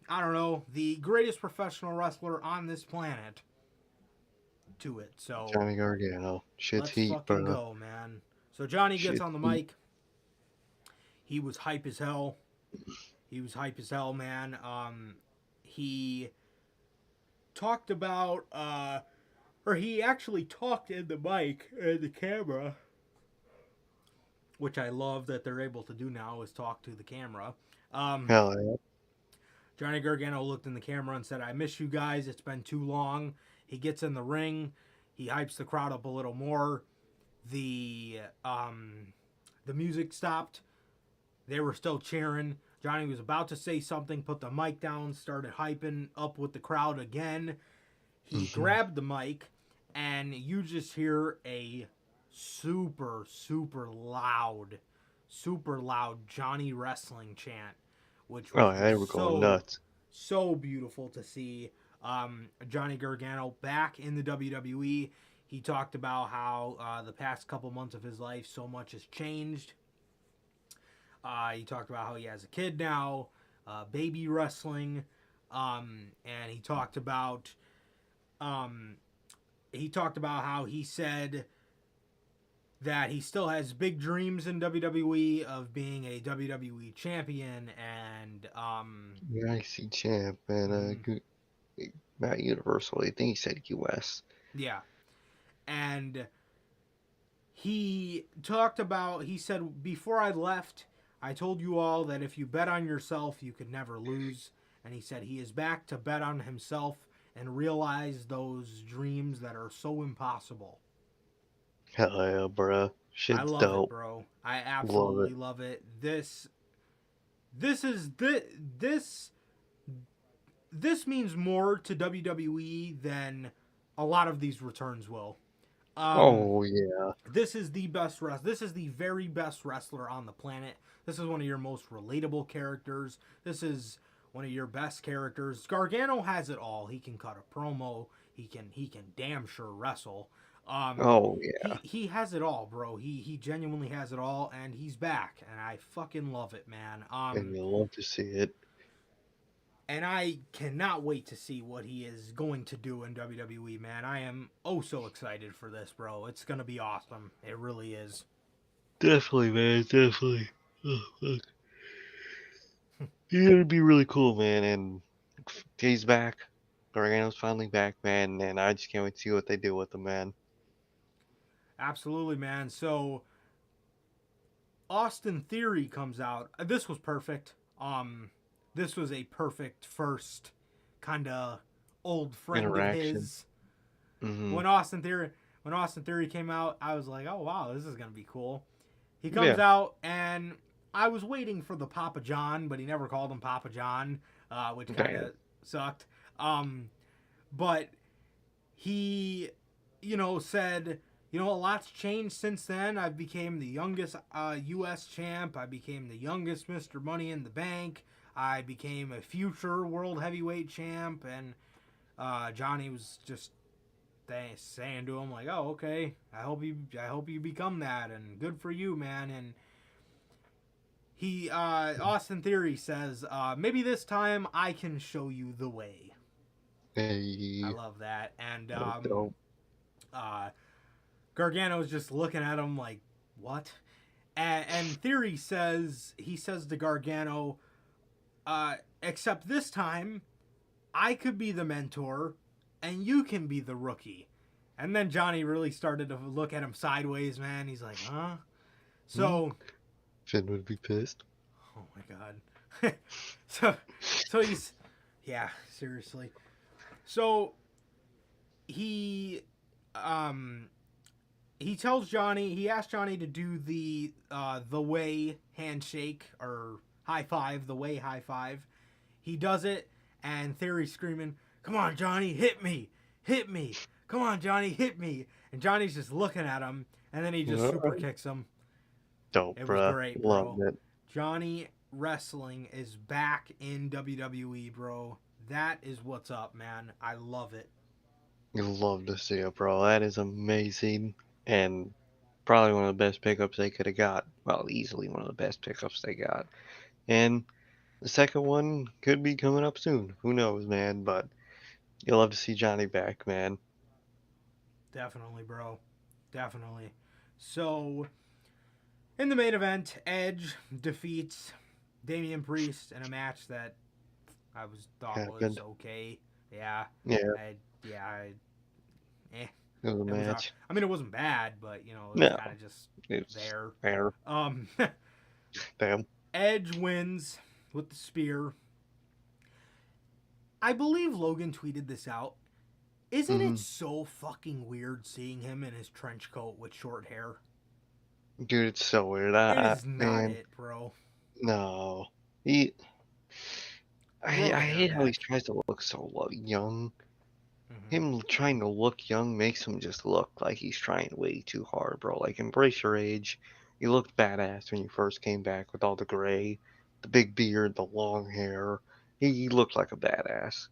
don't know, the greatest professional wrestler on this planet to it. So Johnny Gargano. Shit's let's heat, fucking bro. go, man. So Johnny gets Shit's on the heat. mic. He was hype as hell. He was hype as hell, man. He talked about or he actually talked in the mic and the camera, which I love that they're able to do now, is talk to the camera. Hell yeah. Johnny Gargano looked in the camera and said, I miss you guys. It's been too long. He gets in the ring. He hypes the crowd up a little more. The music stopped. They were still cheering. Johnny was about to say something, put the mic down, started hyping up with the crowd again. He grabbed the mic, and you just hear a super loud Johnny Wrestling chant which was Oh, they were just going nuts. so beautiful to see. Johnny Gargano back in the WWE. He talked about how the past couple months of his life, so much has changed. He talked about how he has a kid now, baby wrestling, and he talked about how he said that he still has big dreams in WWE of being a WWE champion and IC champ and not Universal. I think he said US. yeah, and he said, before I left, I told you all that if you bet on yourself, you could never lose. And he said he is back to bet on himself and realize those dreams that are so impossible. Hell yeah, bruh. Shit's I love dope. it, bro. I absolutely love it. This means more to WWE than a lot of these returns will. Oh yeah. This is the best This is the very best wrestler on the planet. This is one of your most relatable characters. This is one of your best characters. Gargano has it all. He can cut a promo. He can damn sure wrestle. Oh yeah. He has it all, bro. He genuinely has it all, and he's back, and I fucking love it, man. And you love to see it. And I cannot wait to see what he is going to do in WWE, man. I am so excited for this, bro. It's gonna be awesome. It really is. Definitely, man. Definitely. Oh, fuck. It's gonna be really cool, man. And he's back. Gargano's finally back, man. And I just can't wait to see what they do with him, man. Absolutely, man. So Austin Theory comes out. This was perfect. This was a perfect first kind of old friend of his. Mm-hmm. When Austin Theory came out, I was like, oh wow, this is gonna be cool. He comes out, and I was waiting for the Papa John, but he never called him Papa John, which kind of sucked. But he, said, a lot's changed since then. I became the youngest U.S. champ. I became the youngest Mr. Money in the Bank. I became a future world heavyweight champ. And Johnny was just saying to him like, "Oh, okay. I hope you become that, and good for you, man." And he Austin Theory says, "Maybe this time I can show you the way." Hey. I love that. And Gargano's just looking at him like, "What?" And Theory says to Gargano, "Except this time, I could be the mentor, and you can be the rookie." And then Johnny really started to look at him sideways, man. He's like, "Huh?" So Finn would be pissed. Oh my god. so he's, yeah, seriously. So he tells Johnny, he asked Johnny to do the way handshake or high five, the way high five. He does it, and Theory's screaming, "Come on, Johnny, hit me, hit me. Come on, Johnny, hit me." And Johnny's just looking at him, and then he just super kicks him. Dope, It bro. was great, bro. Loved it. Johnny Wrestling is back in WWE, bro. That is what's up, man. I love it. You love to see it, bro. That is amazing. And probably one of the best pickups they could have got. Well, easily one of the best pickups they got. And the second one could be coming up soon. Who knows, man? But you'll love to see Johnny back, man. Definitely, bro. Definitely. So, in the main event, Edge defeats Damian Priest in a match that I thought was okay. Yeah. Yeah. It was a match. I mean, it wasn't bad, but it was kind of just there. Damn. Edge wins with the spear. I believe Logan tweeted this out. Isn't it so fucking weird seeing him in his trench coat with short hair? Dude, it's so weird. It is not it, bro. No. I hate how he tries to look so young. Him trying to look young makes him just look like he's trying way too hard, bro. Like, embrace your age. You looked badass when you first came back with all the gray. the big beard, the long hair. He looked like a badass.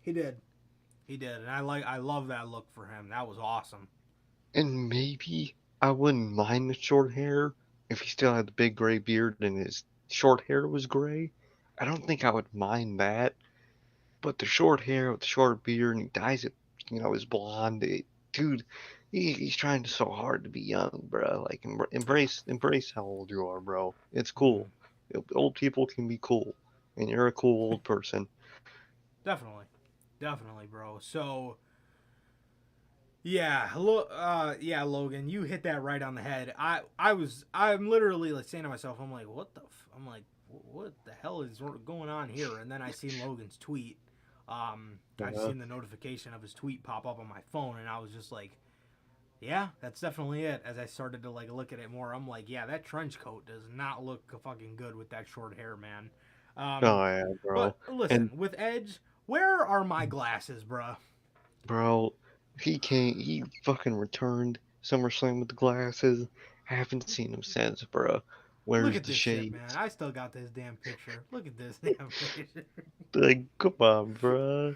He did. He did, and I love that look for him. That was awesome. And maybe I wouldn't mind the short hair if he still had the big gray beard and his short hair was gray. I don't think I would mind that. But the short hair with the short beard and he dyes it, his blonde. Dude, he's trying so hard to be young, bro. Like embrace how old you are, bro. It's cool. Old people can be cool, and you're a cool old person. Definitely, bro. So, yeah, Logan, you hit that right on the head. I'm literally like saying to myself, I'm like, what the hell is going on here? And then I seen Logan's tweet. I seen the notification of his tweet pop up on my phone, and I was just like, yeah, that's definitely it. As I started to like look at it more, I'm like, yeah, that trench coat does not look fucking good with that short hair, man. Oh yeah, bro. But listen, And with Edge, where are my glasses, bruh? bro, he fucking returned SummerSlam with the glasses. Haven't seen him since, bro. Look Where's at the this shit, shade? man. I still got this damn picture. Look at this damn picture. Like, come on, bro.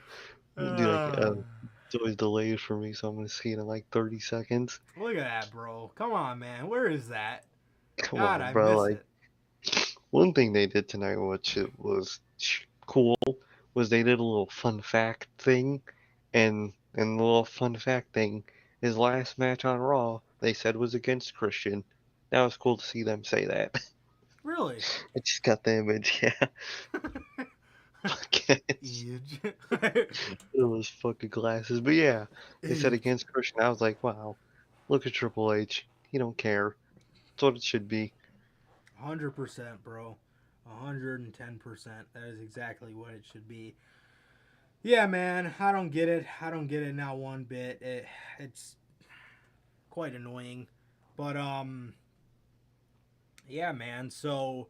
Dude, Uh, it's always delayed for me, so I'm gonna see it in like 30 seconds. Look at that, bro. Come on, man. Where is that? Come God, on, I bro. miss Like, it. one thing they did tonight, which it was cool, was they did a little fun fact thing, and the little fun fact thing, his last match on Raw, they said was against Christian. That was cool to see them say that. Really? I just got the image, yeah. Fucking, Huge. it was fucking glasses, but yeah, they said Huge. against Christian. I was like, wow, look at Triple H. He don't care. That's what it should be. 100%, bro. 110%. That is exactly what it should be. Yeah, man. I don't get it. I don't get it now one bit. It's quite annoying. But, yeah, man. So,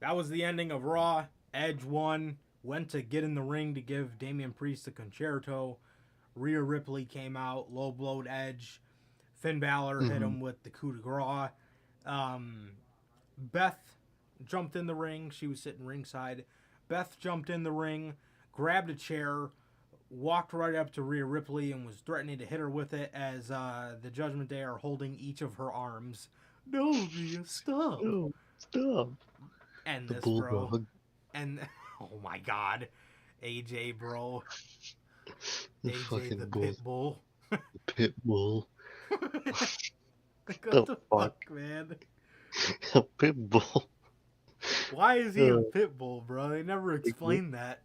that was the ending of Raw. Edge won. Went to get in the ring to give Damian Priest the concerto. Rhea Ripley came out, low blowed Edge. Finn Balor hit Hmm. him with the coup de grace. Beth jumped in the ring. She was sitting ringside. Beth jumped in the ring, grabbed a chair, walked right up to Rhea Ripley, and was threatening to hit her with it as the Judgment Day are holding each of her arms. No, Rhea, stop. Oh, stop. End The this, bro. Bulldog. And, oh my god. AJ, bro. The AJ fucking the bull. pit bull. The pit bull. Like, The what the fuck? fuck, man? A pit bull. Why is he a Uh, pit bull, bro? They never explained that.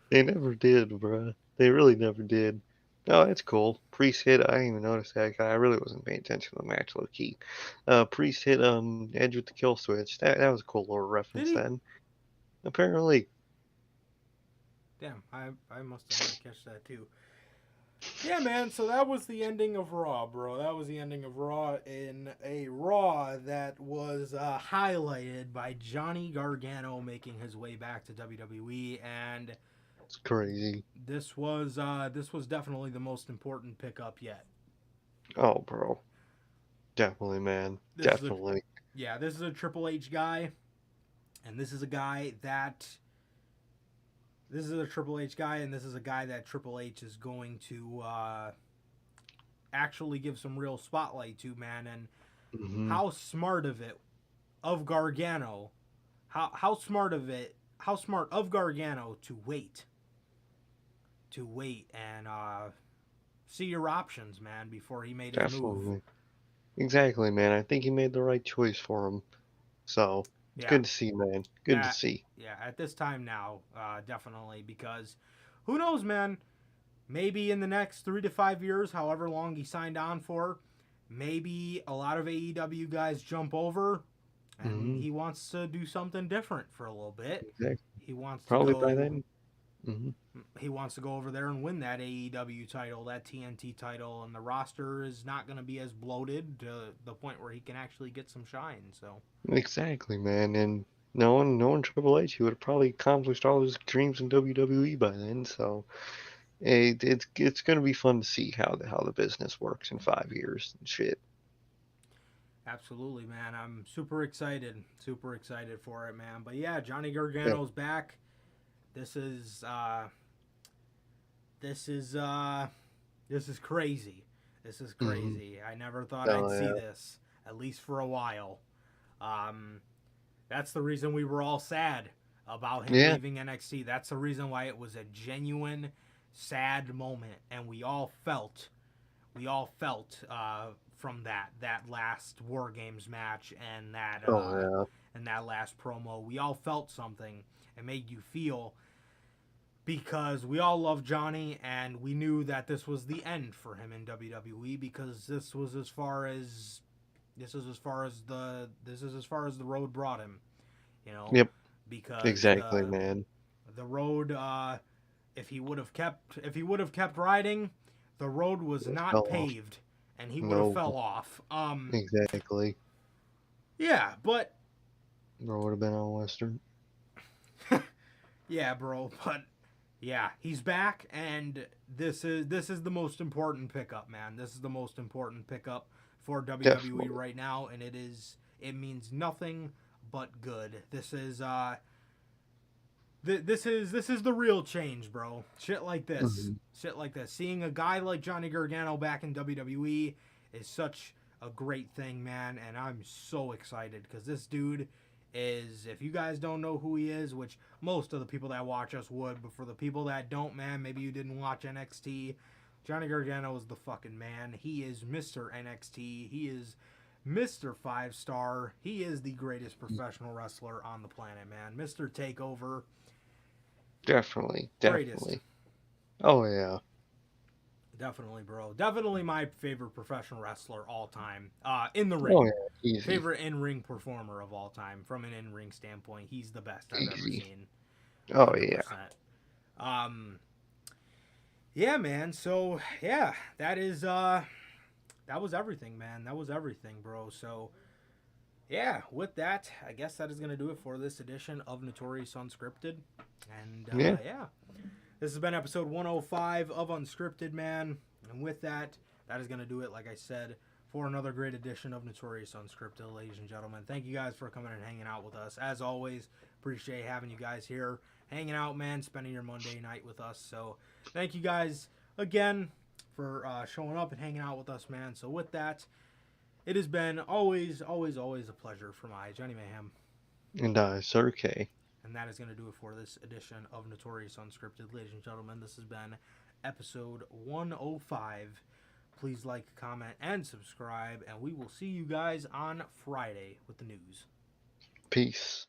They never did, bruh. They really never did. Oh, that's cool. Priest hit. I didn't even notice that. I really wasn't paying attention to the match, low key. Priest hit Edge with the kill switch. That was a cool little Did reference he? then. Apparently. Damn, I must have not catch that too. Yeah, man, so that was the ending of Raw, bro. That was the ending of Raw in a Raw that was highlighted by Johnny Gargano making his way back to WWE, and It's crazy. this was definitely the most important pickup yet. Oh, bro. Definitely, man. This is a, Definitely. yeah, this is a Triple H guy, and this is a guy that this is a Triple H guy, and this is a guy that Triple H is going to actually give some real spotlight to, man. And Hmm. how smart of Gargano, how smart of Gargano to wait and see your options, man, before he made his move. Definitely. Exactly, man. I think he made the right choice for him. So, it's Yeah. good to see, man. Good to At- see. Yeah, at this time now, definitely, because who knows, man? Maybe in the next 3 to 5 years, however long he signed on for, maybe a lot of AEW guys jump over, and Hmm. he wants to do something different for a little bit. Exactly. He wants Probably to by go. then. Hmm. He wants to go over there and win that AEW title, that TNT title, and the roster is not going to be as bloated to the point where he can actually get some shine. So Exactly, man. And knowing Triple H, he would have probably accomplished all his dreams in WWE by then. So it's gonna be fun to see how the business works in 5 years and shit. Absolutely, man. I'm super excited for it, man. But yeah, Johnny Gargano's back. This is crazy. This is crazy. I never thought I'd see this, at least for a while. That's the reason we were all sad about him leaving NXT. That's the reason why it was a genuine sad moment, and we all felt from that last War Games match and that and that last promo. We all felt something. It made you feel, because we all love Johnny, and we knew that this was the end for him in WWE, because this is as far as the road brought him, you know. Yep. Because exactly, man. The road, if he would have kept riding, the road was not paved, and he would have fell off. Exactly. Yeah, but Bro would have been on Western. Yeah, bro, but yeah, he's back, and this is the most important pickup, man. This is the most important pickup for WWE Definitely. right now, and it means nothing but good. This is this is the real change, bro. Shit like this. Seeing a guy like Johnny Gargano back in WWE is such a great thing, man, and I'm so excited, because this dude is, if you guys don't know who he is, which most of the people that watch us would, but for the people that don't, man, maybe you didn't watch NXT, Johnny Gargano is the fucking man. He is Mr. NXT. He is Mr. 5-star. He is the greatest professional wrestler on the planet, man. Mr. Takeover. Definitely. Greatest. Oh, yeah. Definitely, bro. Definitely my favorite professional wrestler all time. In the ring. Oh, yeah. Easy. Favorite in-ring performer of all time. From an in-ring standpoint, he's the best I've ever seen. 100%. Oh, yeah. Yeah, man. So, yeah, that was everything, man. That was everything, bro. So, yeah, with that, I guess that is going to do it for this edition of Notorious Unscripted. And, yeah. This has been episode 105 of Unscripted, man. And with that, that is going to do it, like I said, for another great edition of Notorious Unscripted, ladies and gentlemen. Thank you guys for coming and hanging out with us. As always, appreciate having you guys here, hanging out, man, spending your Monday night with us. So thank you guys again for showing up and hanging out with us, man. So with that, it has been always, always, always a pleasure for my Johnny Mayhem. And I, Sir K. And that is going to do it for this edition of Notorious Unscripted. Ladies and gentlemen, this has been episode 105. Please like, comment, and subscribe. And we will see you guys on Friday with the news. Peace.